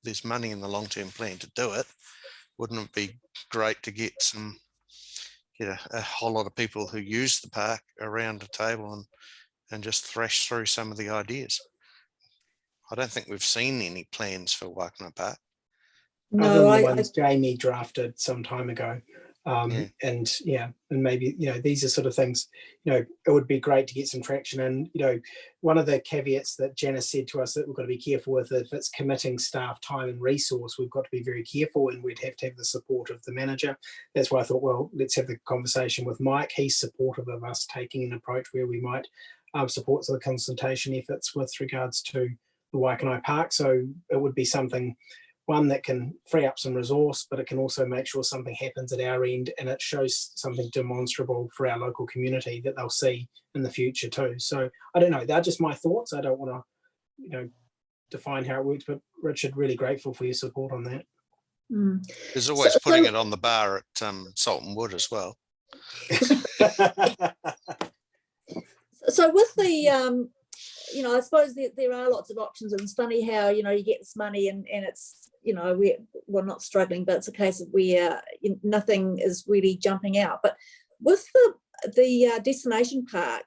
[SPEAKER 6] There's money in the long-term plan to do it. Wouldn't it be great to get a whole lot of people who use the park around a table and just thrash through some of the ideas? I don't think we've seen any plans for Waikanae Park.
[SPEAKER 2] No,
[SPEAKER 1] other than the ones Jamie drafted some time ago. And maybe, these are sort of things, it would be great to get some traction. And, one of the caveats that Janice said to us that we've got to be careful with, if it's committing staff, time and resource, we've got to be very careful, and we'd have to have the support of the manager. That's why I thought, well, let's have the conversation with Mike. He's supportive of us taking an approach where we might support the consultation efforts with regards to the Waikanae Park. So it would be something, one, that can free up some resource, but it can also make sure something happens at our end and it shows something demonstrable for our local community that they'll see in the future too. So I don't know, they're just my thoughts. I don't want to, define how it works, but Richard, really grateful for your support on that.
[SPEAKER 6] There's always putting it on the bar at Salt and Wood as well.
[SPEAKER 2] So with the, I suppose there are lots of options, and it's funny how, you get this money and it's, we're not struggling, but it's a case of where nothing is really jumping out. But with the destination park,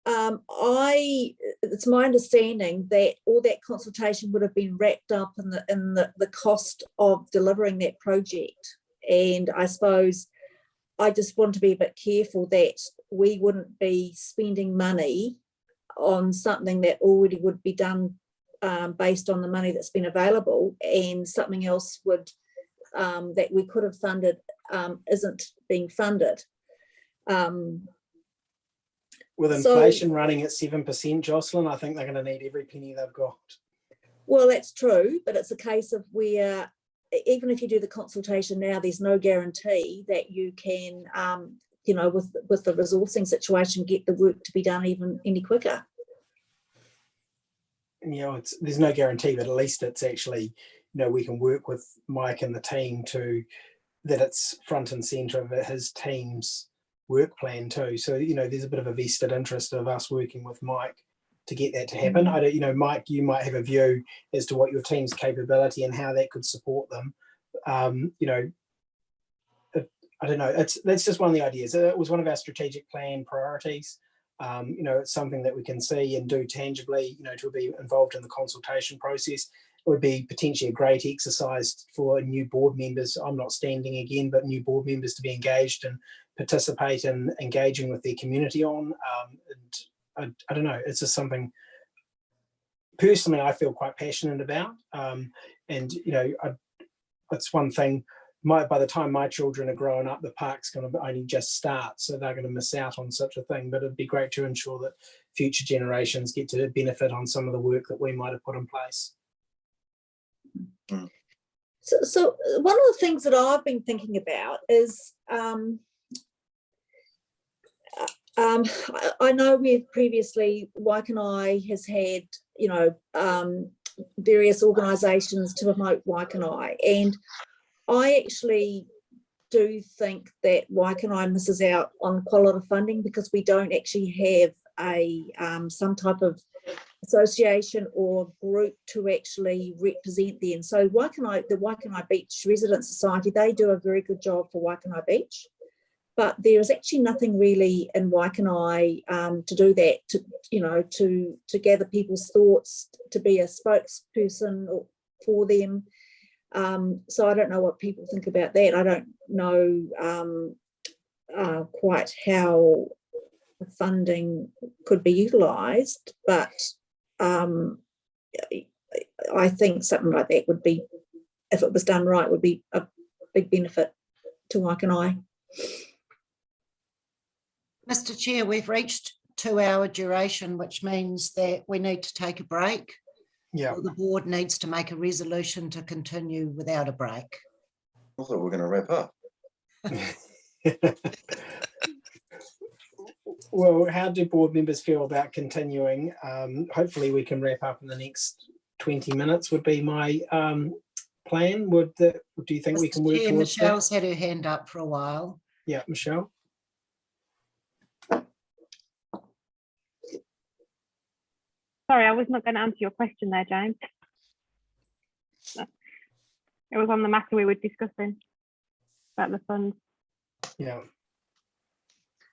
[SPEAKER 2] it's my understanding that all that consultation would have been wrapped up in the cost of delivering that project. And I suppose I just want to be a bit careful that we wouldn't be spending money on something that already would be done based on the money that's been available, and something else that we could have funded isn't being funded.
[SPEAKER 1] With inflation running at 7%, Jocelyn, I think they're going to need every penny they've got.
[SPEAKER 2] Well, that's true, but it's a case of where even if you do the consultation now, there's no guarantee that you can you know, with the resourcing situation, get the work to be done any quicker.
[SPEAKER 1] You know, there's no guarantee, but at least it's actually, you know, we can work with Mike and the team that it's front and center of his team's work plan too. So, you know, there's a bit of a vested interest of us working with Mike to get that to happen. I don't, you know, Mike, you might have a view as to what your team's capability and how that could support them. You know, I don't know. That's just one of the ideas. It was one of our strategic plan priorities. You know, it's something that we can see and do tangibly, you know, to be involved in the consultation process. It would be potentially a great exercise for new board members. I'm not standing again, but new board members to be engaged and participate in engaging with their community on. And I don't know, it's just something personally I feel quite passionate about. And, you know, it's one thing. By the time my children are growing up, the park's going to only just start, so they're going to miss out on such a thing. But it'd be great to ensure that future generations get to benefit on some of the work that we might have put in place.
[SPEAKER 2] So one of the things that I've been thinking about is I know we've previously, Waikanae has had, you know, various organisations to promote Waikanae, and I actually do think that Waikanae misses out on quite a lot of funding because we don't actually have a some type of association or group to actually represent them. So the Waikanae Beach Residents Society, they do a very good job for Waikanae Beach, but there is actually nothing really in Waikanae to do that, to gather people's thoughts, to be a spokesperson for them. So I don't know what people think about that. I don't know quite how the funding could be utilised, but I think something like that would be, if it was done right, would be a big benefit to Waikanae.
[SPEAKER 7] Mr. Chair, we've reached 2-hour duration, which means that we need to take a break.
[SPEAKER 1] Yeah.
[SPEAKER 7] Or the board needs to make a resolution to continue without a break.
[SPEAKER 12] I thought we were going to wrap up.
[SPEAKER 1] Well, how do board members feel about continuing? Hopefully we can wrap up in the next 20 minutes would be my plan. Do you think we can work towards
[SPEAKER 7] Michelle's
[SPEAKER 1] that?
[SPEAKER 7] had her hand up for a while.
[SPEAKER 1] Yeah, Michelle.
[SPEAKER 14] Sorry, I was not going to answer your question there, James. It was on the matter we were discussing about the funds.
[SPEAKER 1] Yeah.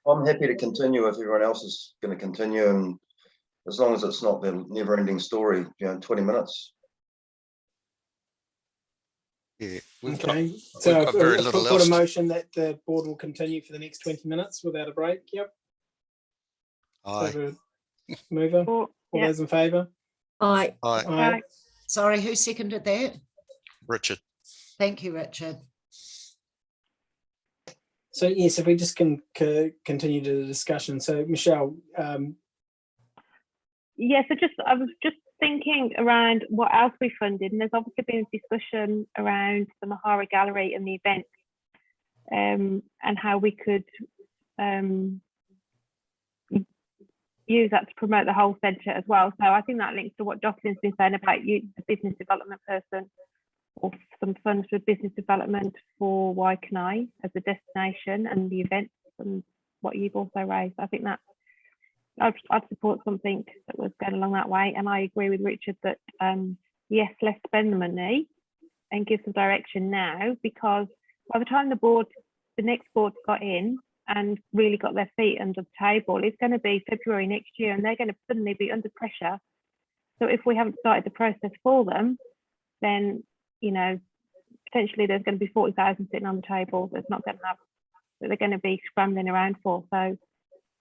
[SPEAKER 12] I'm happy to continue if everyone else is going to continue, and as long as it's not the never-ending story, 20 minutes.
[SPEAKER 6] Yeah.
[SPEAKER 1] Okay. So
[SPEAKER 6] got very little
[SPEAKER 1] put
[SPEAKER 6] else
[SPEAKER 1] a motion that the board will continue for the next 20 minutes without a break. Yep.
[SPEAKER 6] Aye.
[SPEAKER 1] Mover. All those in favour?
[SPEAKER 2] Aye.
[SPEAKER 6] Aye.
[SPEAKER 1] Aye.
[SPEAKER 7] Sorry, who seconded that?
[SPEAKER 6] Richard.
[SPEAKER 7] Thank you, Richard.
[SPEAKER 1] So yes, if we just can continue to the discussion. So Michelle.
[SPEAKER 14] Yeah, so I was just thinking around what else we funded, and there's obviously been a discussion around the Mahara Gallery and the event, and how we could use that to promote the whole centre as well. So I think that links to what Jocelyn's been saying about you, the business development person, or some funds for business development for Waikanae as a destination and the events and what you've also raised. I think that I'd support something that was going along that way. And I agree with Richard that yes, let's spend the money and give some direction now, because by the time the next board got in and really got their feet under the table, it's going to be February next year, and they're going to suddenly be under pressure. So if we haven't started the process for them, then potentially there's going to be 40,000 sitting on the table that's not going to have, that they're going to be scrambling around for. So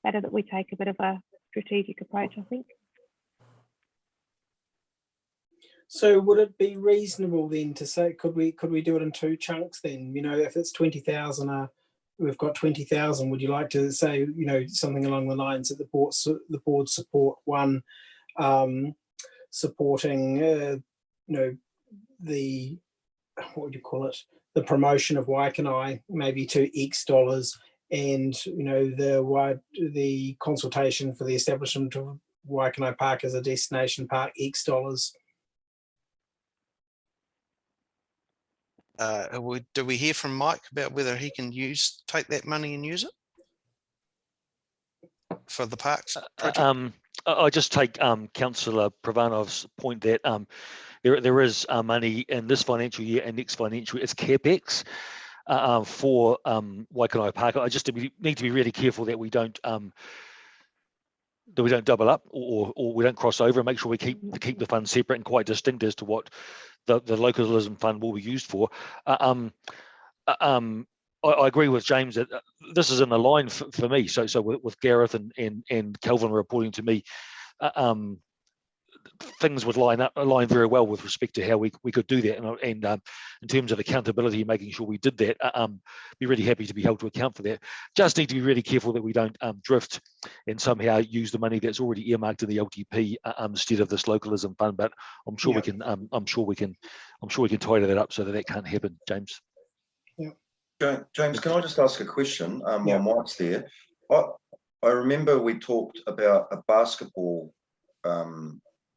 [SPEAKER 14] better that we take a bit of a strategic approach, I think.
[SPEAKER 1] So would it be reasonable then to say, could we do it in 2 chunks then? If it's 20,000, we've got 20,000. Would you like to say, something along the lines that the board support one, supporting, the, what would you call it? The promotion of Waikanae, maybe to X dollars, and the consultation for the establishment of Waikanae Park as a destination park, X dollars.
[SPEAKER 6] Do we hear from Mike about whether he can take that money and use it for the parks project?
[SPEAKER 10] I just take Councillor Pravanov's point that there is money in this financial year and next financial year. It's CapEx for Waikanae Park. I just need to be really careful that we don't double up or we don't cross over, and make sure we keep the funds separate and quite distinct as to what the localism fund will be used for. I agree with James that this is in a line for me. So with Gareth and Kelvin reporting to me, things would align very well with respect to how we could do that. And in terms of accountability, making sure we did that, be really happy to be held to account for that. Just need to be really careful that we don't drift and somehow use the money that's already earmarked in the LTP instead of this localism fund. But I'm sure we can. I'm sure we can tidy that up so that can't happen, James.
[SPEAKER 1] Yeah.
[SPEAKER 12] James, can I just ask a question while Mike's there? I remember we talked about a basketball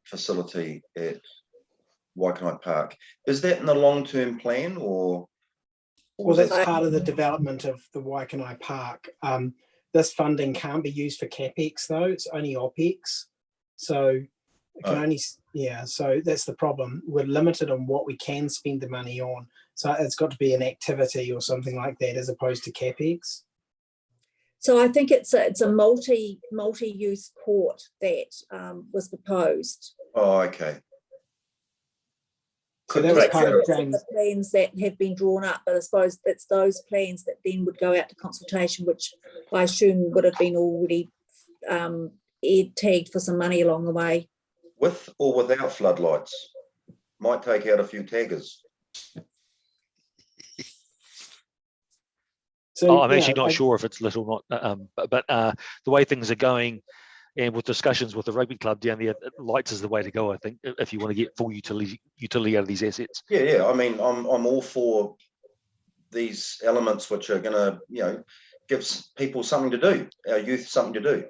[SPEAKER 12] facility at Waikanae Park. Is that in the long-term plan, or
[SPEAKER 1] well, that's part of the development of the Waikanae Park. This funding can't be used for CapEx though, it's only OpEx. So it can only, so that's the problem. We're limited on what we can spend the money on. So it's got to be an activity or something like that as opposed to CapEx.
[SPEAKER 2] So I think it's a multi-use court that was proposed.
[SPEAKER 12] Oh, okay.
[SPEAKER 1] So that was part of
[SPEAKER 2] the plans that have been drawn up, but I suppose it's those plans that then would go out to consultation, which I assume would have been already tagged for some money along the way.
[SPEAKER 12] With or without floodlights? Might take out a few taggers.
[SPEAKER 10] So, I'm actually not sure if it's lit or not, but the way things are going, and with discussions with the rugby club down there, lights is the way to go, I think, if you want to get full utility out of these assets.
[SPEAKER 12] Yeah. I mean, I'm all for these elements which are going to, give people something to do, our youth something to do.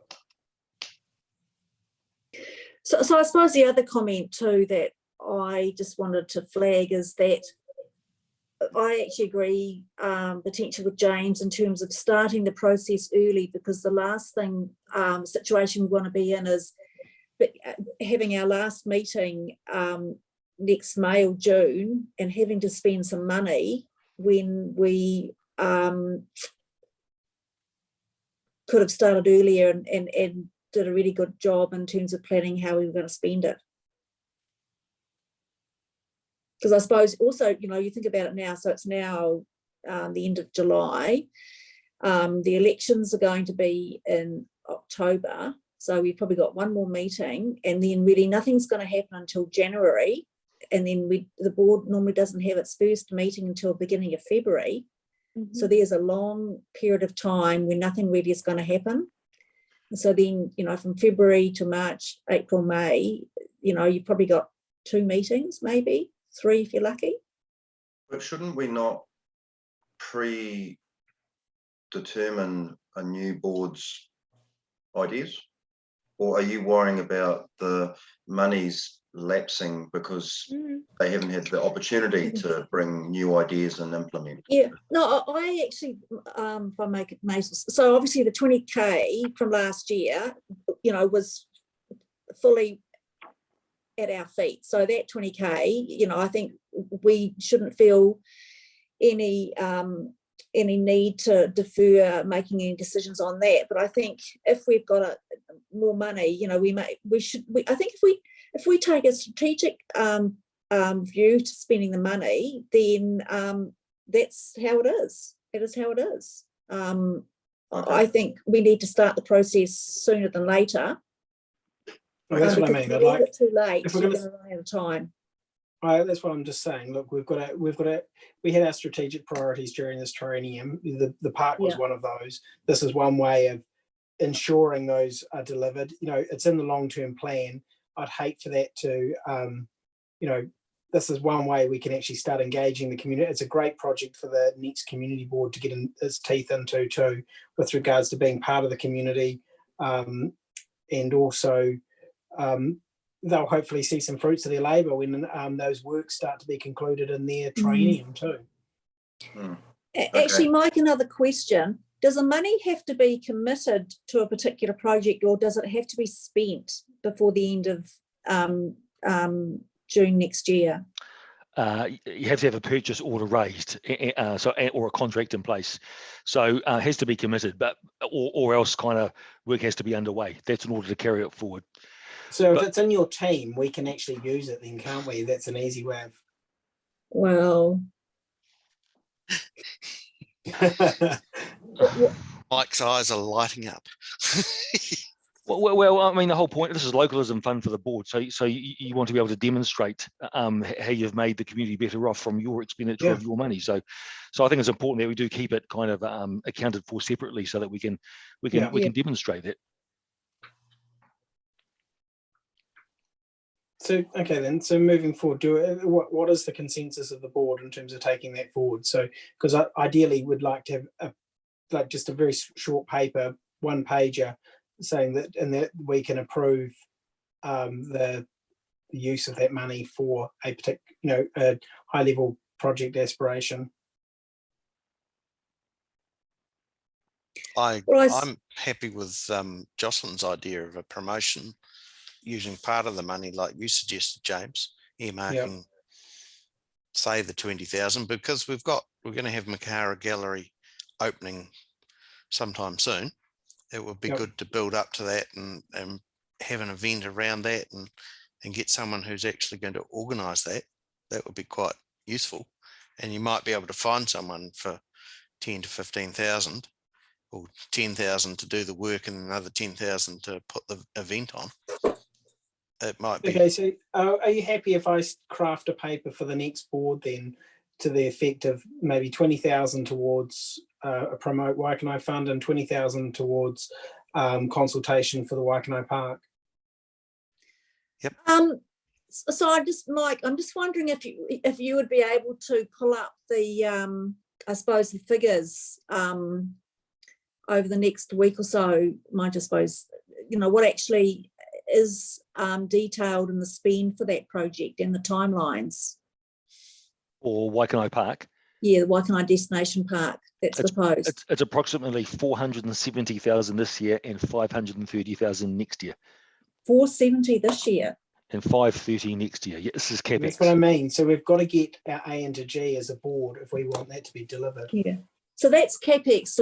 [SPEAKER 2] So I suppose the other comment too that I just wanted to flag is that I actually agree potentially with James in terms of starting the process early, because the last situation we want to be in is having our last meeting next May or June and having to spend some money when we could have started earlier and did a really good job in terms of planning how we were going to spend it. Because I suppose also, you think about it now, so it's now the end of July. The elections are going to be in October. So we've probably got one more meeting, and then really nothing's going to happen until January. And then the board normally doesn't have its first meeting until the beginning of February. Mm-hmm. So there's a long period of time when nothing really is going to happen. And so then, from February to March, April, May, you've probably got 2 meetings, maybe 3 if you're lucky.
[SPEAKER 12] But shouldn't we not predetermine a new board's ideas? Or are you worrying about the monies lapsing because they haven't had the opportunity to bring new ideas and implement?
[SPEAKER 2] Yeah, no, I actually, if I make it so obviously the 20K from last year, was fully at our feet. So that 20K, I think we shouldn't feel any need to defer making any decisions on that. But I think if we've got more money, I think if we take a strategic view to spending the money, then that's how it is. It is how it is. Okay. I think we need to start the process sooner than later.
[SPEAKER 1] Well, that's what I mean.
[SPEAKER 2] If we leave it too late, we're going to run out of time.
[SPEAKER 1] That's what I'm just saying. Look, we had our strategic priorities during this triennium. The park was one of those. This is one way of ensuring those are delivered. It's in the long-term plan. I'd hate for that to, this is one way we can actually start engaging the community. It's a great project for the next community board to get its teeth into too, with regards to being part of the community, and also they'll hopefully see some fruits of their labour when those works start to be concluded in their training too.
[SPEAKER 2] Actually, Mike, another question. Does the money have to be committed to a particular project, or does it have to be spent before the end of June next year?
[SPEAKER 10] You have to have a purchase order raised, or a contract in place. So it has to be committed, but or else kind of work has to be underway. That's in order to carry it forward.
[SPEAKER 1] So if it's in your team, we can actually use it then, can't we? That's an easy way of...
[SPEAKER 2] Well...
[SPEAKER 6] Mike's eyes are lighting up.
[SPEAKER 10] Well, I mean, the whole point, this is localism fund for the board. So you want to be able to demonstrate how you've made the community better off from your expenditure of your money. So I think it's important that we do keep it kind of accounted for separately so that we can demonstrate that.
[SPEAKER 1] So, okay then, so moving forward, what is the consensus of the board in terms of taking that forward? So, because I ideally would like to have just a very short paper, one pager, saying that, and that we can approve the use of that money for a particular, a high level project aspiration.
[SPEAKER 6] I'm happy with Jocelyn's idea of a promotion using part of the money like you suggested, James, earmarking, say, the 20,000, because we're going to have Makara Gallery opening sometime soon. It would be good to build up to that and have an event around that and get someone who's actually going to organise that. That would be quite useful. And you might be able to find someone for 10 to 15,000 or 10,000 to do the work and another 10,000 to put the event on. It might be.
[SPEAKER 1] Okay, so are you happy if I craft a paper for the next board then to the effect of maybe 20,000 towards a Promote Waikanae Fund and 20,000 towards consultation for the Waikanae Park?
[SPEAKER 6] Yep.
[SPEAKER 2] So Mike, I'm just wondering if you would be able to pull up the I suppose the figures over the next week or so. Mike, I suppose, what actually is detailed in the spend for that project and the timelines.
[SPEAKER 10] Or Waikanae Park?
[SPEAKER 2] Yeah, the Waikanae Destination Park that's proposed.
[SPEAKER 10] It's approximately 470,000 this year and 530,000 next year.
[SPEAKER 2] 470 this year?
[SPEAKER 10] And 530 next year. Yeah, this is CapEx.
[SPEAKER 1] That's what I mean. So we've got to get our A into G as a board if we want that to be delivered.
[SPEAKER 2] Yeah. So that's CapEx.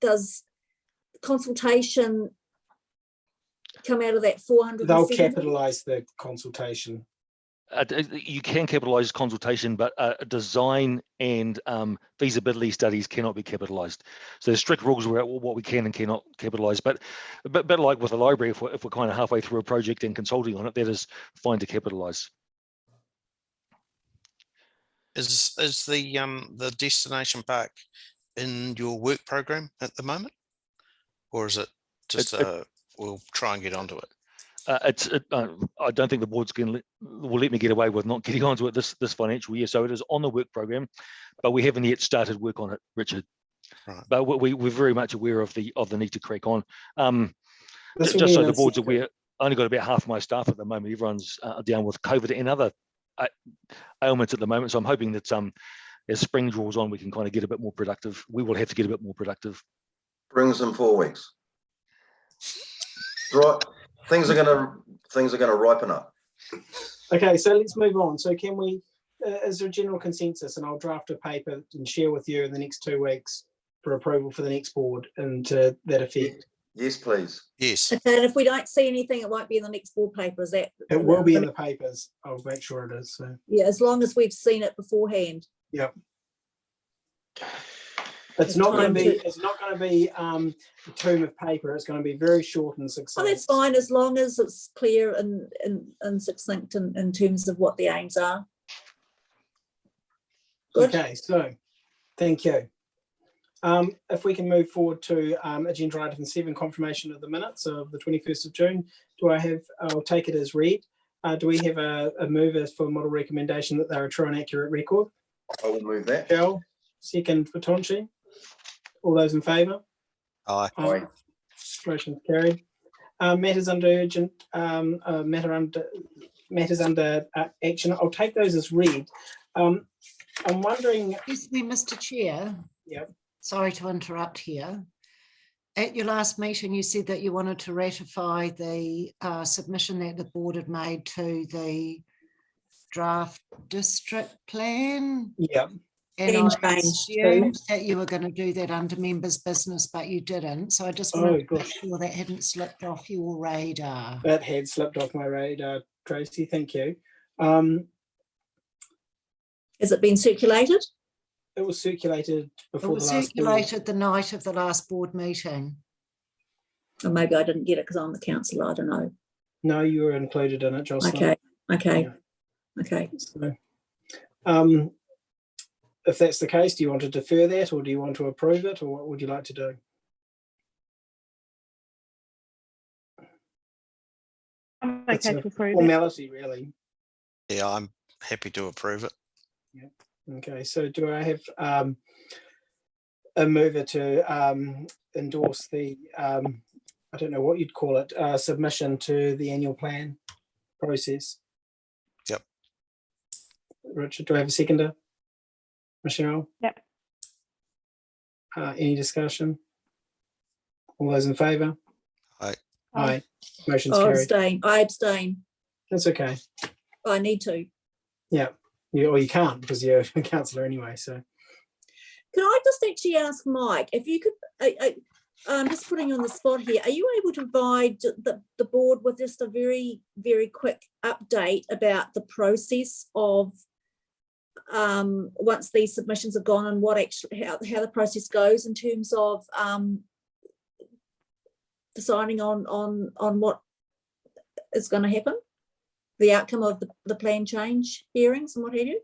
[SPEAKER 2] Does consultation come out of that 470?
[SPEAKER 1] They'll capitalise the consultation.
[SPEAKER 10] You can capitalise consultation, but design and feasibility studies cannot be capitalised. So there's strict rules about what we can and cannot capitalise. But like with the library, if we're kind of halfway through a project and consulting on it, that is fine to capitalise.
[SPEAKER 6] Is the destination park in your work program at the moment, or is it just we'll try and get onto it?
[SPEAKER 10] I don't think the board's will let me get away with not getting onto it this financial year. So it is on the work program, but we haven't yet started work on it, Richard.
[SPEAKER 6] Right.
[SPEAKER 10] But we're very much aware of the need to crack on. Just so the board's aware, I only got about half my staff at the moment. Everyone's down with COVID and other ailments at the moment. So I'm hoping that as spring draws on, we can kind of get a bit more productive. We will have to get a bit more productive.
[SPEAKER 12] Brings them 4 weeks. Right. Things are gonna ripen up.
[SPEAKER 1] Okay, so let's move on. So can we, is there a general consensus, and I'll draft a paper and share with you in the next 2 weeks for approval for the next board and to that effect?
[SPEAKER 12] Yes, please.
[SPEAKER 6] Yes.
[SPEAKER 2] And if we don't see anything, it won't be in the next board paper, is that?
[SPEAKER 1] It will be in the papers. I'll make sure it is. So.
[SPEAKER 2] Yeah, as long as we've seen it beforehand.
[SPEAKER 1] Yep. It's not going to be a tomb of paper. It's going to be very short and succinct.
[SPEAKER 2] Oh, that's fine, as long as it's clear and succinct in terms of what the aims are. Good.
[SPEAKER 1] Okay, so thank you. If we can move forward to agenda item 7, confirmation of the minutes of the 21st of June. I'll take it as read. Do we have a mover for model recommendation that they're a true and accurate record?
[SPEAKER 12] I will move that.
[SPEAKER 1] Joel, second for Tonchi. All those in favour?
[SPEAKER 6] Aye.
[SPEAKER 12] Aye.
[SPEAKER 1] Motion carried. Matters under urgent, matters under action. I'll take those as read. I'm wondering.
[SPEAKER 7] Excuse me, Mr. Chair.
[SPEAKER 1] Yep.
[SPEAKER 7] Sorry to interrupt here. At your last meeting, you said that you wanted to ratify the submission that the board had made to the draft district plan.
[SPEAKER 1] Yep.
[SPEAKER 7] And
[SPEAKER 2] And
[SPEAKER 7] I
[SPEAKER 2] change
[SPEAKER 7] assumed that you were going to do that under members' business, but you didn't. So I just wanted to make sure that hadn't slipped off your radar.
[SPEAKER 1] That had slipped off my radar, Tracy. Thank you.
[SPEAKER 2] Has it been circulated?
[SPEAKER 1] It was circulated before
[SPEAKER 7] It was
[SPEAKER 1] the last
[SPEAKER 7] circulated the night of the last board meeting.
[SPEAKER 2] Or maybe I didn't get it because I'm the councillor. I don't know.
[SPEAKER 1] No, you were included in it, Jocelyn.
[SPEAKER 2] Okay. Okay.
[SPEAKER 1] Yeah.
[SPEAKER 2] Okay.
[SPEAKER 1] So, if that's the case, do you want to defer that, or do you want to approve it, or what would you like to do?
[SPEAKER 14] I'm
[SPEAKER 1] It's
[SPEAKER 14] okay
[SPEAKER 1] a
[SPEAKER 14] to approve it.
[SPEAKER 1] formality, really.
[SPEAKER 6] Yeah, I'm happy to approve it.
[SPEAKER 1] Yeah. Okay. So, do I have a mover to endorse the I don't know what you'd call it, submission to the annual plan process?
[SPEAKER 6] Yep.
[SPEAKER 1] Richard, do I have a seconder? Michelle?
[SPEAKER 14] Yep.
[SPEAKER 1] Any discussion? All those in favour?
[SPEAKER 6] Aye.
[SPEAKER 1] Aye. Motion's
[SPEAKER 2] I
[SPEAKER 1] carried.
[SPEAKER 2] abstain. I abstain.
[SPEAKER 1] That's okay.
[SPEAKER 2] I need to.
[SPEAKER 1] Yeah. Or you can't because you're a councillor anyway. So.
[SPEAKER 2] Can I just actually ask Mike if you could? I'm just putting you on the spot here. Are you able to provide the board with just a very, very quick update about the process of once these submissions are gone and what actually how the process goes in terms of deciding on what is going to happen, the outcome of the plan change hearings and what have you?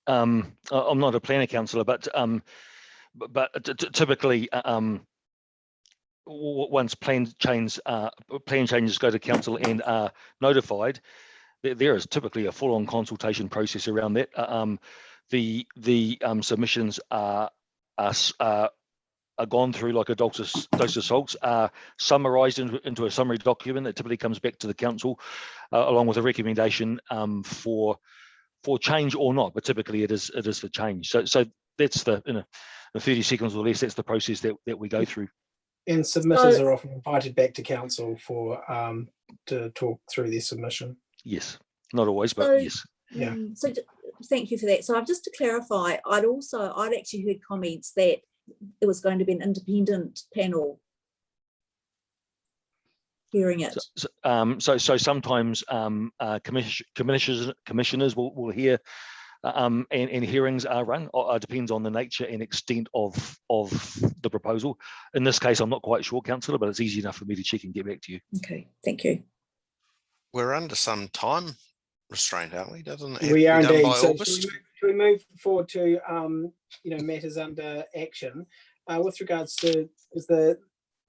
[SPEAKER 10] I'm not a planning councillor, but typically, once plan changes go to council and are notified, there is typically a full-on consultation process around that. The submissions are gone through like a dose of salts, are summarised into a summary document that typically comes back to the council, along with a recommendation for change or not. But typically, it is for change. So that's the 30 seconds or less. That's the process that we go through.
[SPEAKER 1] And submitters are often invited back to council for to talk through their submission.
[SPEAKER 10] Yes, not always, but yes.
[SPEAKER 1] Yeah.
[SPEAKER 2] So thank you for that. So just to clarify, I'd actually heard comments that it was going to be an independent panel hearing it.
[SPEAKER 10] So sometimes commissioners will hear and hearings are run. Depends on the nature and extent of the proposal. In this case, I'm not quite sure, councillor, but it's easy enough for me to check and get back to you.
[SPEAKER 2] Okay, thank you.
[SPEAKER 6] We're under some time restraint, aren't we? Doesn't it have
[SPEAKER 1] We
[SPEAKER 6] to
[SPEAKER 1] are
[SPEAKER 6] be done
[SPEAKER 1] indeed.
[SPEAKER 6] by
[SPEAKER 1] So
[SPEAKER 6] August?
[SPEAKER 1] should we move forward to matters under action with regards to the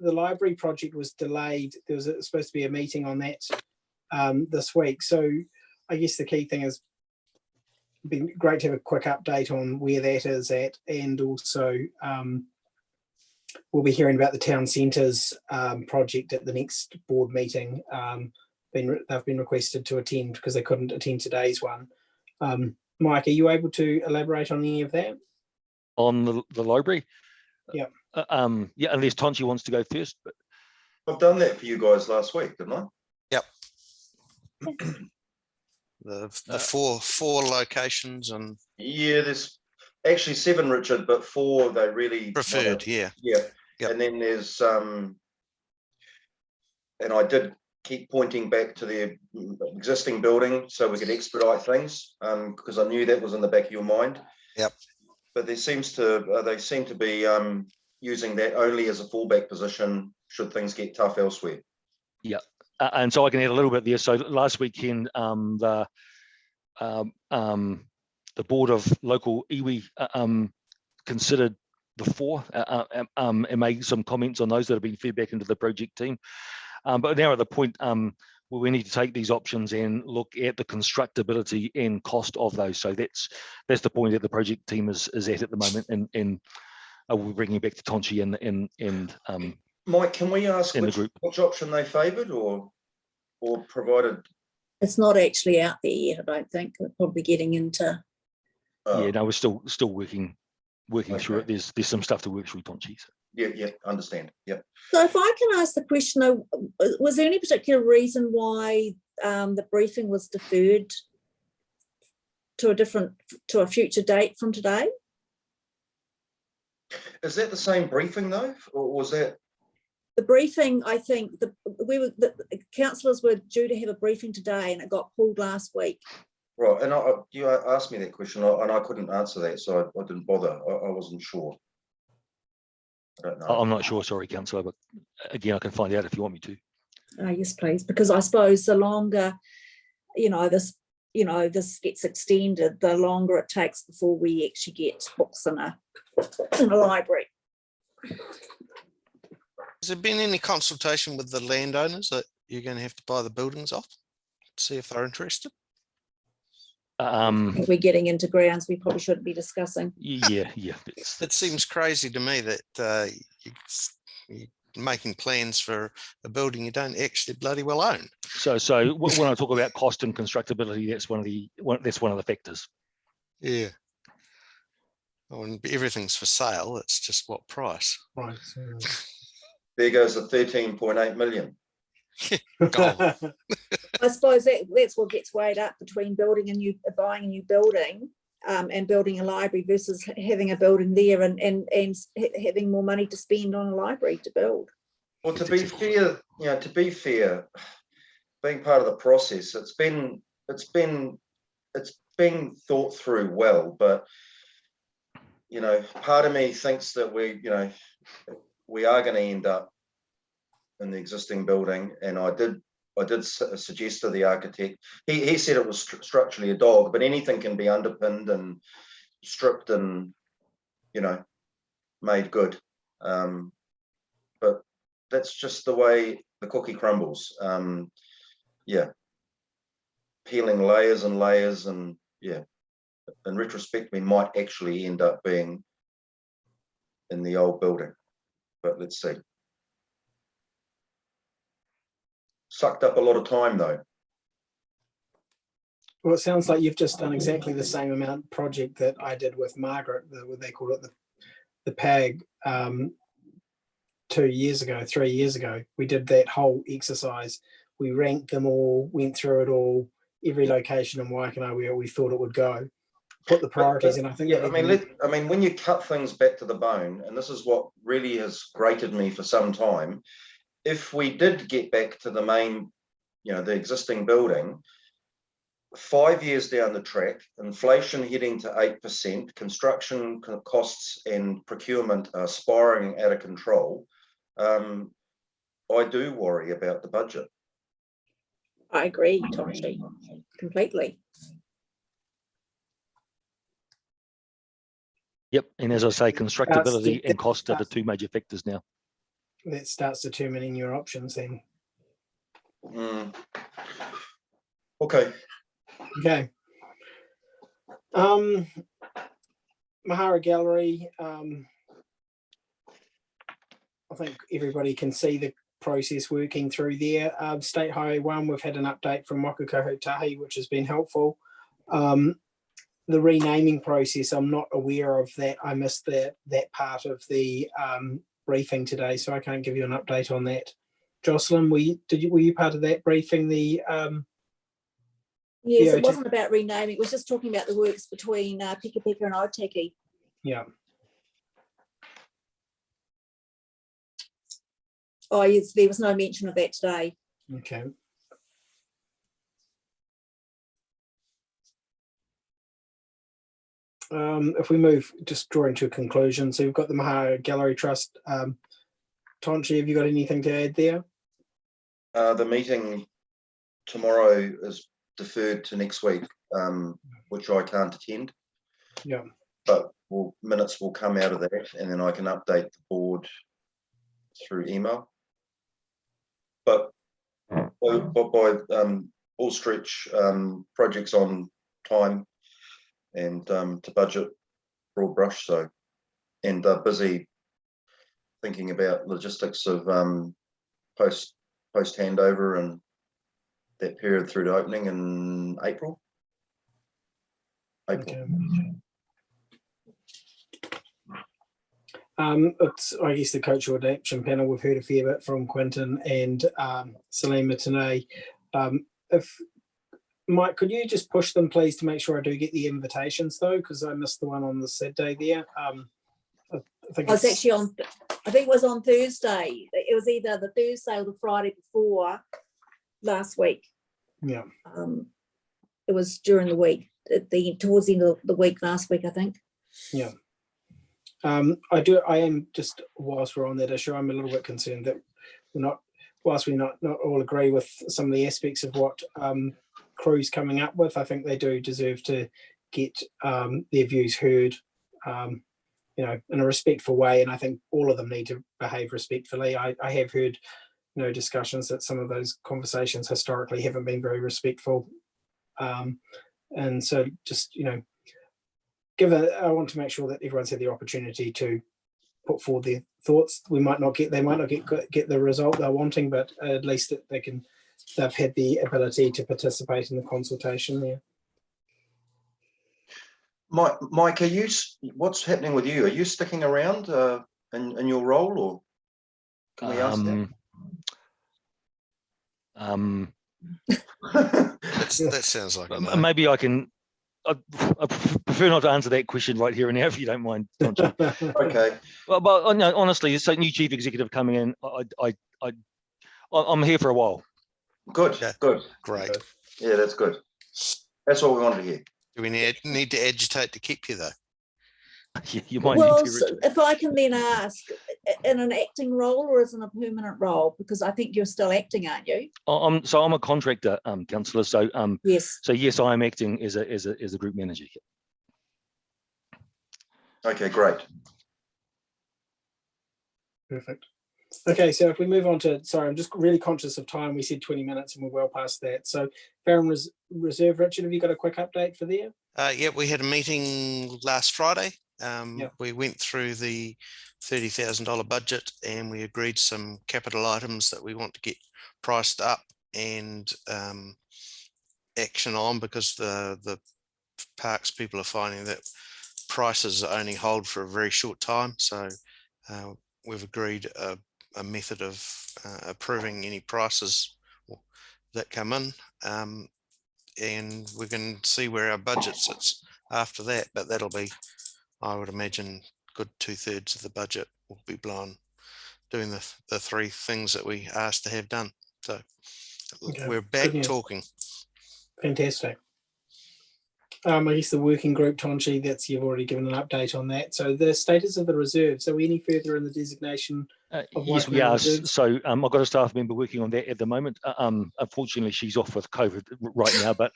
[SPEAKER 1] library project was delayed. There was supposed to be a meeting on that this week. So I guess the key thing is been great to have a quick update on where that is at, and also we'll be hearing about the town centres project at the next board meeting. They've been requested to attend because they couldn't attend today's one. Mike, are you able to elaborate on any of that?
[SPEAKER 10] On the library?
[SPEAKER 1] Yeah.
[SPEAKER 10] Yeah, unless Tonchi wants to go first. But
[SPEAKER 12] I've done that for you guys last week, didn't I?
[SPEAKER 6] Yep. The four locations and
[SPEAKER 12] yeah, there's actually 7, Richard, but 4 they really
[SPEAKER 6] preferred. Yeah.
[SPEAKER 12] Yep.
[SPEAKER 6] And
[SPEAKER 12] then there's and I did keep pointing back to the existing building so we could expedite things because I knew that was in the back of your mind.
[SPEAKER 6] Yep.
[SPEAKER 12] But there seems to they seem to be using that only as a fallback position should things get tough elsewhere.
[SPEAKER 10] Yeah. And so I can add a little bit there. So last weekend, the board of local iwi considered the 4 and made some comments on those that have been fed back into the project team. But now at the point we need to take these options and look at the constructability and cost of those. So that's the point that the project team is at the moment, and we're bringing it back to Tonchi and
[SPEAKER 12] Mike, can we ask
[SPEAKER 10] in the
[SPEAKER 12] which
[SPEAKER 10] group.
[SPEAKER 12] option they favoured or provided?
[SPEAKER 2] It's not actually out there yet, I don't think. We're probably getting into.
[SPEAKER 10] Yeah, no, we're still working through it.
[SPEAKER 12] Okay.
[SPEAKER 10] There's some stuff to work through, Tonchi. So.
[SPEAKER 12] Yeah, understand. Yeah.
[SPEAKER 2] So if I can ask the question, though, was there any particular reason why the briefing was deferred to a future date from today?
[SPEAKER 12] Is that the same briefing though, or was that?
[SPEAKER 2] The briefing, I think, the councillors were due to have a briefing today, and it got pulled last week.
[SPEAKER 12] Right, and you asked me that question, and I couldn't answer that, so I didn't bother. I wasn't sure. I don't know.
[SPEAKER 10] I'm not sure, sorry, councillor, but again, I can find out if you want me to.
[SPEAKER 2] Yes, please, because I suppose the longer, this gets extended, the longer it takes before we actually get books in a library.
[SPEAKER 6] Has there been any consultation with the landowners that you're going to have to buy the buildings off? See if they're interested.
[SPEAKER 2] If we're getting into grounds we probably shouldn't be discussing.
[SPEAKER 10] Yeah.
[SPEAKER 6] It seems crazy to me that you're making plans for a building you don't actually bloody well own.
[SPEAKER 10] So when I talk about cost and constructability, that's one of the factors.
[SPEAKER 6] Yeah. When everything's for sale, it's just what price.
[SPEAKER 1] Right.
[SPEAKER 12] There goes the 13.8 million.
[SPEAKER 2] I suppose that's what gets weighed up between buying a new building and building a library versus having a building there and having more money to spend on a library to build.
[SPEAKER 12] Well, to be fair, being part of the process, it's been thought through well, but part of me thinks that we are going to end up in the existing building, and I did suggest to the architect. He said it was structurally a dog, but anything can be underpinned and stripped and made good. But that's just the way the cookie crumbles. Peeling layers and layers, and in retrospect, we might actually end up being in the old building, but let's see. Sucked up a lot of time though.
[SPEAKER 1] Well, it sounds like you've just done exactly the same amount project that I did with Margaret, what they call it, the PAG, 3 years ago. We did that whole exercise. We ranked them all, went through it all, every location in Waikanae where we thought it would go, put the priorities in. I think.
[SPEAKER 12] Yeah, I mean, when you cut things back to the bone, and this is what really has grated me for some time. If we did get back to the main, the existing building, 5 years down the track, inflation heading to 8%, construction costs and procurement are spiraling out of control, I do worry about the budget.
[SPEAKER 2] I agree, Tonchi, completely.
[SPEAKER 10] Yep, and as I say, constructability and cost are the two major factors now.
[SPEAKER 1] That starts determining your options then.
[SPEAKER 12] Okay.
[SPEAKER 1] Mahara Gallery, I think everybody can see the process working through there. State Highway 1, we've had an update from Wakakoho Tahi, which has been helpful. The renaming process, I'm not aware of that. I missed that part of the briefing today, so I can't give you an update on that. Jocelyn, were you part of that briefing?
[SPEAKER 2] Yes, it wasn't about renaming. It was just talking about the works between Pika Pika and Otaki.
[SPEAKER 1] Yeah.
[SPEAKER 2] Oh, yes, there was no mention of that today.
[SPEAKER 1] Okay. If we move, just drawing to a conclusion. So we've got the Mahara Gallery Trust. Tonchi, have you got anything to add there?
[SPEAKER 12] The meeting tomorrow is deferred to next week, which I can't attend.
[SPEAKER 1] Yeah.
[SPEAKER 12] But minutes will come out of that, and then I can update the board through email. But by all stretch projects on time and to budget, broad brush. So, and busy thinking about logistics of post handover and that period through to opening in April.
[SPEAKER 1] Okay. It's, I guess, the cultural adaptation panel. We've heard a fair bit from Quinton and Salima today. If Mike, could you just push them, please, to make sure I do get the invitations, though, because I missed the one on the Saturday there. I think
[SPEAKER 2] I was actually on, I think it was on Thursday. It was either the Thursday or the Friday before last week.
[SPEAKER 1] Yeah.
[SPEAKER 2] It was during the week, towards the end of the week last week, I think.
[SPEAKER 1] Yeah. I am just, whilst we're on that issue, I'm a little bit concerned that we're not, whilst we not all agree with some of the aspects of what Crew's coming up with, I think they do deserve to get their views heard, you know, in a respectful way. And I think all of them need to behave respectfully. I have heard, you know, discussions that some of those conversations historically haven't been very respectful. And so just, you know, I want to make sure that everyone's had the opportunity to put forward their thoughts. They might not get the result they're wanting, but at least that they've had the ability to participate in the consultation there.
[SPEAKER 12] Mike, what's happening with you? Are you sticking around in your role, or can we ask that?
[SPEAKER 6] That sounds like
[SPEAKER 10] maybe I can. I prefer not to answer that question right here and now, if you don't mind, Tonchi.
[SPEAKER 12] Okay.
[SPEAKER 10] Well, but no, honestly, it's a new chief executive coming in. I'm here for a while.
[SPEAKER 12] Good.
[SPEAKER 6] Yeah.
[SPEAKER 12] Good.
[SPEAKER 6] Great.
[SPEAKER 12] Yeah, that's good. That's all we wanted to hear.
[SPEAKER 6] Do we need to agitate to keep you, though?
[SPEAKER 10] You might
[SPEAKER 2] Well,
[SPEAKER 10] need to,
[SPEAKER 2] so if I can then ask, in an acting role or is it a permanent role? Because I think you're still acting, aren't you?
[SPEAKER 10] I'm a contractor, councillor. So
[SPEAKER 2] yes.
[SPEAKER 10] So yes, I am acting as a group manager.
[SPEAKER 12] Okay, great.
[SPEAKER 1] Perfect. Okay, so if we move on to, sorry, I'm just really conscious of time. We said 20 minutes and we're well past that. So Farron Reserve, Richard, have you got a quick update for there?
[SPEAKER 6] Yeah, we had a meeting last Friday.
[SPEAKER 1] Yep.
[SPEAKER 6] We went through the $30,000 budget and we agreed some capital items that we want to get priced up and action on, because the parks people are finding that prices only hold for a very short time. So we've agreed a method of approving any prices that come in, and we can see where our budget sits after that. But that'll be, I would imagine, good 2/3 of the budget will be blown doing the three things that we asked to have done. So
[SPEAKER 1] okay.
[SPEAKER 6] We're back talking.
[SPEAKER 1] Fantastic. I guess the working group, Tonchi, you've already given an update on that. So the status of the reserves, are we any further in the designation of
[SPEAKER 10] yes, we are.
[SPEAKER 1] reserves?
[SPEAKER 10] So I've got a staff member working on that at the moment. Unfortunately, she's off with COVID right now, but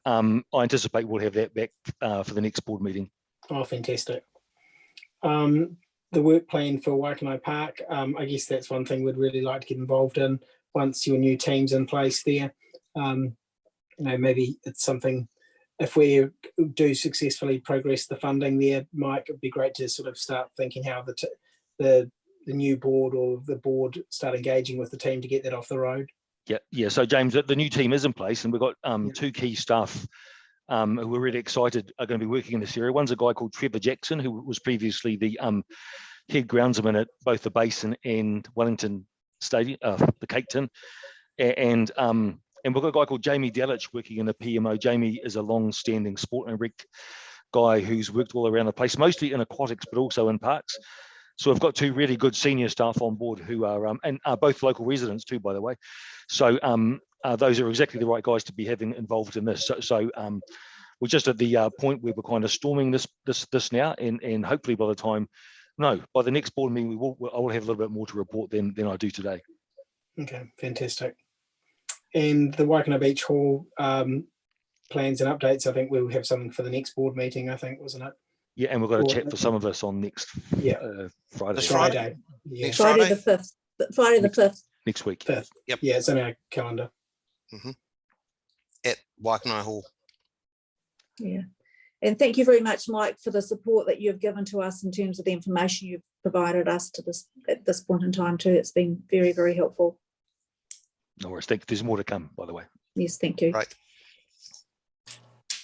[SPEAKER 10] I anticipate we'll have that back for the next board meeting.
[SPEAKER 1] Oh, fantastic. The work plan for Waikanae Park, I guess that's one thing we'd really like to get involved in once your new team's in place there. You know, maybe it's something, if we do successfully progress the funding there, Mike, it'd be great to sort of start thinking how the new board or the board start engaging with the team to get that off the road.
[SPEAKER 10] Yeah. So James, the new team is in place, and we've got two key staff who we're really excited are going to be working in this area. One's a guy called Trevor Jackson, who was previously the head groundsman at both the Basin and Wellington Stadium, the Cake Tin, and we've got a guy called Jamie Delich working in the PMO. Jamie is a long-standing sport and rec guy who's worked all around the place, mostly in aquatics, but also in parks. So we've got two really good senior staff on board who are, and are both local residents too, by the way. So those are exactly the right guys to be having involved in this. So we're just at the point where we're kind of storming this now, and hopefully by the next board meeting, I will have a little bit more to report than I do today.
[SPEAKER 1] Okay, fantastic. And the Waikanae Beach Hall plans and updates, I think we'll have something for the next board meeting, I think, wasn't it?
[SPEAKER 10] Yeah, and we've got a chat for some of us on next Friday.
[SPEAKER 1] Friday.
[SPEAKER 6] Yeah.
[SPEAKER 2] Friday the 5th. Friday the 5th.
[SPEAKER 10] next week.
[SPEAKER 1] 5th.
[SPEAKER 6] Yep.
[SPEAKER 1] Yeah, it's in our calendar.
[SPEAKER 6] At Waikanae Hall.
[SPEAKER 2] Yeah. And thank you very much, Mike, for the support that you've given to us in terms of the information you've provided us to this at this point in time too. It's been very, very helpful.
[SPEAKER 10] No worries. Thank you. There's more to come, by the way.
[SPEAKER 2] Yes, thank you.
[SPEAKER 6] Right.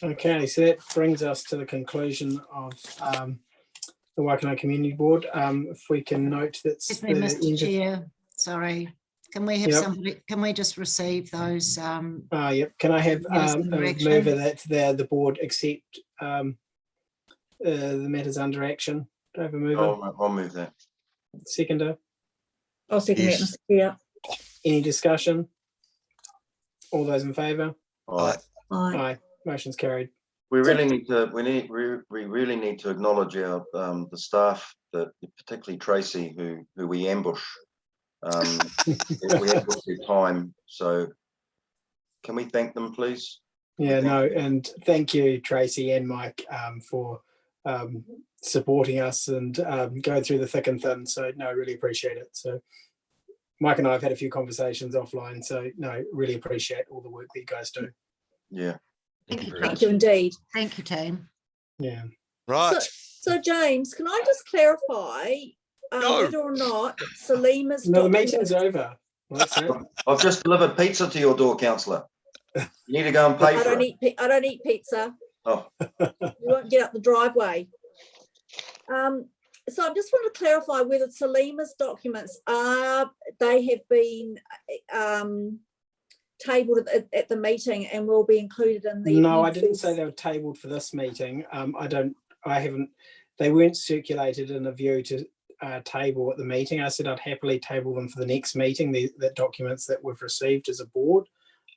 [SPEAKER 1] Okay, so that brings us to the conclusion of the Waikanae Community Board. If we can note that's
[SPEAKER 7] Excuse me, Mr. Chair, sorry. Can we have somebody, can we just receive those?
[SPEAKER 1] Yep. Can I have
[SPEAKER 7] Matters
[SPEAKER 1] a
[SPEAKER 7] under action.
[SPEAKER 1] mover that the board accept the matters under action? Do I have a mover?
[SPEAKER 12] I'll move that.
[SPEAKER 1] Seconder?
[SPEAKER 2] I'll second that,
[SPEAKER 6] Yes.
[SPEAKER 2] Mr. Chair.
[SPEAKER 1] Any discussion? All those in favour?
[SPEAKER 12] Aye.
[SPEAKER 2] Aye.
[SPEAKER 1] Aye. Motion's carried.
[SPEAKER 12] We really need to. We really need to acknowledge our the staff, that particularly Tracy, who we ambush. We ambush their time. So, can we thank them, please?
[SPEAKER 1] Yeah, no, and thank you, Tracy and Mike, for supporting us and going through the thick and thin. So, no, really appreciate it. So, Mike and I have had a few conversations offline. So, no, really appreciate all the work that you guys do.
[SPEAKER 12] Yeah.
[SPEAKER 7] Thank you,
[SPEAKER 2] Thank you indeed.
[SPEAKER 7] Thank you, team.
[SPEAKER 1] Yeah.
[SPEAKER 6] Right.
[SPEAKER 2] So James, can I just clarify whether or not Salima's
[SPEAKER 1] No, the
[SPEAKER 2] document-
[SPEAKER 1] meeting's over. What's that?
[SPEAKER 12] I've just delivered pizza to your door, councillor. You need to go and pay
[SPEAKER 2] I
[SPEAKER 12] for
[SPEAKER 2] don't
[SPEAKER 12] it.
[SPEAKER 2] I don't eat pizza.
[SPEAKER 12] Oh.
[SPEAKER 2] You won't get up the driveway. So I just want to clarify whether Salima's documents they have been tabled at the meeting and will be included in the.
[SPEAKER 1] No, I didn't say they were tabled for this meeting. They weren't circulated in a view to table at the meeting. I said I'd happily table them for the next meeting, the documents that we've received as a board,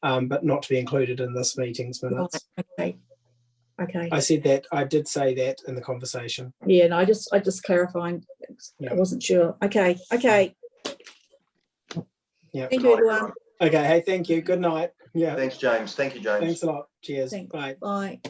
[SPEAKER 1] but not to be included in this meeting's minutes.
[SPEAKER 2] Okay. Okay.
[SPEAKER 1] I said that, I did say that in the conversation.
[SPEAKER 2] Yeah, no, I just clarifying. I wasn't sure. Okay. Okay.
[SPEAKER 1] Yeah.
[SPEAKER 2] Thank you, everyone.
[SPEAKER 1] Okay. Hey, thank you. Good night. Yeah.
[SPEAKER 12] Thanks, James. Thank you, James.
[SPEAKER 1] Thanks a lot. Cheers.
[SPEAKER 2] Thanks.
[SPEAKER 1] Bye.
[SPEAKER 2] Bye.